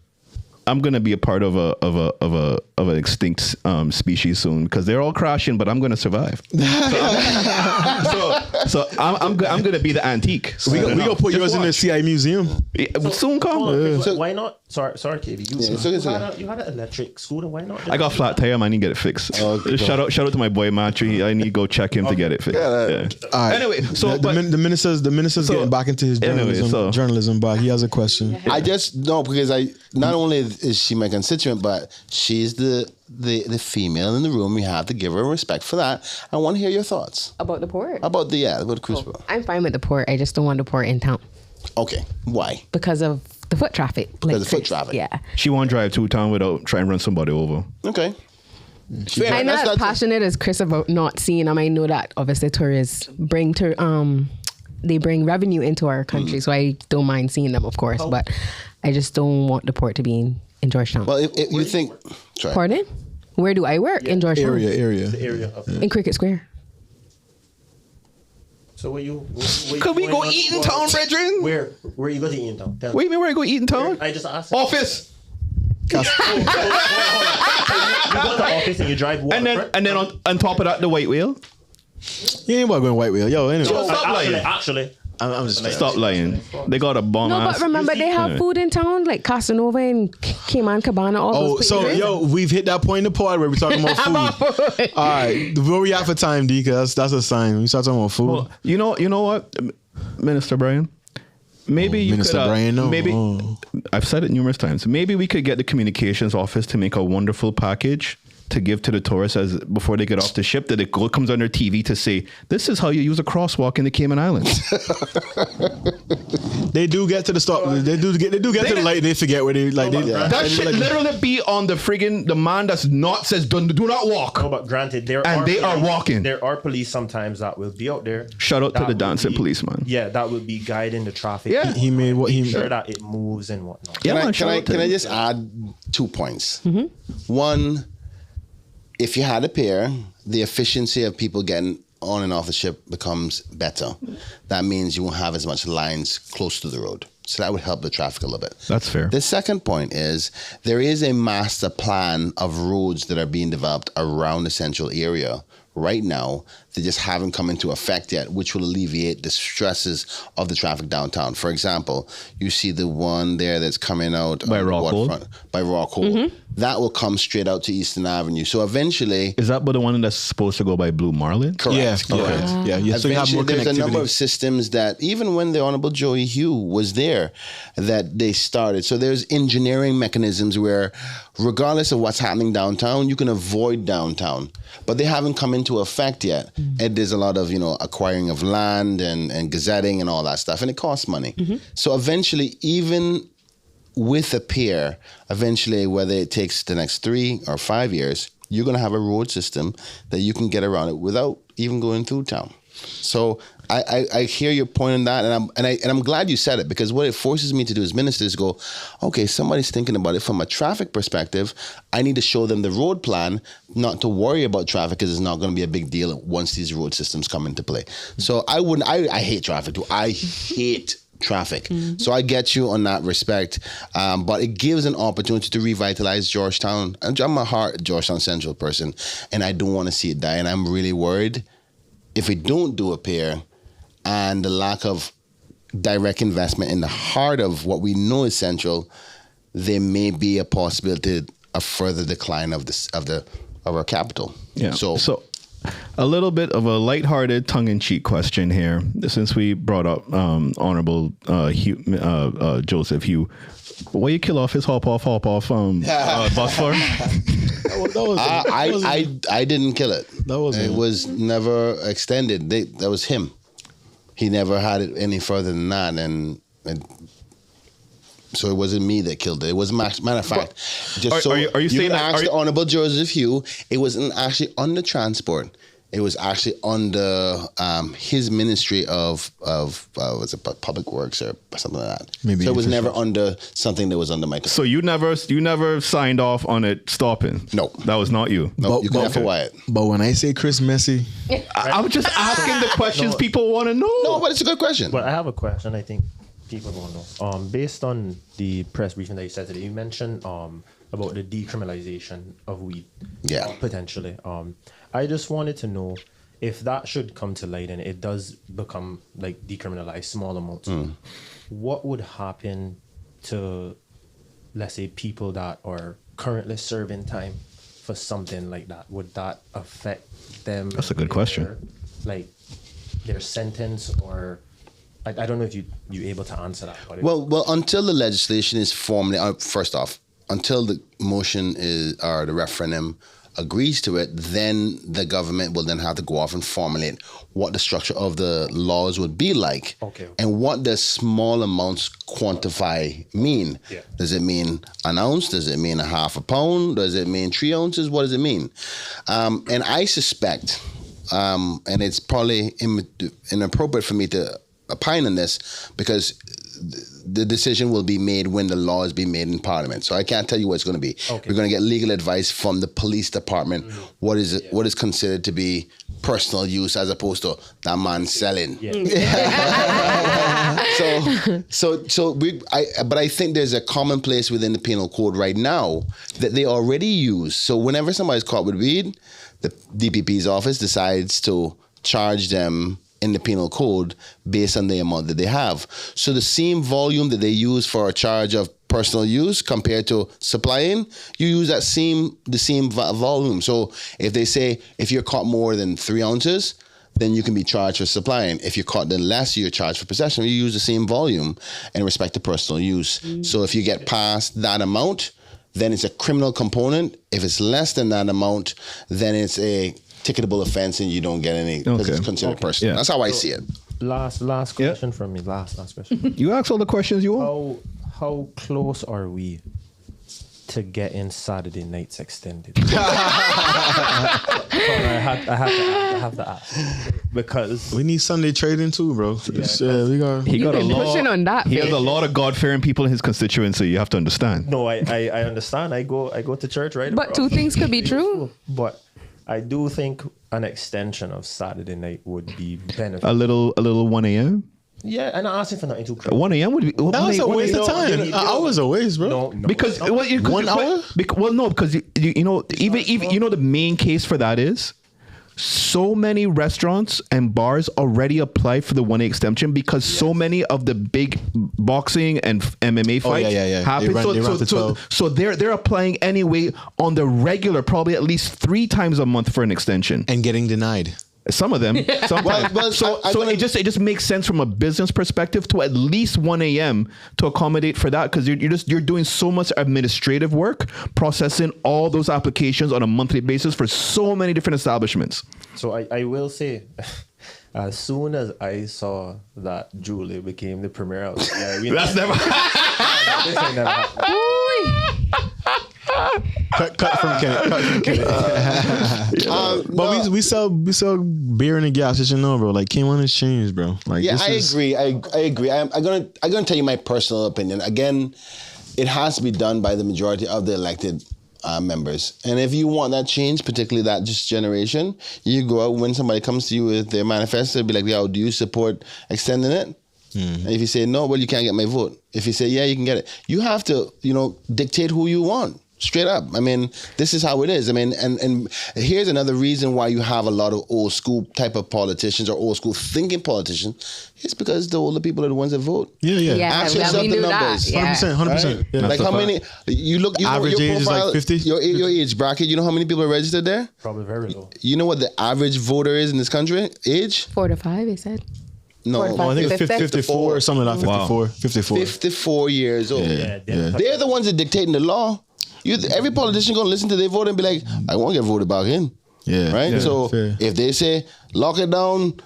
I'm gonna be a part of an extinct species soon because they're all crashing, but I'm gonna survive. So I'm gonna be the antique. So We gonna put yours in the CI museum. It will soon come. Why not? Sorry, KB. You had an electric scooter. Why not? I got flat tire, man. I need to get it fixed. Shout out to my boy Matri. I need to go check him to get it fixed. Yeah. All right. Anyway, so the minister's getting back into his journalism, but he has a question. I just know because not only is she my constituent, but she's the female in the room. We have to give her respect for that. I want to hear your thoughts About the port? about the cruise boat. I'm fine with the port. I just don't want the port in town Okay, why? because of the foot traffic. Because of foot traffic. Yeah. she won't drive to town without trying to run somebody over. Okay. Fair, I'm that's not not- passionate as Chris about not seeing them. I know that obviously tourists they bring revenue into our country, so I don't mind seeing them, of course. But I just don't want the port to be in Georgetown. Well, if you think, sorry. Pardon? Where do I work? In Georgetown. Area. The area of In Cricket Square. So where you? Could we go eat in town, brethren? Where you go to eat in town? Tell What do me. you mean where I go eat in town? I just asked. Office. You go to office and you drive waterfront? And then on top of that, the white whale. You ain't about going white whale. Yo, anyway. Stop lying. Actually, I'm just Stop lying. They got a bomb No, ass. but remember they have food in town like Casanova and Cayman Cabana. All Oh, those so places. we've hit that point in the pod where we're talking about food. All right, where we at for time, D? Cause that's a sign. We start talking about food. Well, you know what, Minister Bryan? Maybe you Minister could. Bryan, no. Maybe Oh. I've said it numerous times. Maybe we could get the communications office to make a wonderful package to give to the tourists as before they get off the ship. That it comes on their TV to say, "This is how you use a crosswalk in the Cayman Islands." They do get to the stop. They do get to the light. And they forget where they like. That should literally be on the friggin' the man that's not says do not walk. no, but granted, they are walking. There are police sometimes that will be out there. Shout out to That the will dancing be- policeman. Yeah, that would be guiding the traffic. Yeah. He made what he Make sure that it moves and whatnot. Yeah, man, Can shout I out to can I him. just add 2 points? One, if you had a pier, the efficiency of people getting on and off the ship becomes better. That means you won't have as much lines close to the road. So that would help the traffic a little bit. That's fair. The second point is there is a master plan of roads that are being developed around the central area right now. They just haven't come into effect yet, which will alleviate the stresses of the traffic downtown. For example, you see the one there that's coming out By on the Rockhold? waterfront, by Rockhold. That will come straight out to Eastern Avenue. So eventually, Is that but the one that's supposed to go by Blue Marlin? correct. Yeah. So you have Eventually, more there's a number of connectivity. systems that even when the Honorable Joey Hugh was there, that they started. So there's engineering mechanisms where, regardless of what's happening downtown, you can avoid downtown. But they haven't come into effect yet. And there's a lot of acquiring of land and gazetting and all that stuff, and it costs money. So eventually, even with a pier, eventually, whether it takes the next 3 or 5 years, you're going to have a road system that you can get around it without even going through town. So I hear your point on that, and I'm glad you said it, because what it forces me to do as minister is go, okay, somebody's thinking about it from a traffic perspective. I need to show them the road plan, not to worry about traffic, because it's not going to be a big deal once these road systems come into play. So I hate traffic too. I hate traffic. So I get you on that respect, but it gives an opportunity to revitalize Georgetown. I'm a Georgetown Central person, and I don't want to see it die, and I'm really worried if we don't do a pier and the lack of direct investment in the heart of what we know is central, there may be a possibility of further decline of our capital. Yeah. So a little bit of a lighthearted, tongue-in-cheek question here, since we brought up Honorable Joseph Hugh. Why you kill off his hop off bus for? I didn't kill it. That wasn't It it. was never extended. That was him. He never had it any further than that, and so it wasn't me that killed it. It was matter of fact. Are you saying that? Ask the Honorable Joseph Hugh. It wasn't actually on the transport. It was actually under his ministry of was it public works or something like that. Maybe so it was never under something that was under my. So you never signed off on it stopping? No. That was not you. No, you can have to Wyatt. But when I say Chris Messi, I'm just asking the questions people want to know. No, but it's a good question. But I have a question. I think people want to know. Based on the press briefing that you said today, you mentioned about the decriminalization of weed. Yeah. Potentially. I just wanted to know if that should come to light and it does become like decriminalized, small amounts, what would happen to, let's say, people that are currently serving time for something like that? Would that affect them? That's a good question. Like their sentence, or I don't know if you're able to answer that. But Well, until the legislation is formally, first off, until the motion is or the referendum agrees to it, then the government will then have to go off and formulate what the structure of the laws would be like. Okay. And what does small amounts quantify mean? Yeah. Does it mean an ounce? Does it mean a half a pound? Does it mean 3 ounces? What does it mean? And I suspect, and it's probably inappropriate for me to opine on this, because the decision will be made when the laws be made in Parliament. So I can't tell you what it's going to be. Okay. We're going to get legal advice from the police department. What is it? What is considered to be personal use as opposed to that man selling? Yeah. But I think there's a commonplace within the penal code right now that they already use. So whenever somebody's caught with weed, the DPP's office decides to charge them in the penal code based on the amount that they have. So the same volume that they use for a charge of personal use compared to supplying, you use the same volume. So if they say if you're caught more than 3 ounces, then you can be charged for supplying. If you're caught then less, you're charged for possession. You use the same volume in respect to personal use. So if you get past that amount, then it's a criminal component. If it's less than that amount, then it's a ticketable offense and you don't get any, because it's considered personal. Yeah. That's how I see it. Last question from me. Last question. You ask all the questions you want. How close are we to getting Saturday nights extended? I have to ask because We need Sunday trading too, bro. We got. He got a been lot. pushing on that, He has babe. a lot of God-fearing people in his constituency. You have to understand. no, I understand. I go to church, right? But two things could be true. But I do think an extension of Saturday night would be beneficial. A little 1 a.m. Yeah, and I'm asking for nothing too crazy. 1 a.m. would be. That was a waste of time. you An know- hour's a waste, bro. No, Because no. well, you could, 1 hour? Well, no, because you know even you know the main case for that is so many restaurants and bars already applied for the 1 a extension because so many of the big boxing and MMA fights yeah. happen. They run to 12. So they're applying anyway on the regular, probably at least 3 times a month for an extension. And getting denied. Some of them. Sometimes. Well, so I'm gonna- it just makes sense from a business perspective to at least 1 a.m. to accommodate for that, because you're doing so much administrative work processing all those applications on a monthly basis for so many different establishments. So I will say, as soon as I saw that Julie became the premier, I was like, yeah, That's never. this ain't never happened. Cut from Kenneth. But we sell beer in the gas station, no, bro. Like K1 has changed, bro. Like Yeah, this I is- agree. I agree. I'm gonna tell you my personal opinion. Again, it has to be done by the majority of the elected members. And if you want that change, particularly that just generation, you go out when somebody comes to you with their manifesto, be like, "Yo, do you support extending it?" And if you say no, well, you can't get my vote. If you say yeah, you can get it. You have to, dictate who you want. Straight up. I mean, this is how it is. I mean, and here's another reason why you have a lot of old school type of politicians or old school thinking politicians. It's because the older people are the ones that vote. Yeah. Yeah, Ask well, yourself we the knew numbers. that. Yeah. 100%. Yeah. Like how many? You look. You Average know, your age is like profile, 50? Your age bracket. You know how many people are registered there? Probably very low. You know what the average voter is in this country? Age? 4 to 5, they said. No. 4 to 5. Oh, I think it's 50. 54 or something like that. Wow. 54. 54 years old. Yeah. They're the ones that dictating the law. Every politician gonna listen to their vote and be like, I want to get voted back in. Yeah. Right? Yeah, So fair. if they say lock it down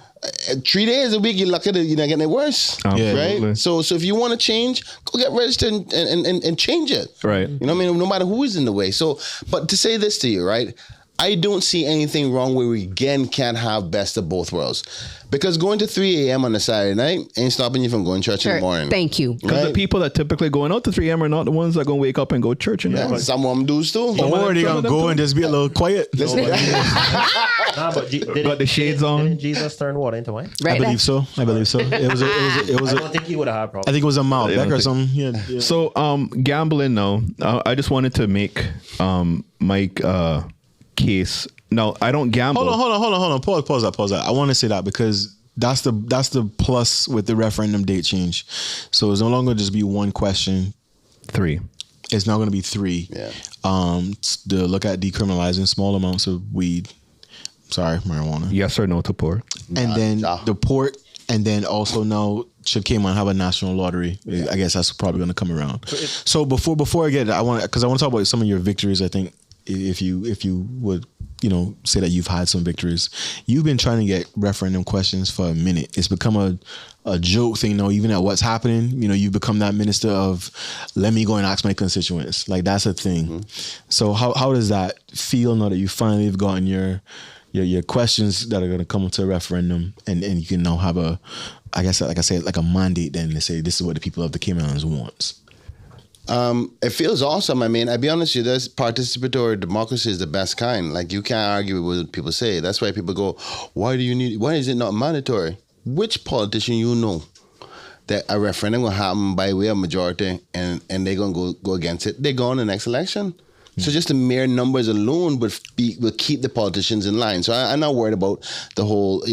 3 days a week, you're lucky that you're not getting it worse. Absolutely. Right? So if you want to change, go get registered and change it. Right. You know what I mean? No matter who is in the way. So, but to say this to you, right? I don't see anything wrong where we again can't have best of both worlds. Because going to 3 a.m. on a Saturday night ain't stopping you from going to church in the morning. Thank you. Because the Right? people that typically going out to 3 a.m. are not the ones that going to wake up and go to church. In the Yeah, morning. some of them dudes too. Don't worry, they Some gonna of them go too. and just be a little quiet. Nah, but Got the shades on. Didn't Jesus turn water into wine? I Right believe so. It was I a don't think he would have had I problems. think it was a Malbec don't or think- something. Yeah. So, gambling now. I just wanted to make my case no, I don't gamble. Hold on. Pause that. I want to say that because that's the plus with the referendum date change. So it's no longer just be one question. 3. It's now going to be 3. Yeah. To look at decriminalizing small amounts of weed. Sorry, marijuana. Yes or no to port. And then the port, and then also now should Cayman have a national lottery? Yeah. I guess that's probably going to come around. So before I get it, I want to talk about some of your victories. I think if you would, say that you've had some victories. You've been trying to get referendum questions for a minute. It's become a joke thing now, even at what's happening. You've become that minister of, let me go and ask my constituents. Like, that's a thing. Mm-hmm. So how does that feel now that you finally have gotten your questions that are going to come to a referendum, and you can now have a mandate then to say this is what the people of the Cayman Islands wants? It feels awesome. I mean, I'll be honest with you, this participatory democracy is the best kind. Like, you can't argue with what people say. That's why people go, why is it not mandatory? Which politician that a referendum will happen by way of majority and they're going to go against it? They go on the next election. So just the mere numbers alone will keep the politicians in line. So I'm not worried about the whole,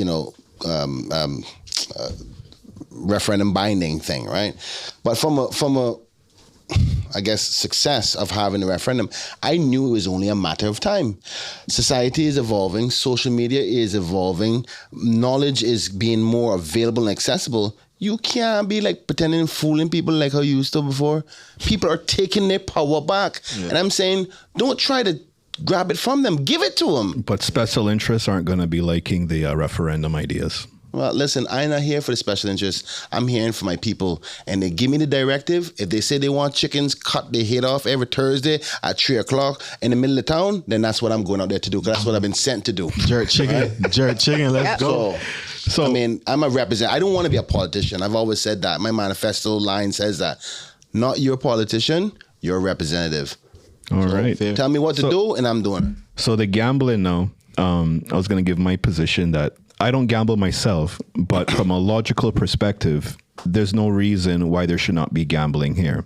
referendum binding thing, right? But from a I guess, success of having a referendum, I knew it was only a matter of time. Society is evolving. Social media is evolving. Knowledge is being more available and accessible. You can't be pretending and fooling people like how you used to before. People are taking their power back. Yeah. And I'm saying, don't try to grab it from them. Give it to them. But special interests aren't going to be liking the referendum ideas. Well, listen, I'm not here for the special interests. I'm here for my people. And they give me the directive. If they say they want chickens cut their head off every Thursday at 3 o'clock in the middle of town, then that's what I'm going out there to do, because that's what I've been sent to do. Jerk chicken, let's go. So, I mean, I'm a representative. I don't want to be a politician. I've always said that. My manifesto line says that. Not your politician, you're a representative. All right. Tell me what to do, and I'm doing it. So the gambling now, I was going to give my position that I don't gamble myself, but from a logical perspective, there's no reason why there should not be gambling here.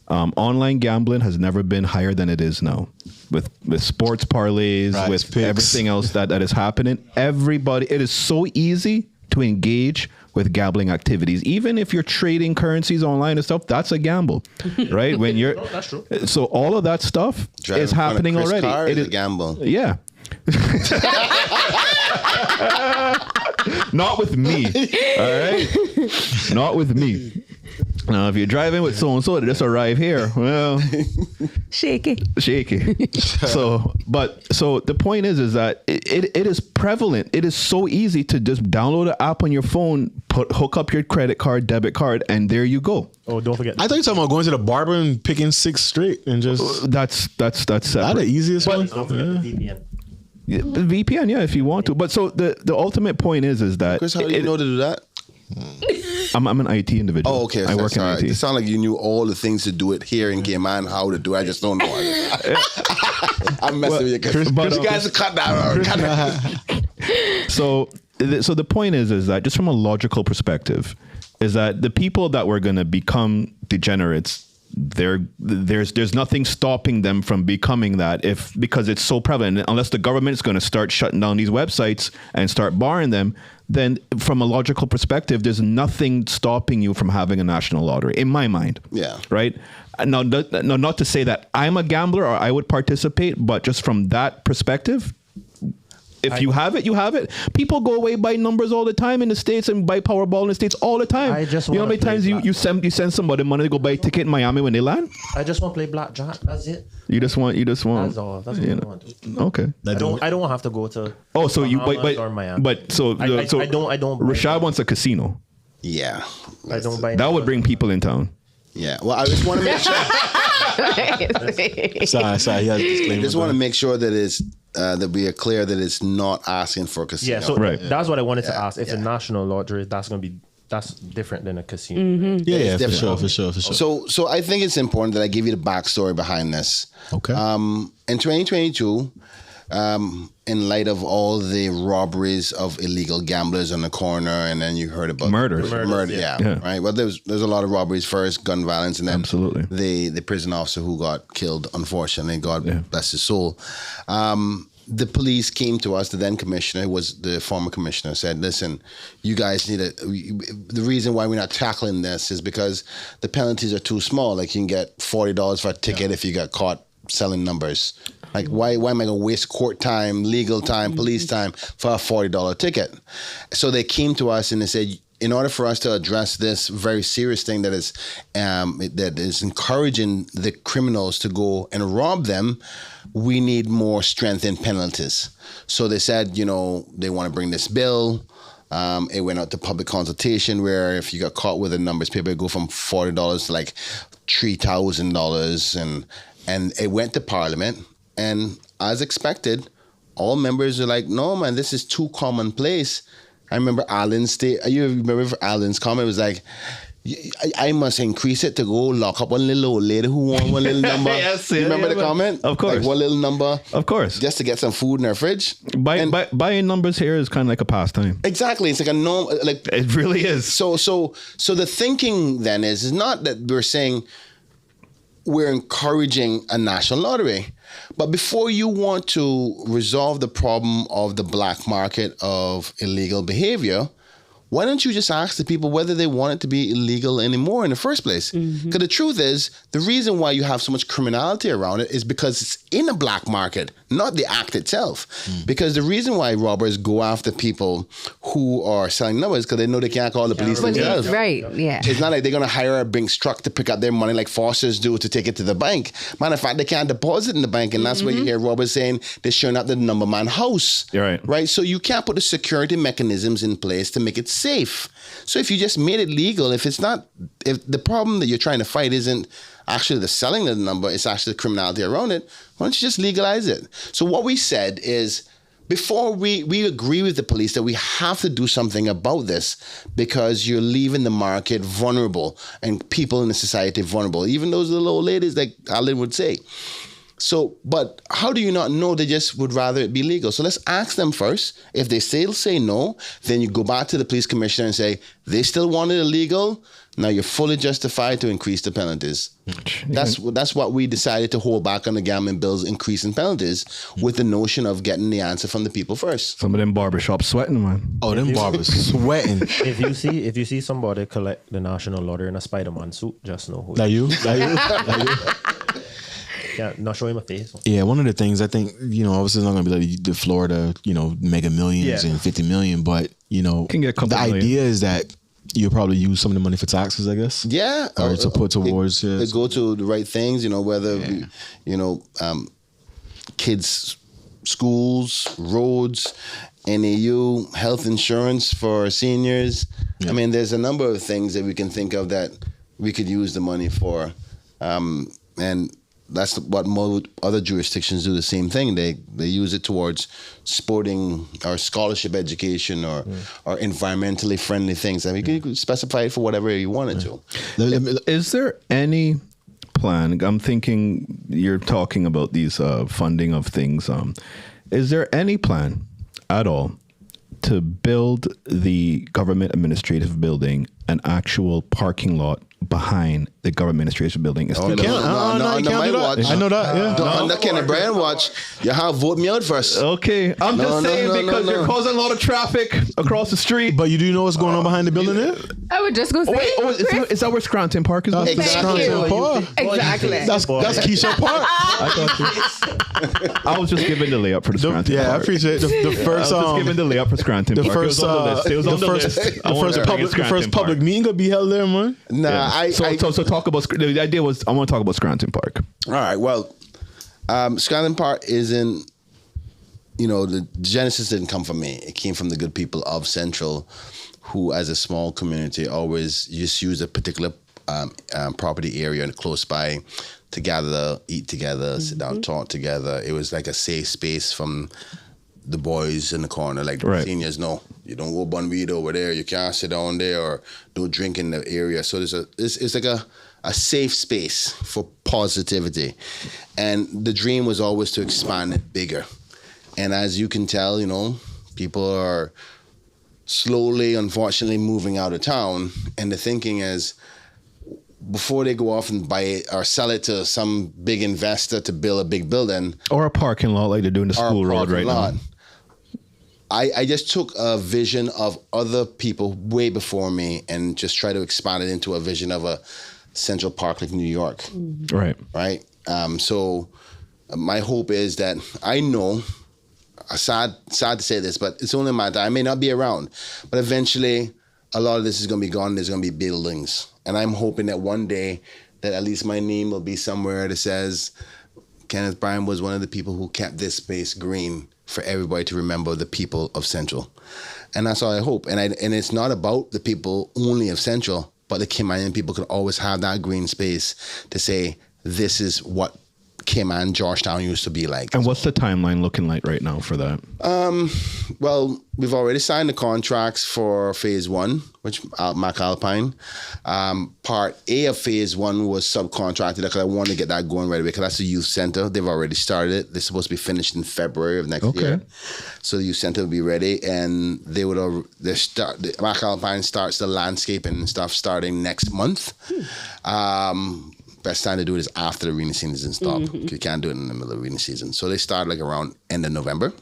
Online gambling has never been higher than it is now. With sports parlays, with picks, everything else that is happening, it is so easy to engage with gambling activities. Even if you're trading currencies online and stuff, that's a gamble, right? When you're, that's true. So all of that stuff is happening already. It is a gamble. Yeah. Not with me. All right. Not with me. Now, if you're driving with so and so, they just arrive here. Well, shaky. So the point is that it is prevalent. It is so easy to just download an app on your phone, hook up your credit card, debit card, and there you go. Oh, don't forget. I thought you were talking about going to the barber and picking 6 straight and just. That's separate. That's the easiest one. Don't forget the VPN. Yeah, VPN, yeah, if you want to. But so the ultimate point is that. Chris, how do you know to do that? I'm an IT individual. Oh, okay. I work in IT. It sounds like you knew all the things to do it here in Cayman, how to do it. I just don't know. I'm messing with you guys. But you guys cut that. So the point is that just from a logical perspective, is that the people that were going to become degenerates, there's nothing stopping them from becoming that because it's so prevalent. Unless the government is going to start shutting down these websites and start barring them, then from a logical perspective, there's nothing stopping you from having a national lottery, in my mind. Yeah. Right? Now, not to say that I'm a gambler or I would participate, but just from that perspective, if you have it, you have it. People go away by numbers all the time in the States and buy Powerball in the States all the time. You know how many times you send somebody money to go buy a ticket in Miami when they land? I just want to play blackjack. That's it. You just want. That's all. That's what I want to do. Okay. I don't have to go to. Oh, so you or Miami. but so I don't. Rashad wants a casino. Yeah. I don't buy. That would bring people in town. Yeah. Well, I just want to make sure. Sorry. Yeah, I just want to make sure that it's that we are clear that it's not asking for a casino. Yeah. So right. That's what I wanted to ask. If a national lottery, that's different than a casino. Mm-hmm. Yeah, for sure. So I think it's important that I give you the backstory behind this. Okay. In 2022, in light of all the robberies of illegal gamblers on the corner, and then you heard about murder, yeah, right. Well, there's a lot of robberies first, gun violence, and then absolutely the prison officer who got killed, unfortunately, God bless his soul. the police came to us, the then commissioner, was the former commissioner, said, listen, you guys need the reason why we're not tackling this is because the penalties are too small. Like, you can get $40 for a ticket if you got caught selling numbers. Like, why am I going to waste court time, legal time, police time for a $40 ticket? So they came to us and they said, in order for us to address this very serious thing that is encouraging the criminals to go and rob them, we need more strength in penalties. So they said, they want to bring this bill. It went out to public consultation where if you got caught with the numbers, people go from $40 to like $3,000, and it went to Parliament. And as expected, all members are like, no, man, this is too commonplace. I remember you remember Alan's comment was like, I must increase it to go lock up one little old lady who won one little number. Yes, you remember the comment? Of course. Like one little number. Of course. Just to get some food in her fridge. Buying numbers here is kind of like a pastime. Exactly. It's like a norm. Like, it really is. So the thinking then is not that we're saying we're encouraging a national lottery. But before you want to resolve the problem of the black market of illegal behavior, why don't you just ask the people whether they want it to be illegal anymore in the first place? Because the truth is, the reason why you have so much criminality around it is because it's in a black market, not the act itself. Because the reason why robbers go after people who are selling numbers is because they know they can't call the police themselves. Right, yeah. It's not like they're going to hire a Brinks truck to pick up their money like Fosters do to take it to the bank. Matter of fact, they can't deposit in the bank, and that's where you hear robbers saying they're showing up the number man house. You're right. Right? So you can't put the security mechanisms in place to make it safe. So if you just made it legal, if the problem that you're trying to fight isn't actually the selling of the number, it's actually the criminality around it, why don't you just legalize it? So what we said is, before we agree with the police that we have to do something about this because you're leaving the market vulnerable and people in the society vulnerable, even those little old ladies, like Alan would say. So, but how do you not know? They just would rather it be legal. So let's ask them first. If they still say no, then you go back to the police commissioner and say, they still want it illegal. Now you're fully justified to increase the penalties. That's what we decided to hold back on the gambling bills, increasing penalties, with the notion of getting the answer from the people first. Some of them barbershops sweating, man. Oh, them barbers sweating. If you see somebody collect the national lottery in a Spider-Man suit, just know who. Like you? Yeah, not showing my face. Yeah, one of the things I think, obviously it's not going to be like the Florida, mega millions and 50 million, but, Can get a couple the million. idea is that you'll probably use some of the money for taxes, I guess. Yeah. Or to put towards. They go to the right things, whether, kids, schools, roads, NAU, health insurance for seniors. Yeah. I mean, there's a number of things that we can think of that we could use the money for. And that's what most other jurisdictions do, the same thing. They use it towards sporting or scholarship education or environmentally friendly things. I mean, you could specify it for whatever you wanted to. Is there any plan? I'm thinking you're talking about these funding of things. Is there any plan at all to build the government administrative building an actual parking lot behind the government administration building? No, you can't do that. I know that. Yeah. Under Kenneth Bryan watch, you have vote me out first. Okay, I'm just saying because you're causing a lot of traffic across the street. But you do know what's going on behind the building there? I would just go say. Is that where Scranton Park is? Exactly. That's Keisha Park. I was just giving the layup for the Scranton Park. Yeah, I appreciate the first. I was just giving the layup for Scranton Park. The first public meeting gonna be held there, man. Nah. So talk about the idea was I want to talk about Scranton Park. All right. Well, Scranton Park isn't. The genesis didn't come from me. It came from the good people of Central, who, as a small community, always just use a particular property area and close by to gather, eat together, sit down, talk together. It was like a safe space from the boys in the corner, like the seniors. No, you don't go bun weed over there. You can't sit down there or don't drink in the area. So it's like a safe space for positivity. And the dream was always to expand it bigger. And as you can tell, people are slowly, unfortunately, moving out of town. And the thinking is, before they go off and buy it or sell it to some big investor to build a big building. Or a parking lot like they're doing the school road right now. I just took a vision of other people way before me and just try to expand it into a vision of a Central Park like New York. Right. Right? So my hope is that I know, sad to say this, but it's only a matter. I may not be around, but eventually a lot of this is going to be gone. There's going to be buildings. And I'm hoping that one day that at least my name will be somewhere that says Kenneth Bryan was one of the people who kept this space green for everybody to remember the people of Central. And that's all I hope. And it's not about the people only of Central, but the Cayman people could always have that green space to say, this is what Cayman, Georgetown used to be like. And what's the timeline looking like right now for that? Well, we've already signed the contracts for phase 1, which Mac Alpine. Part A of phase 1 was subcontracted because I wanted to get that going right away because that's a youth center. They've already started it. They're supposed to be finished in February of next year. So the youth center will be ready, and Mac Alpine starts the landscaping and stuff starting next month. Best time to do it is after the rainy season stops. You can't do it in the middle of the rainy season. So they start like around end of November.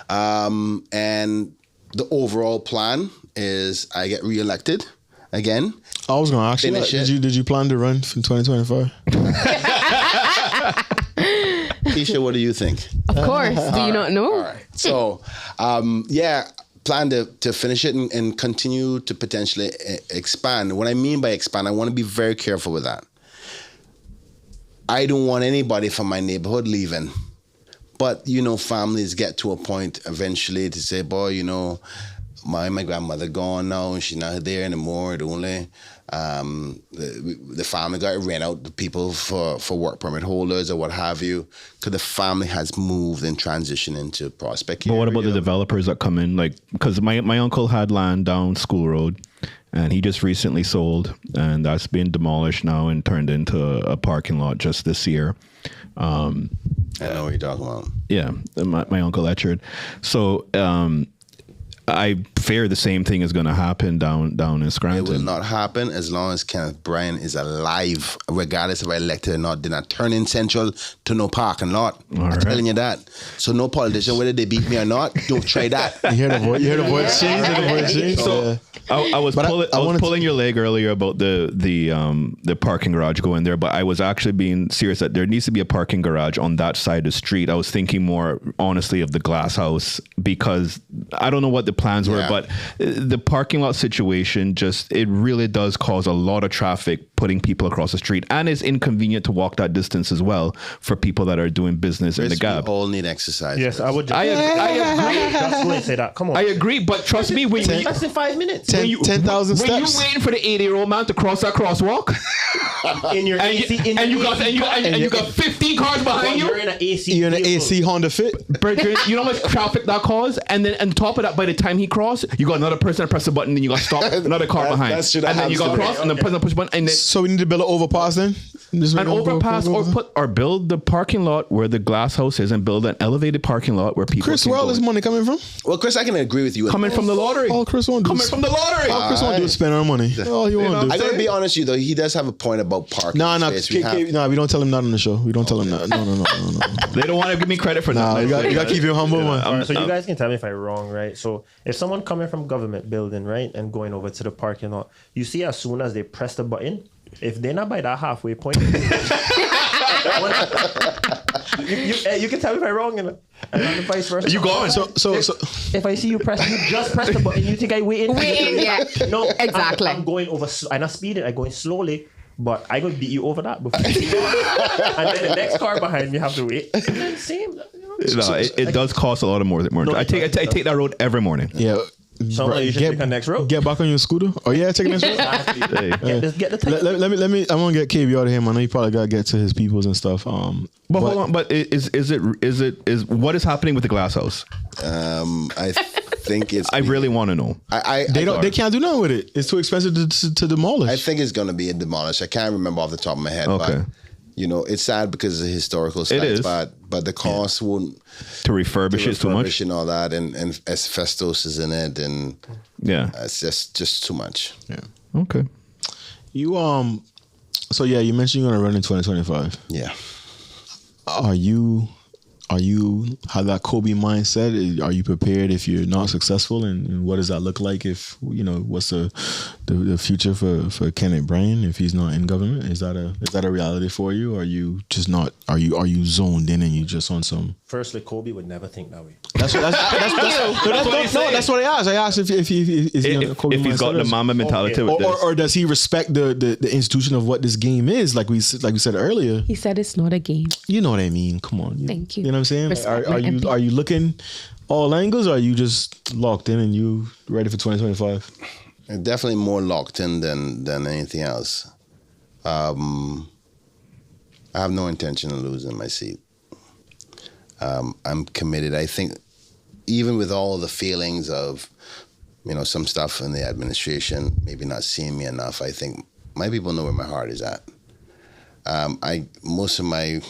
And the overall plan is I get reelected again. I was going to ask you that. Did you plan to run for 2025? Keisha, what do you think? Of course. Do you not know? All right. So, plan to finish it and continue to potentially expand. What I mean by expand, I want to be very careful with that. I don't want anybody from my neighborhood leaving. But, families get to a point eventually to say, boy, my grandmother gone now and she's not there anymore. The only the family got to rent out the people for work permit holders or what have you, because the family has moved and transitioned into Prospect. But what about the developers that come in? Like, because my uncle had land down School Road, and he just recently sold, and that's been demolished now and turned into a parking lot just this year. I know what you're talking about. Yeah, my uncle Etchard. So I fear the same thing is going to happen down in Scranton. It will not happen as long as Kenneth Bryan is alive, regardless if I elected or not. Did not turn in Central to no parking lot. I'm telling you that. So no politician, whether they beat me or not, don't try that. You hear the voice? You hear the voice change? So I was pulling your leg earlier about the parking garage going there, but I was actually being serious that there needs to be a parking garage on that side of the street. I was thinking more honestly of the glass house, because I don't know what the plans were, but the parking lot situation it really does cause a lot of traffic putting people across the street, and it's inconvenient to walk that distance as well for people that are doing business in the gap. We all need exercise. Yes, I would. I agree. Just go and say that. Come on. I agree, but trust me, when you Less than 5 minutes. 10,000 steps. When you waiting for the 80-year-old man to cross that crosswalk, in your AC, and you got 15 cars behind you. You're in an AC. You're in an AC Honda Fit. Brethren, you know how much traffic that caused? And then on top of that, by the time he crossed, you got another person that press the button, then you got stopped, another car behind. That should and then you got cross, and the person push button, and then So we need to build an overpass then? an overpass, or build the parking lot where the glass house is, and build an elevated parking lot where people. Chris, where all this money coming from? Well, Chris, I can agree with you. Coming from the lottery. All Chris want to do Coming from the lottery. All Chris want to do is spend our money. All he want to do. I gotta be honest with you though. He does have a point about parking. No, space. we don't tell him that on the show. We don't tell him that. No. They don't want to give me credit for that. You got to keep him humble, man. All right, so you guys can tell me if I'm wrong, right? So if someone coming from government building, right, and going over to the parking lot, you see as soon as they press the button, if they're not by that halfway point, you can tell me if I'm wrong, and the vice versa. You going? So if I see you just press the button, you think I waiting? Yeah. No, Exactly. I'm going over. I'm not speeding. I'm going slowly. But I could beat you over that before. And then the next car behind me have to wait. Same. It does cost a lot more. I take that road every morning. yeah. So you should take the next road. Get back on your scooter. Oh yeah, take the next road. Get the ticket. Let me. I'm gonna get KB out of here, man. I know he probably gotta get to his peoples and stuff. But hold on. But is what is happening with the glass house? I think it's. I really want to know. They can't do nothing with it. It's too expensive to demolish. I think it's gonna be demolished. I can't remember off the top of my head. Okay. But, it's sad because of the historical sites. It is. But the cost won't To refurbish it too much. and all that, and asbestos is in it, and Yeah. it's just too much. Yeah. Okay. You so yeah, you mentioned you're gonna run in 2025. Yeah. Are you have that Kobe mindset? Are you prepared if you're not successful, and what does that look like if what's the future for Kenneth Bryan if he's not in government? Is that a reality for you? Or are you just not? Are you zoned in and you just on some? Firstly, Kobe would never think that way. That's what I asked. I asked if he's got the mama mentality with this. or does he respect the institution of what this game is? Like we said earlier. He said it's not a game. You know what I mean? Come on. Thank you. You know what I'm saying? Respect Are my MP. you looking all angles, or are you just locked in and you ready for 2025? Definitely more locked in than anything else. I have no intention of losing my seat. I'm committed. I think even with all the feelings of, some stuff in the administration, maybe not seeing me enough, I think my people know where my heart is at. Most of my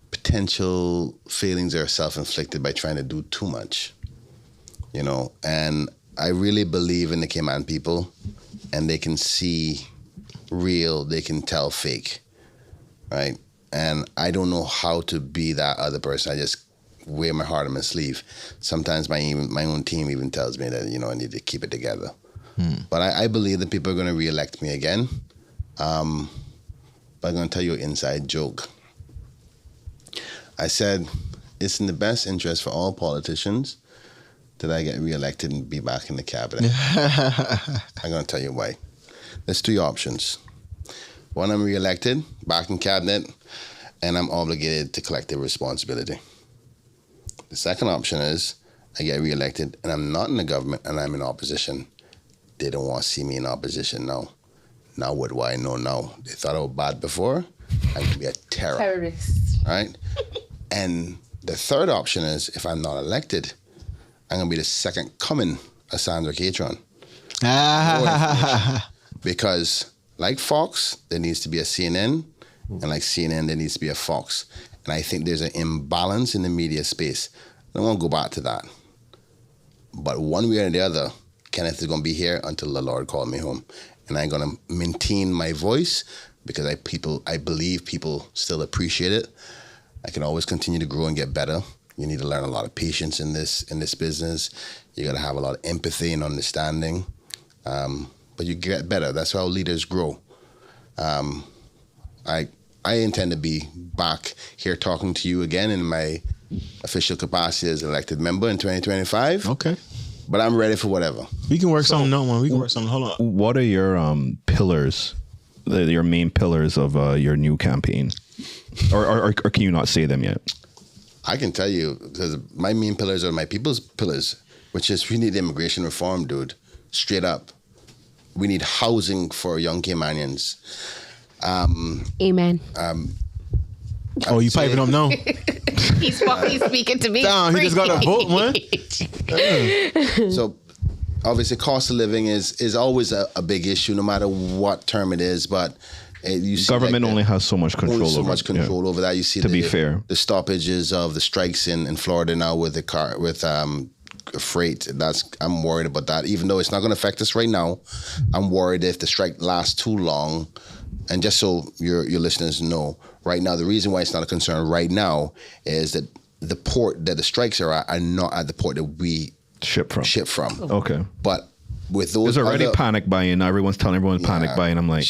potential feelings are self-inflicted by trying to do too much, and I really believe in the Cayman people, and they can see real, they can tell fake, right? And I don't know how to be that other person. I just wear my heart on my sleeve. Sometimes my own team even tells me that, I need to keep it together. But I believe that people are going to re-elect me again. But I'm going to tell you an inside joke. I said, it's in the best interest for all politicians that I get re-elected and be back in the cabinet. I'm going to tell you why. There's 3 options. One, I'm re-elected, back in cabinet, and I'm obligated to collective responsibility. The second option is I get re-elected and I'm not in the government and I'm in opposition. They don't want to see me in opposition now. Now what do I know now? They thought I was bad before. I'm going to be a terrorist. Right? And the third option is if I'm not elected, I'm going to be the second coming of Sandra Catron. Because like Fox, there needs to be a CNN, and like CNN, there needs to be a Fox. And I think there's an imbalance in the media space. I don't want to go back to that. But one way or the other, Kenneth is going to be here until the Lord called me home. And I'm going to maintain my voice because I believe people still appreciate it. I can always continue to grow and get better. You need to learn a lot of patience in this business. You got to have a lot of empathy and understanding. But you get better. That's how leaders grow. I intend to be back here talking to you again in my official capacity as elected member in 2025. Okay. But I'm ready for whatever. We can work something out, man. We can work something. Hold on. What are your pillars, your main pillars of your new campaign? Or can you not say them yet? I can tell you, because my main pillars are my people's pillars, which is we need immigration reform, dude. Straight up. We need housing for young Caymanians. Amen. You piping up now? He's speaking to me. Damn, he just got a vote, man. So obviously cost of living is always a big issue no matter what term it is, but you see government only has so much control over that. You see be fair, the stoppages of the strikes in Florida now with freight. I'm worried about that, even though it's not going to affect us right now. I'm worried if the strike lasts too long. And just so your listeners know, right now, the reason why it's not a concern right now is that the port that the strikes are at are not at the port that we ship from. Okay. But with those, there's already panic buying. Everyone's telling everyone panic buying. I'm like,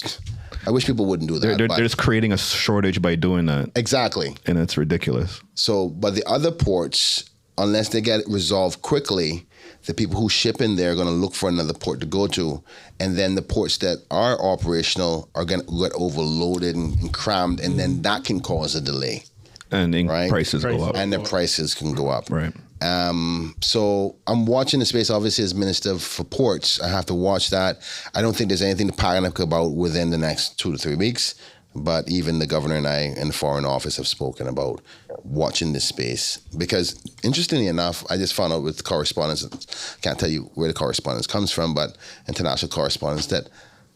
I wish people wouldn't do that. They're just creating a shortage by doing that. Exactly. And it's ridiculous. So, but the other ports, unless they get it resolved quickly, the people who ship in there are going to look for another port to go to. And then the ports that are operational are going to get overloaded and crammed, and then that can cause a delay. And prices go up. And the prices can go up. Right. So I'm watching the space, obviously, as Minister for Ports. I have to watch that. I don't think there's anything to panic about within the next 2 to 3 weeks. But even the governor and I in the Foreign Office have spoken about watching this space. Because interestingly enough, I just found out with correspondence, I can't tell you where the correspondence comes from, but international correspondence, that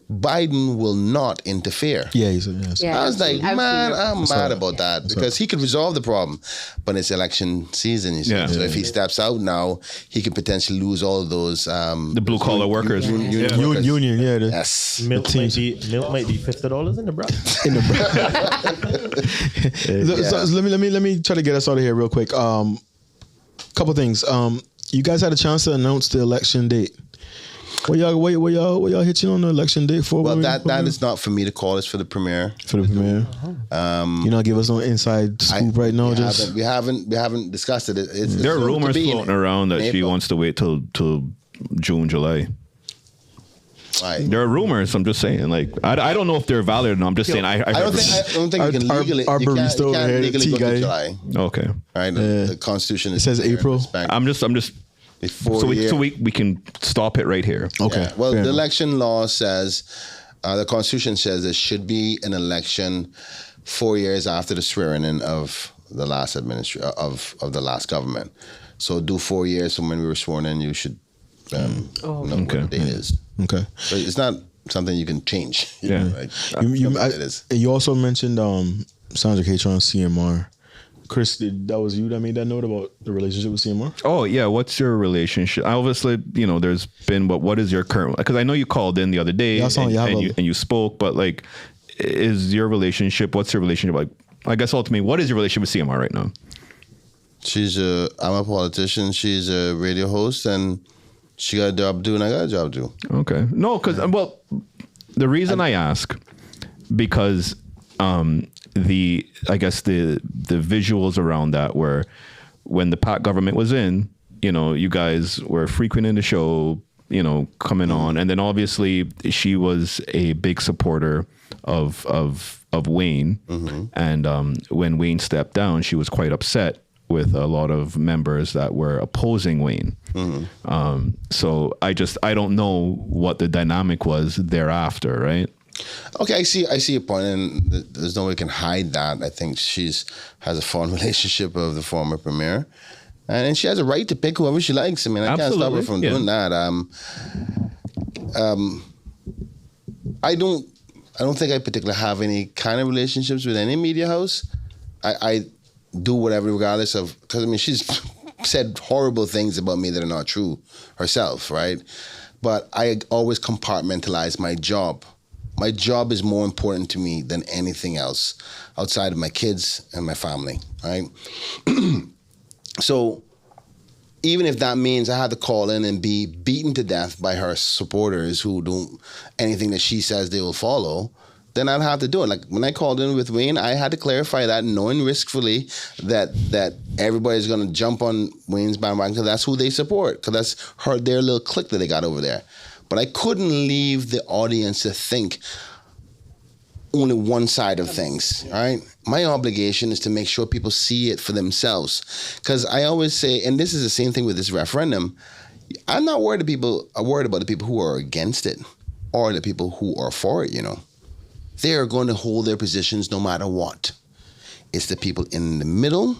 Biden will not interfere. Yeah, he said yes. Yeah. I was like, I've man, seen I'm That's mad right. about that That's because right. he could resolve the problem, but it's election season, you see. Yeah. So Yeah. if he steps out now, he could potentially lose all of those. The blue collar workers. Union Yeah. workers. Union, yeah. Yes. Milk teams. might be $50 in the bra. In the so let me try to get us out of here real quick. Couple things. You guys had a chance to announce the election date. What y'all hit you on the election date for? Well, that is not for me to call. It's for the premier. for the premiere. You know, give us no inside scoop right now. We haven't discussed it. It's There are still to rumors be in floating around that she April. wants to wait till June, July. Right. There are rumors. I'm just saying. Like, I don't know if they're valid or not. I'm just saying. I I don't think you can legally. our You can't barista over here, legally go tea guy. to July. Okay. Right. The Constitution It says clear in April. respect. I'm just. Before So year. we can stop it right here. Okay. Yeah. Well, fair the enough. election law says, the Constitution says there should be an election 4 years after the swearing in of the last of the last government. So do 4 years from when we were sworn in. You should know what the date is. Okay. But it's not something you can change. Yeah. Right? You It is. you also mentioned Sandra Catron CMR. Chris, that was you that made that note about the relationship with CMR? Oh yeah, what's your relationship? Obviously, there's been, but what is your current? Because I know you called in the other day Yeah, I saw and, you have and you spoke, but like, is your relationship? What's your relationship like? I guess ultimately, what is your relationship with CMR right now? I'm a politician. She's a radio host, and she got a job to do, and I got a job to do. Okay, no, because the reason I ask because I guess the visuals around that were when the PAC government was in, you guys were frequenting the show, coming on, and then obviously she was a big supporter of Wayne, and when Wayne stepped down, she was quite upset with a lot of members that were opposing Wayne. So I don't know what the dynamic was thereafter, right? Okay, I see your point, and there's no way you can hide that. I think has a fond relationship of the former premier, and she has a right to pick whoever she likes. I mean, I can't stop her from doing that. I don't think I particularly have any kind of relationships with any media house. I do whatever regardless of, because I mean, she's said horrible things about me that are not true herself, right? But I always compartmentalize my job. My job is more important to me than anything else outside of my kids and my family, right? So even if that means I had to call in and be beaten to death by her supporters who don't anything that she says they will follow, then I'd have to do it. Like when I called in with Wayne, I had to clarify that, knowing riskfully that everybody's going to jump on Wayne's bandwagon because that's who they support, because that's their little clique that they got over there. But I couldn't leave the audience to think only one side of things, right? My obligation is to make sure people see it for themselves. Because I always say, and this is the same thing with this referendum, I'm not worried about the people who are against it or the people who are for it, They are going to hold their positions no matter what. It's the people in the middle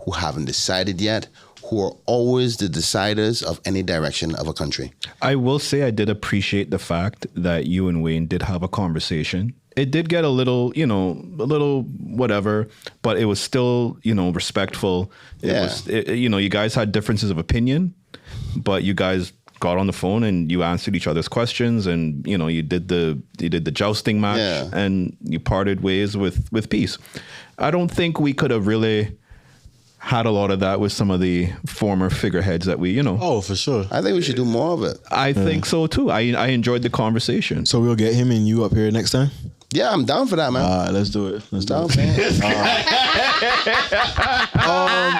who haven't decided yet, who are always the deciders of any direction of a country. I will say I did appreciate the fact that you and Wayne did have a conversation. It did get a little whatever, but it was still, respectful. You guys had differences of opinion, but you guys got on the phone and you answered each other's questions, and you did the jousting match, and you parted ways with peace. I don't think we could have really had a lot of that with some of the former figureheads that we, Oh, for sure. I think we should do more of it. I think so too. I enjoyed the conversation. So we'll get him and you up here next time? Yeah, I'm down for that, man. All right, let's do it. Down, man.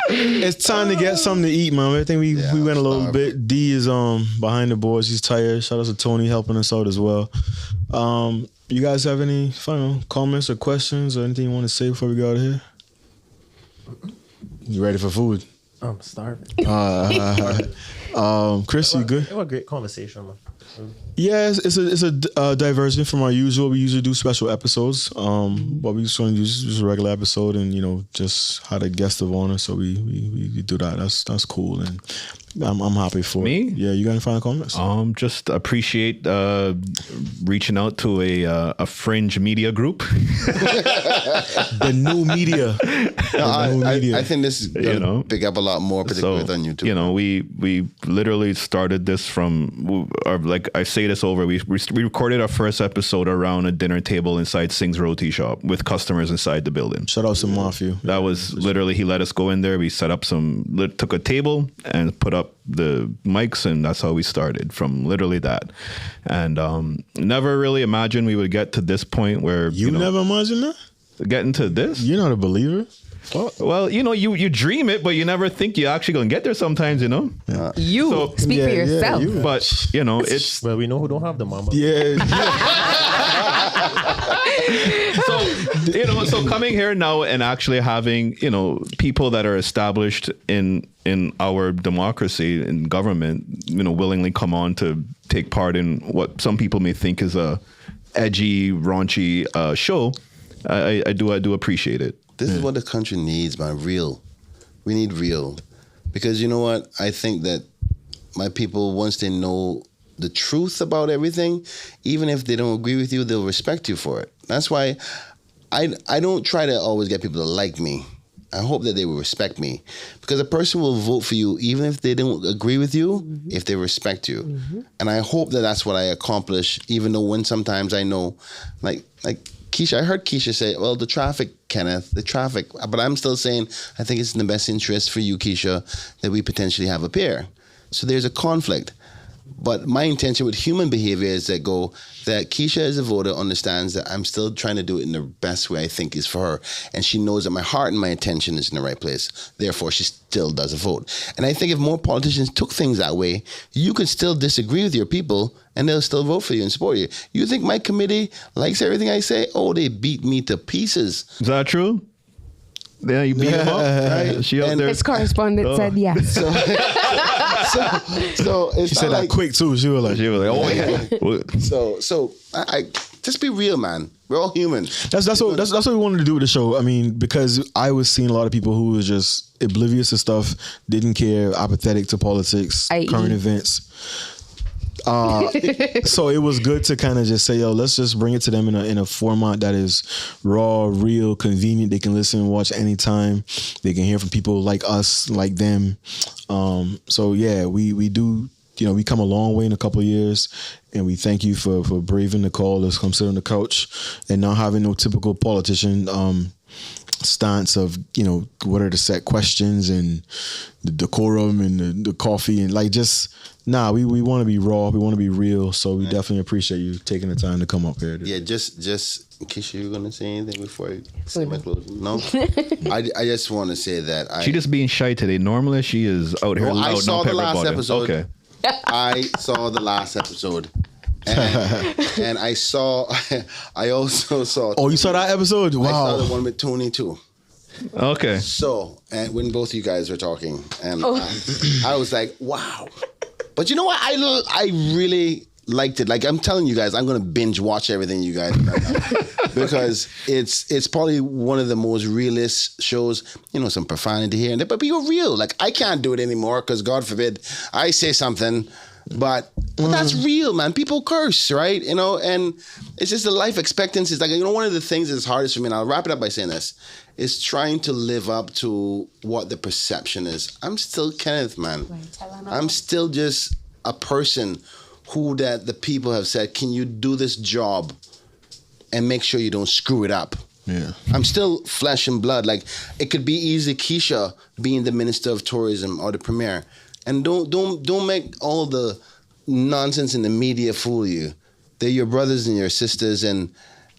It's time to get something to eat, man. I think we went a little bit. D is behind the boards. He's tired. Shout out to Tony helping us out as well. You guys have any final comments or questions or anything you want to say before we go out of here? You ready for food? I'm starving. Chris, you good? It was a great conversation, man. Yeah, it's a diversion from our usual. We usually do special episodes, but we just want to do just a regular episode, and just had a guest of honor, so we do that. That's cool, and I'm happy for me. Yeah, you got any final comments? Just appreciate reaching out to a fringe media group. The new media. I think this is gonna pick up a lot more, particularly on YouTube. We literally started this from, or like I say this over. We recorded our first episode around a dinner table inside Singh's Roti Shop with customers inside the building. Shout out to Mafia. That was literally, he let us go in there. We set up took a table and put up the mics, and that's how we started, from literally that. And never really imagined we would get to this point where you never imagined that? Getting to this? You're not a believer? Well, you dream it, but you never think you're actually gonna get there sometimes, Speak for yourself. But it's Well, we know who don't have the mama. Yeah. so coming here now and actually having people that are established in our democracy and government willingly come on to take part in what some people may think is a edgy, raunchy show. I do appreciate it. This is what the country needs, man. Real. We need real. Because you know what? I think that my people, once they know the truth about everything, even if they don't agree with you, they'll respect you for it. That's why I don't try to always get people to like me. I hope that they will respect me. Because a person will vote for you even if they don't agree with you, if they respect you. Mm-hmm. And I hope that that's what I accomplish, even though when sometimes I know, like Keisha, I heard Keisha say, well, the traffic, Kenneth, the traffic. But I'm still saying, I think it's in the best interest for you, Keisha, that we potentially have a pier. So there's a conflict. But my intention with human behavior is that Keisha as a voter understands that I'm still trying to do it in the best way I think is for her. And she knows that my heart and my intention is in the right place. Therefore, she still does a vote. And I think if more politicians took things that way, you could still disagree with your people and they'll still vote for you and support you. You think my committee likes everything I say? Oh, they beat me to pieces. Is that true? Yeah, you beat him up. Right? She up there. His correspondent said yes. So it's she said that quick too. She was like, oh yeah. So I just be real, man. We're all human. That's what we wanted to do with the show. I mean, because I was seeing a lot of people who was just oblivious to stuff, didn't care, apathetic to politics, current events. So it was good to kind of just say, yo, let's just bring it to them in a format that is raw, real, convenient. They can listen and watch anytime. They can hear from people like us, like them. So yeah, we do. We come a long way in a couple of years, and we thank you for braving the call. Let's come sit on the couch and not having no typical politician stance of what are the set questions and the decorum and the coffee and we want to be raw, we want to be real, so we definitely appreciate you taking the time to come up here. Yeah, just in case you're gonna say anything before I say my closing. No, I just want to say that she just being shy today. Normally she is out here. I saw the last episode. Okay, I saw the last episode. And I also saw. Oh, you saw that episode? Wow. I saw the one with Tony too. Okay. So, and when both of you guys were talking, and I was like, wow. But you know what? I really liked it. Like I'm telling you guys, I'm gonna binge watch everything you guys right now because it's probably one of the most realist shows. Some profanity here and there, but you're real. Like I can't do it anymore because God forbid I say something. But that's real, man. People curse, right? And it's just the life expectancy. It's like, one of the things that's hardest for me, and I'll wrap it up by saying this, is trying to live up to what the perception is. I'm still Kenneth, man. I'm still just a person who that the people have said, can you do this job and make sure you don't screw it up? Yeah. I'm still flesh and blood. Like, it could be easy Keisha being the Minister of Tourism or the Premier. And don't make all the nonsense in the media fool you. They're your brothers and your sisters, and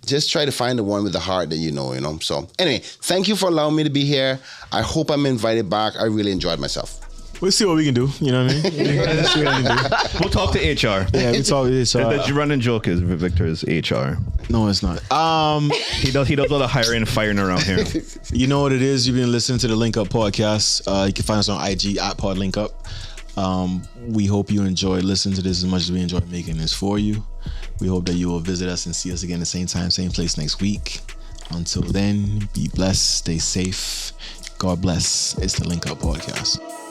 just try to find the one with the heart that you know. So anyway, thank you for allowing me to be here. I hope I'm invited back. I really enjoyed myself. We'll see what we can do. You know what I mean? Let's see what we can do. We'll talk to HR. Yeah, we talk to HR. The running joke is Victor's HR. No, it's not. He does all the hiring and firing around here. You know what it is? You've been listening to the Link Up podcast. You can find us on IG @PodLinkUp. We hope you enjoyed listening to this as much as we enjoyed making this for you. We hope that you will visit us and see us again the same time, same place next week. Until then, be blessed, stay safe. God bless. It's the Link Up Podcast.